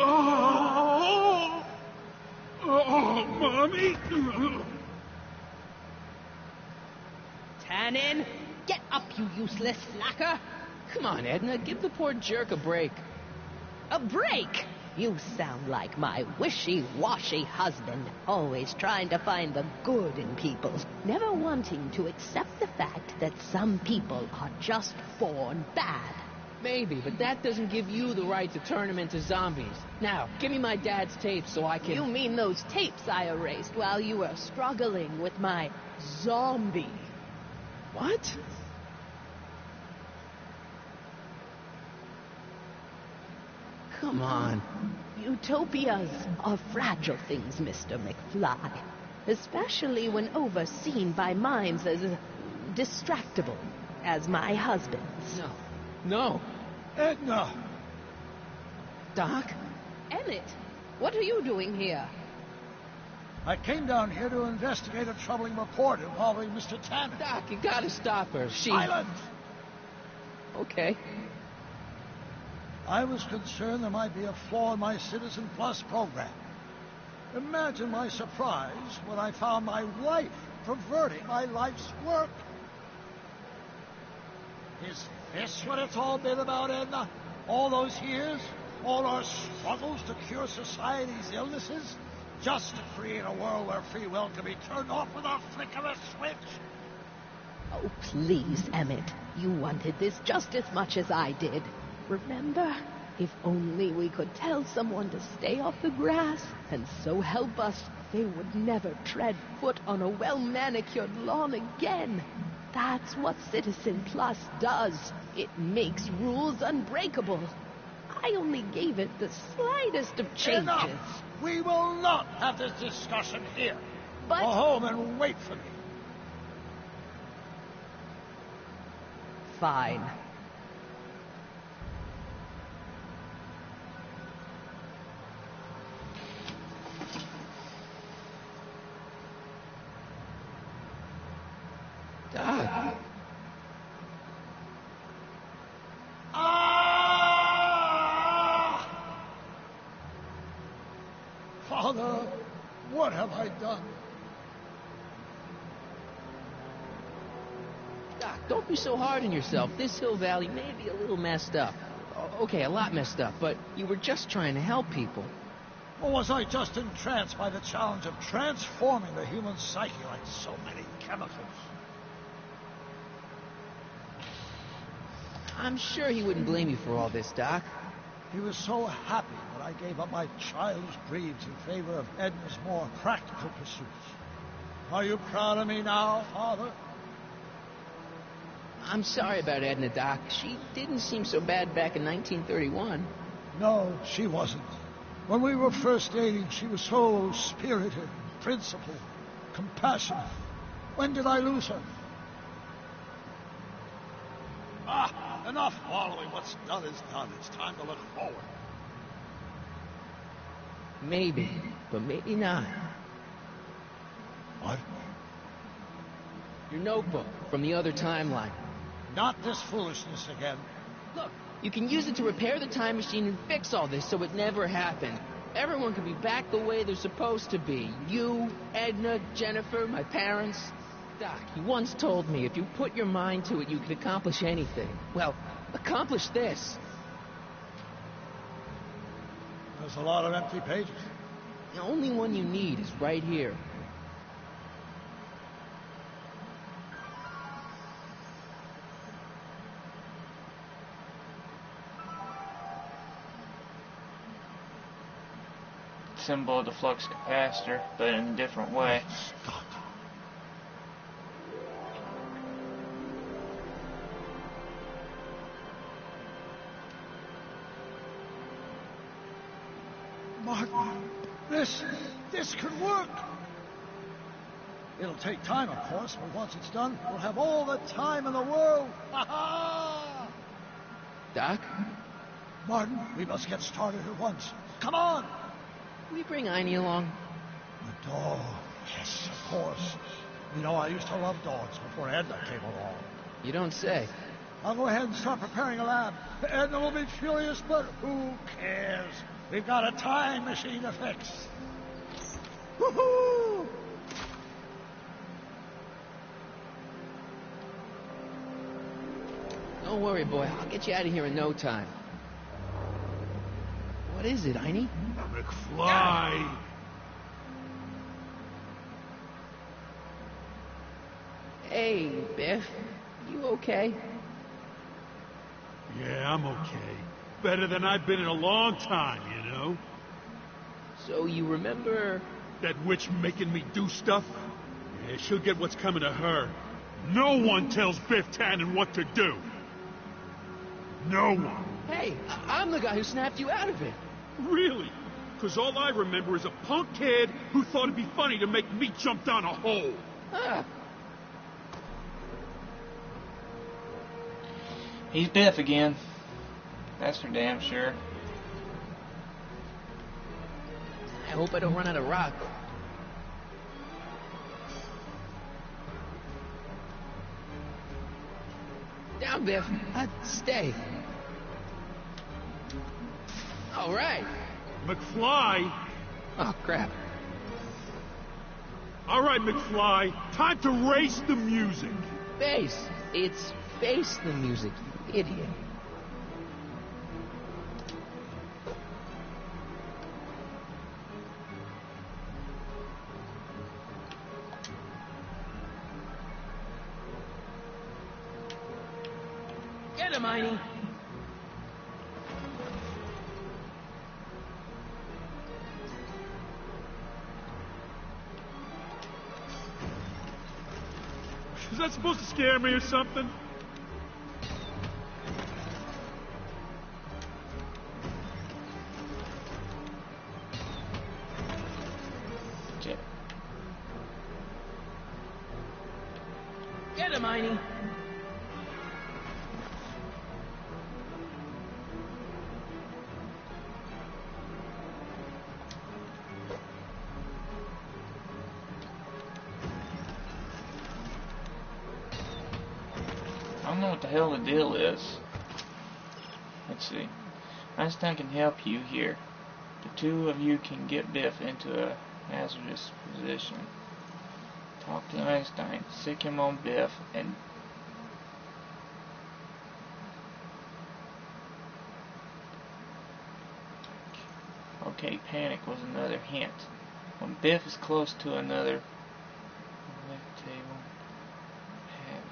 Oh, Mommy. Tannen, get up, you useless slacker. Come on, Edna, give the poor jerk a break. A break? You sound like my wishy-washy husband, always trying to find the good in people, never wanting to accept the fact that some people are just born bad. Maybe, but that doesn't give you the right to turn them into zombies. Now, give me my dad's tapes so I can... You mean those tapes I erased while you were struggling with my zombie? What? Come on. Utopias are fragile things, Mr. McFly. Especially when overseen by minds as distractible as my husband's. No. No. Edna! Doc? Emmett, what are you doing here? I came down here to investigate a troubling report involving Mr. Tannen. Doc, you gotta stop her. Silence! Okay. I was concerned there might be a flaw in my Citizen Plus program. Imagine my surprise when I found my wife perverting my life's work. Is this what it's all been about, Edna? All those years? All our struggles to cure society's illnesses? Just to create a world where free will can be turned off with a flick of a switch? Oh, please, Emmett. You wanted this just as much as I did. Remember? If only we could tell someone to stay off the grass and so help us they would never tread foot on a well-manicured lawn again. That's what Citizen Plus does. It makes rules unbreakable. I only gave it the slightest of changes. Enough! We will not have this discussion here. But... Go home and wait for me. Fine. Doc. Father, what have I done? Doc, don't be so hard on yourself. This Hill Valley may be a little messed up. Okay, a lot messed up, but you were just trying to help people. Or was I just entranced by the challenge of transforming the human psyche like so many chemicals? I'm sure he wouldn't blame you for all this, Doc. He was so happy that I gave up my childish dreams in favor of Edna's more practical pursuits. Are you proud of me now, Father? I'm sorry about Edna, Doc. She didn't seem so bad back in 1931. No, she wasn't. When we were first dating, she was so spirited, principled, compassionate. When did I lose her? Enough wallowing. What's done is done. It's time to look forward. Maybe, but maybe not. What? Your notebook from the other timeline. Not this foolishness again. Look, you can use it to repair the time machine and fix all this so it never happened. Everyone can be back the way they're supposed to be. You, Edna, Jennifer, my parents. Doc, you once told me if you put your mind to it, you could accomplish anything. Well, accomplish this. There's a lot of empty pages. The only one you need is right here. Symbol of the flux capacitor, but in a different way. Martin, this could work. It'll take time, of course, but once it's done, we'll have all the time in the world. Ha-ha! Doc? Martin, we must get started at once. Come on! Will you bring Einie along? The dog. Yes, of course. You know, I used to love dogs before Edna came along. You don't say. I'll go ahead and start preparing a lab. Edna will be furious, but who cares? We've got a time machine to fix. Woohoo! Don't worry, boy. I'll get you out of here in no time. What is it, Einie? McFly! Hey, Biff. You okay? Yeah, I'm okay. Better than I've been in a long time, you know? So you remember... That witch making me do stuff? Yeah, she'll get what's coming to her. No one tells Biff Tannen what to do. No one. Hey, I'm the guy who snapped you out of it. Really? Because all I remember is a punk kid who thought it'd be funny to make me jump down a hole. Ah. He's Biff again. That's for damn sure. I hope I don't run out of rock. Down, Biff. Stay. All right. McFly? Oh, crap. All right, McFly. Time to race the music. Face. It's face the music, you idiot. Get him, Einie. supposed to scare me or something? Get him, Einie. I don't know what the hell the deal is. Let's see. Einstein can help you here. The two of you can get Biff into a hazardous position. Talk to Einstein, sick him on Biff, and okay, panic was another hint. When Biff is close to another left table, have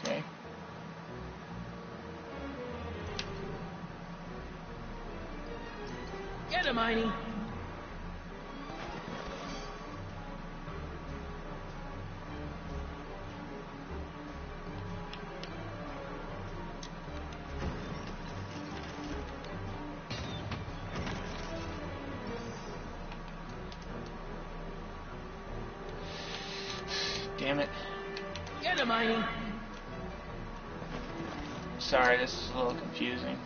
it. Okay. Get him, Einie. Damn it. Get him, Einie. Sorry, this is a little confusing.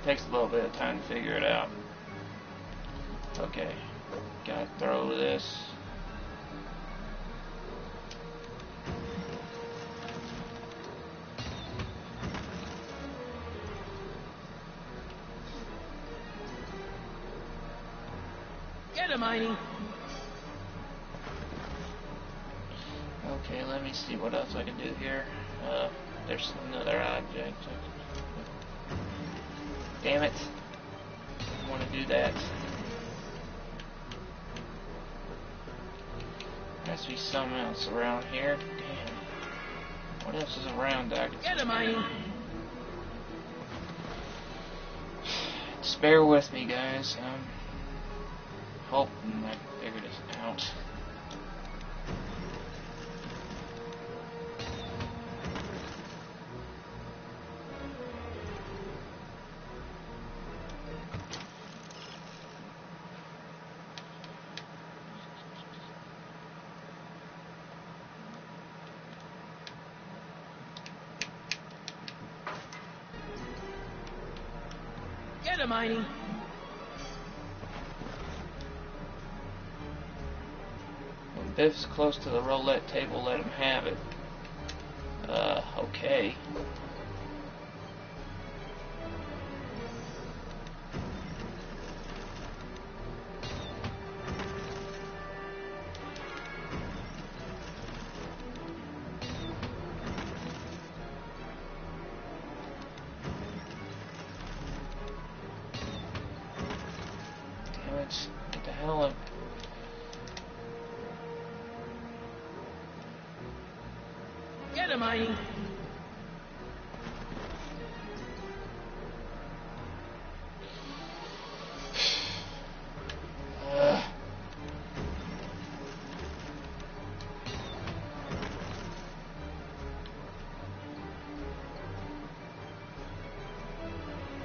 Takes a little bit of time to figure it out. Okay. Gotta throw this. Get him, Einie. Okay, let me see what else I can do here. There's another object. Damn it. I want to do that. There has to be something else around here. Damn. What else is around that I can... Get him, Einie. Just bear with me, guys. I'm hoping I can figure this out. Get him, Einie. When Biff's close to the roulette table, let him have it. Okay. What the hell? Get him, Einie.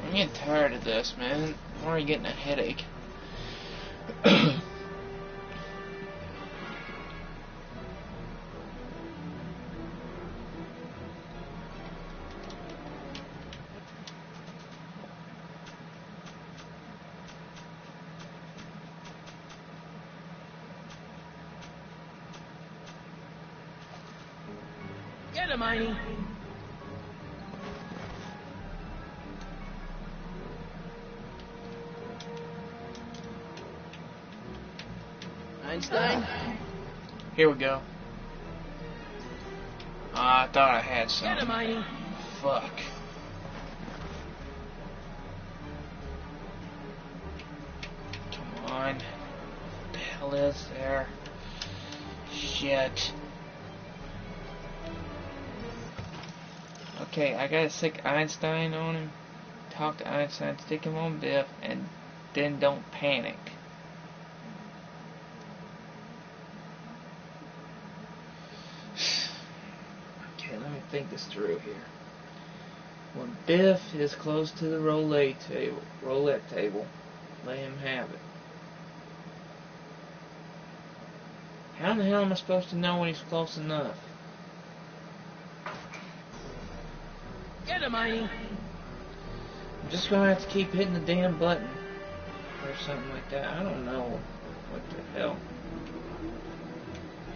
I'm getting tired of this, man. I'm already getting a headache. Get him, Einie. Einstein? Here we go. I thought I had some. Get him, Einie. Fuck. Come on. What the hell is there? Shit. Okay, I gotta stick Einstein on him. Talk to Einstein, stick him on Biff, and then don't panic. think this through here. When Biff is close to the roulette table, let him have it. How in the hell am I supposed to know when he's close enough? Get him, Einie! I'm just gonna have to keep hitting the damn button. Or something like that. I don't know. What the hell?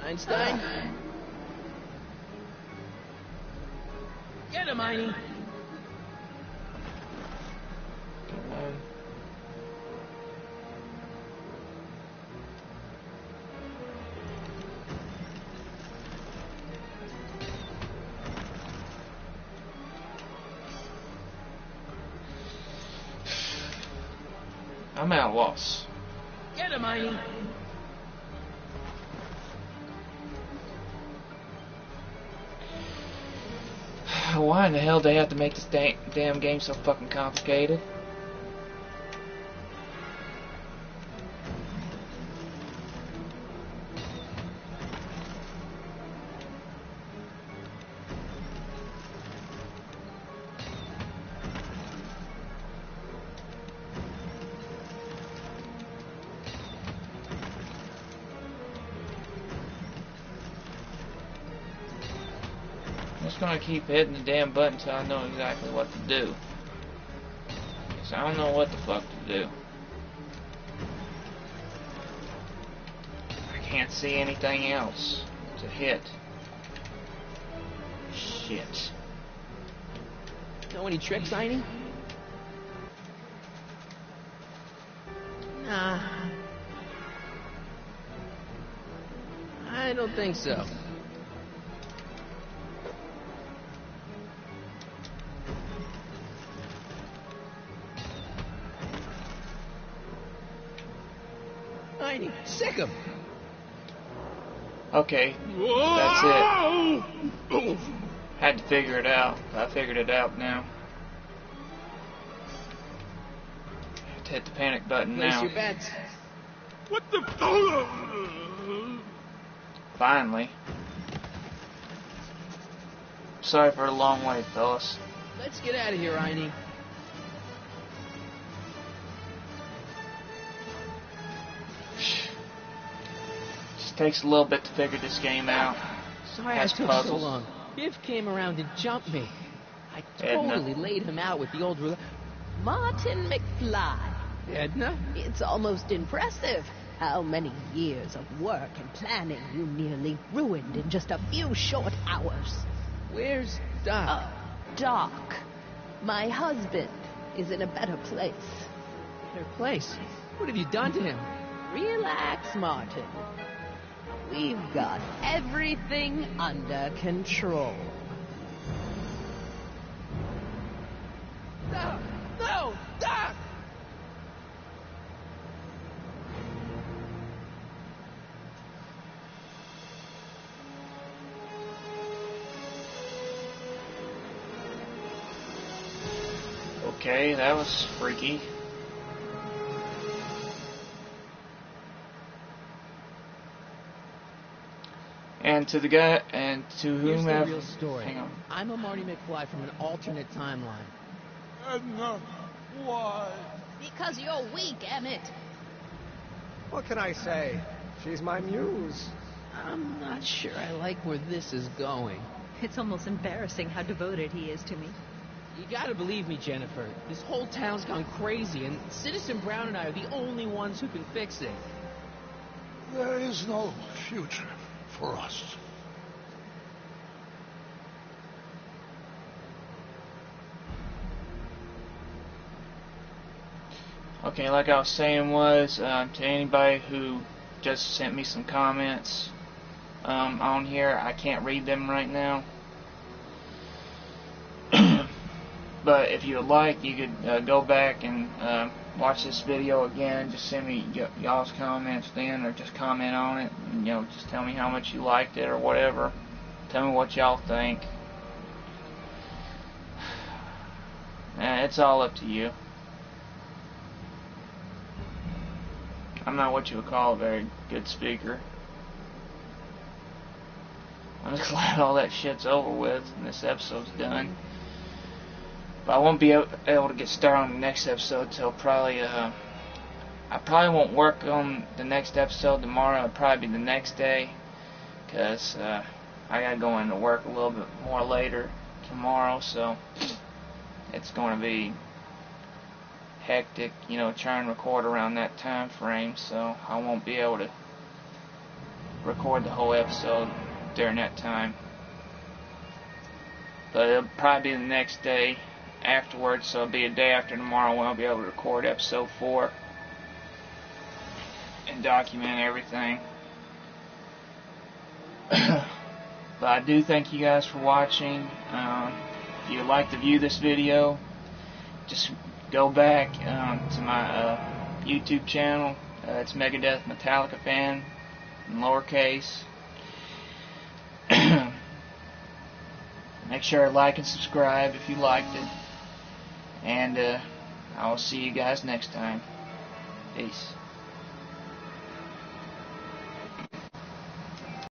Einstein? Get him, Einie! Come on. I'm at a loss. Get him, Einie! Why in the hell do they have to make this damn game so fucking complicated? I'm just gonna keep hitting the damn button until I know exactly what to do. Because I don't know what the fuck to do. I can't see anything else to hit. Shit. Know any tricks, Einie? Nah. I don't think so. Einie, sick him! Okay, that's it. Had to figure it out. I figured it out now. Have to hit the panic button Place now. your bets. What the? Finally. Sorry for the long wait, fellas. Let's get out of here, Einie. Just takes a little bit to figure this game out. Sorry Has I took puzzles. so long. Biff came around and jumped me. I Edna. totally laid him out with the old ruler. Martin McFly. Edna? It's almost impressive how many years of work and planning you nearly ruined in just a few short hours. Where's Doc? Doc, my husband, is in a better place. Better place? What have you done to him? Relax, Martin. We've got everything under control. No! No! Doc! Okay, that was freaky. And to the guy, and to Here's the whomever. real story. Hang on. I'm a Marty McFly from an alternate timeline. Edna, why? Because you're weak, Emmett. What can I say? She's my muse. I'm not sure I like where this is going. It's almost embarrassing how devoted he is to me. You gotta believe me, Jennifer. This whole town's gone crazy, and Citizen Brown and I are the only ones who can fix it. There is no future for us. Okay, like I was saying to anybody who just sent me some comments on here, I can't read them right now. But if you would like, you could go back and watch this video again. Just send me y'all's comments then, or just comment on it. And, just tell me how much you liked it or whatever. Tell me what y'all think. It's all up to you. I'm not what you would call a very good speaker. I'm just glad all that shit's over with and this episode's done. But I won't be able to get started on the next episode till probably, I probably won't work on the next episode tomorrow. It'll probably be the next day, because I gotta go into work a little bit more later tomorrow, so it's going to be hectic, you know, trying to record around that time frame, so I won't be able to record the whole episode during that time. But it'll probably be the next day afterwards, so it'll be a day after tomorrow when I'll be able to record episode 4 and document everything. But I do thank you guys for watching. If you'd like to view this video, just go back to my YouTube channel. It's Megadeth Metallica Fan in lowercase. Make sure to like and subscribe if you liked it. And I will see you guys next time. Peace.